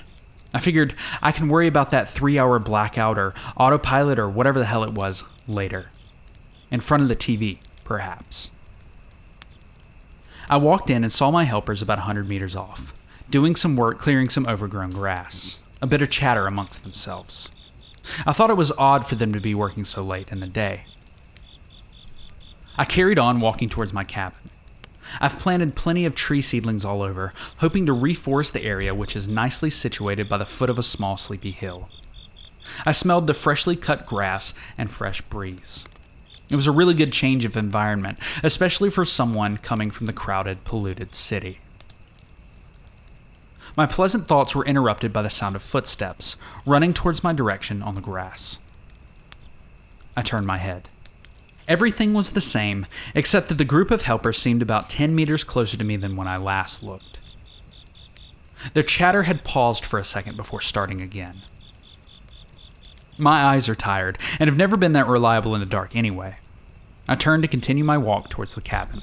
I figured I can worry about that 3-hour blackout or autopilot or whatever the hell it was later. In front of the TV, perhaps. I walked in and saw my helpers about 100 meters off, doing some work clearing some overgrown grass, a bit of chatter amongst themselves. I thought it was odd for them to be working so late in the day. I carried on walking towards my cabin. I've planted plenty of tree seedlings all over, hoping to reforest the area which is nicely situated by the foot of a small sleepy hill. I smelled the freshly cut grass and fresh breeze. It was a really good change of environment, especially for someone coming from the crowded, polluted city. My pleasant thoughts were interrupted by the sound of footsteps, running towards my direction on the grass. I turned my head. Everything was the same, except that the group of helpers seemed about 10 meters closer to me than when I last looked. Their chatter had paused for a second before starting again. My eyes are tired, and have never been that reliable in the dark anyway. I turned to continue my walk towards the cabin.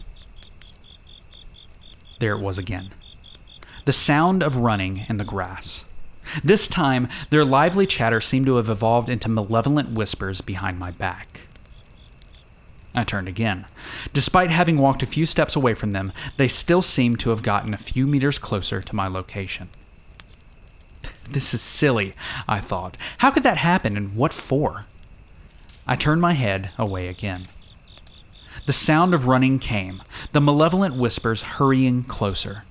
There it was again. The sound of running in the grass. This time, their lively chatter seemed to have evolved into malevolent whispers behind my back. I turned again. Despite having walked a few steps away from them, they still seemed to have gotten a few meters closer to my location. This is silly, I thought. How could that happen, and what for? I turned my head away again. The sound of running came, the malevolent whispers hurrying closer.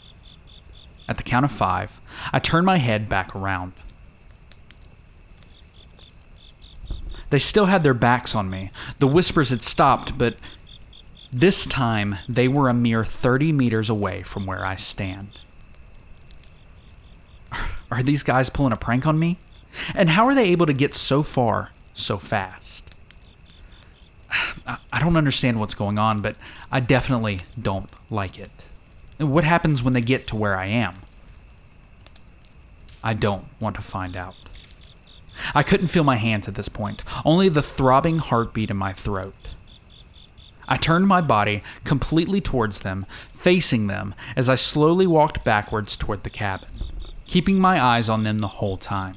At the count of 5, I turned my head back around. They still had their backs on me. The whispers had stopped, but this time they were a mere 30 meters away from where I stand. Are these guys pulling a prank on me? And how are they able to get so far so fast? I don't understand what's going on, but I definitely don't like it. What happens when they get to where I am? I don't want to find out. I couldn't feel my hands at this point, only the throbbing heartbeat in my throat. I turned my body completely towards them, facing them as I slowly walked backwards toward the cabin, keeping my eyes on them the whole time.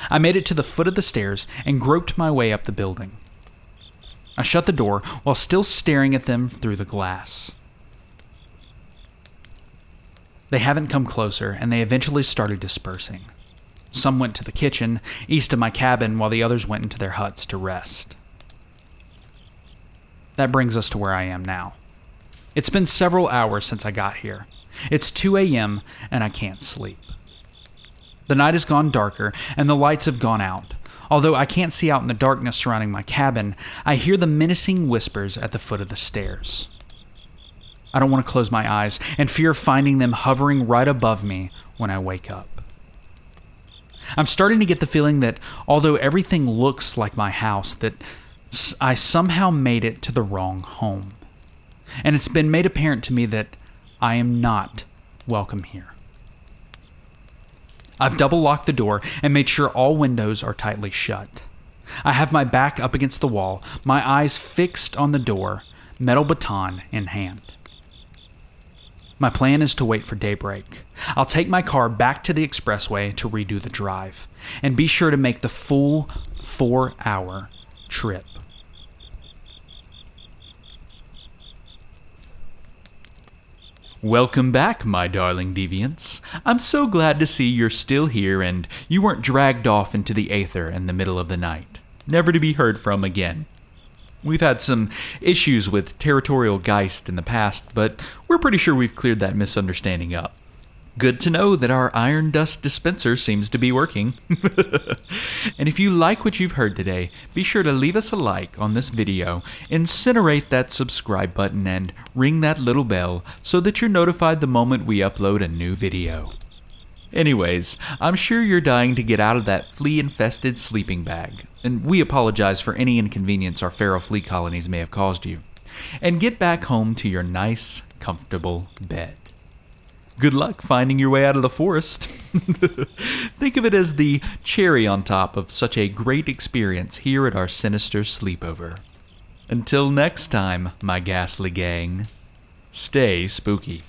I made it to the foot of the stairs and groped my way up the building. I shut the door while still staring at them through the glass. They haven't come closer, and they eventually started dispersing. Some went to the kitchen, east of my cabin, while the others went into their huts to rest. That brings us to where I am now. It's been several hours since I got here. It's 2 a.m., and I can't sleep. The night has gone darker, and the lights have gone out. Although I can't see out in the darkness surrounding my cabin, I hear the menacing whispers at the foot of the stairs. I don't want to close my eyes, and fear finding them hovering right above me when I wake up. I'm starting to get the feeling that although everything looks like my house, that I somehow made it to the wrong home. And it's been made apparent to me that I am not welcome here. I've double-locked the door and made sure all windows are tightly shut. I have my back up against the wall, my eyes fixed on the door, metal baton in hand. My plan is to wait for daybreak. I'll take my car back to the expressway to redo the drive, and be sure to make the full 4-hour trip. Welcome back, my darling deviants. I'm so glad to see you're still here and you weren't dragged off into the aether in the middle of the night, never to be heard from again. We've had some issues with territorial Geist in the past, but we're pretty sure we've cleared that misunderstanding up. Good to know that our iron dust dispenser seems to be working. And if you like what you've heard today, be sure to leave us a like on this video, incinerate that subscribe button, and ring that little bell so that you're notified the moment we upload a new video. Anyways, I'm sure you're dying to get out of that flea-infested sleeping bag, and we apologize for any inconvenience our feral flea colonies may have caused you, and get back home to your nice, comfortable bed. Good luck finding your way out of the forest. Think of it as the cherry on top of such a great experience here at our sinister sleepover. Until next time, my ghastly gang, stay spooky.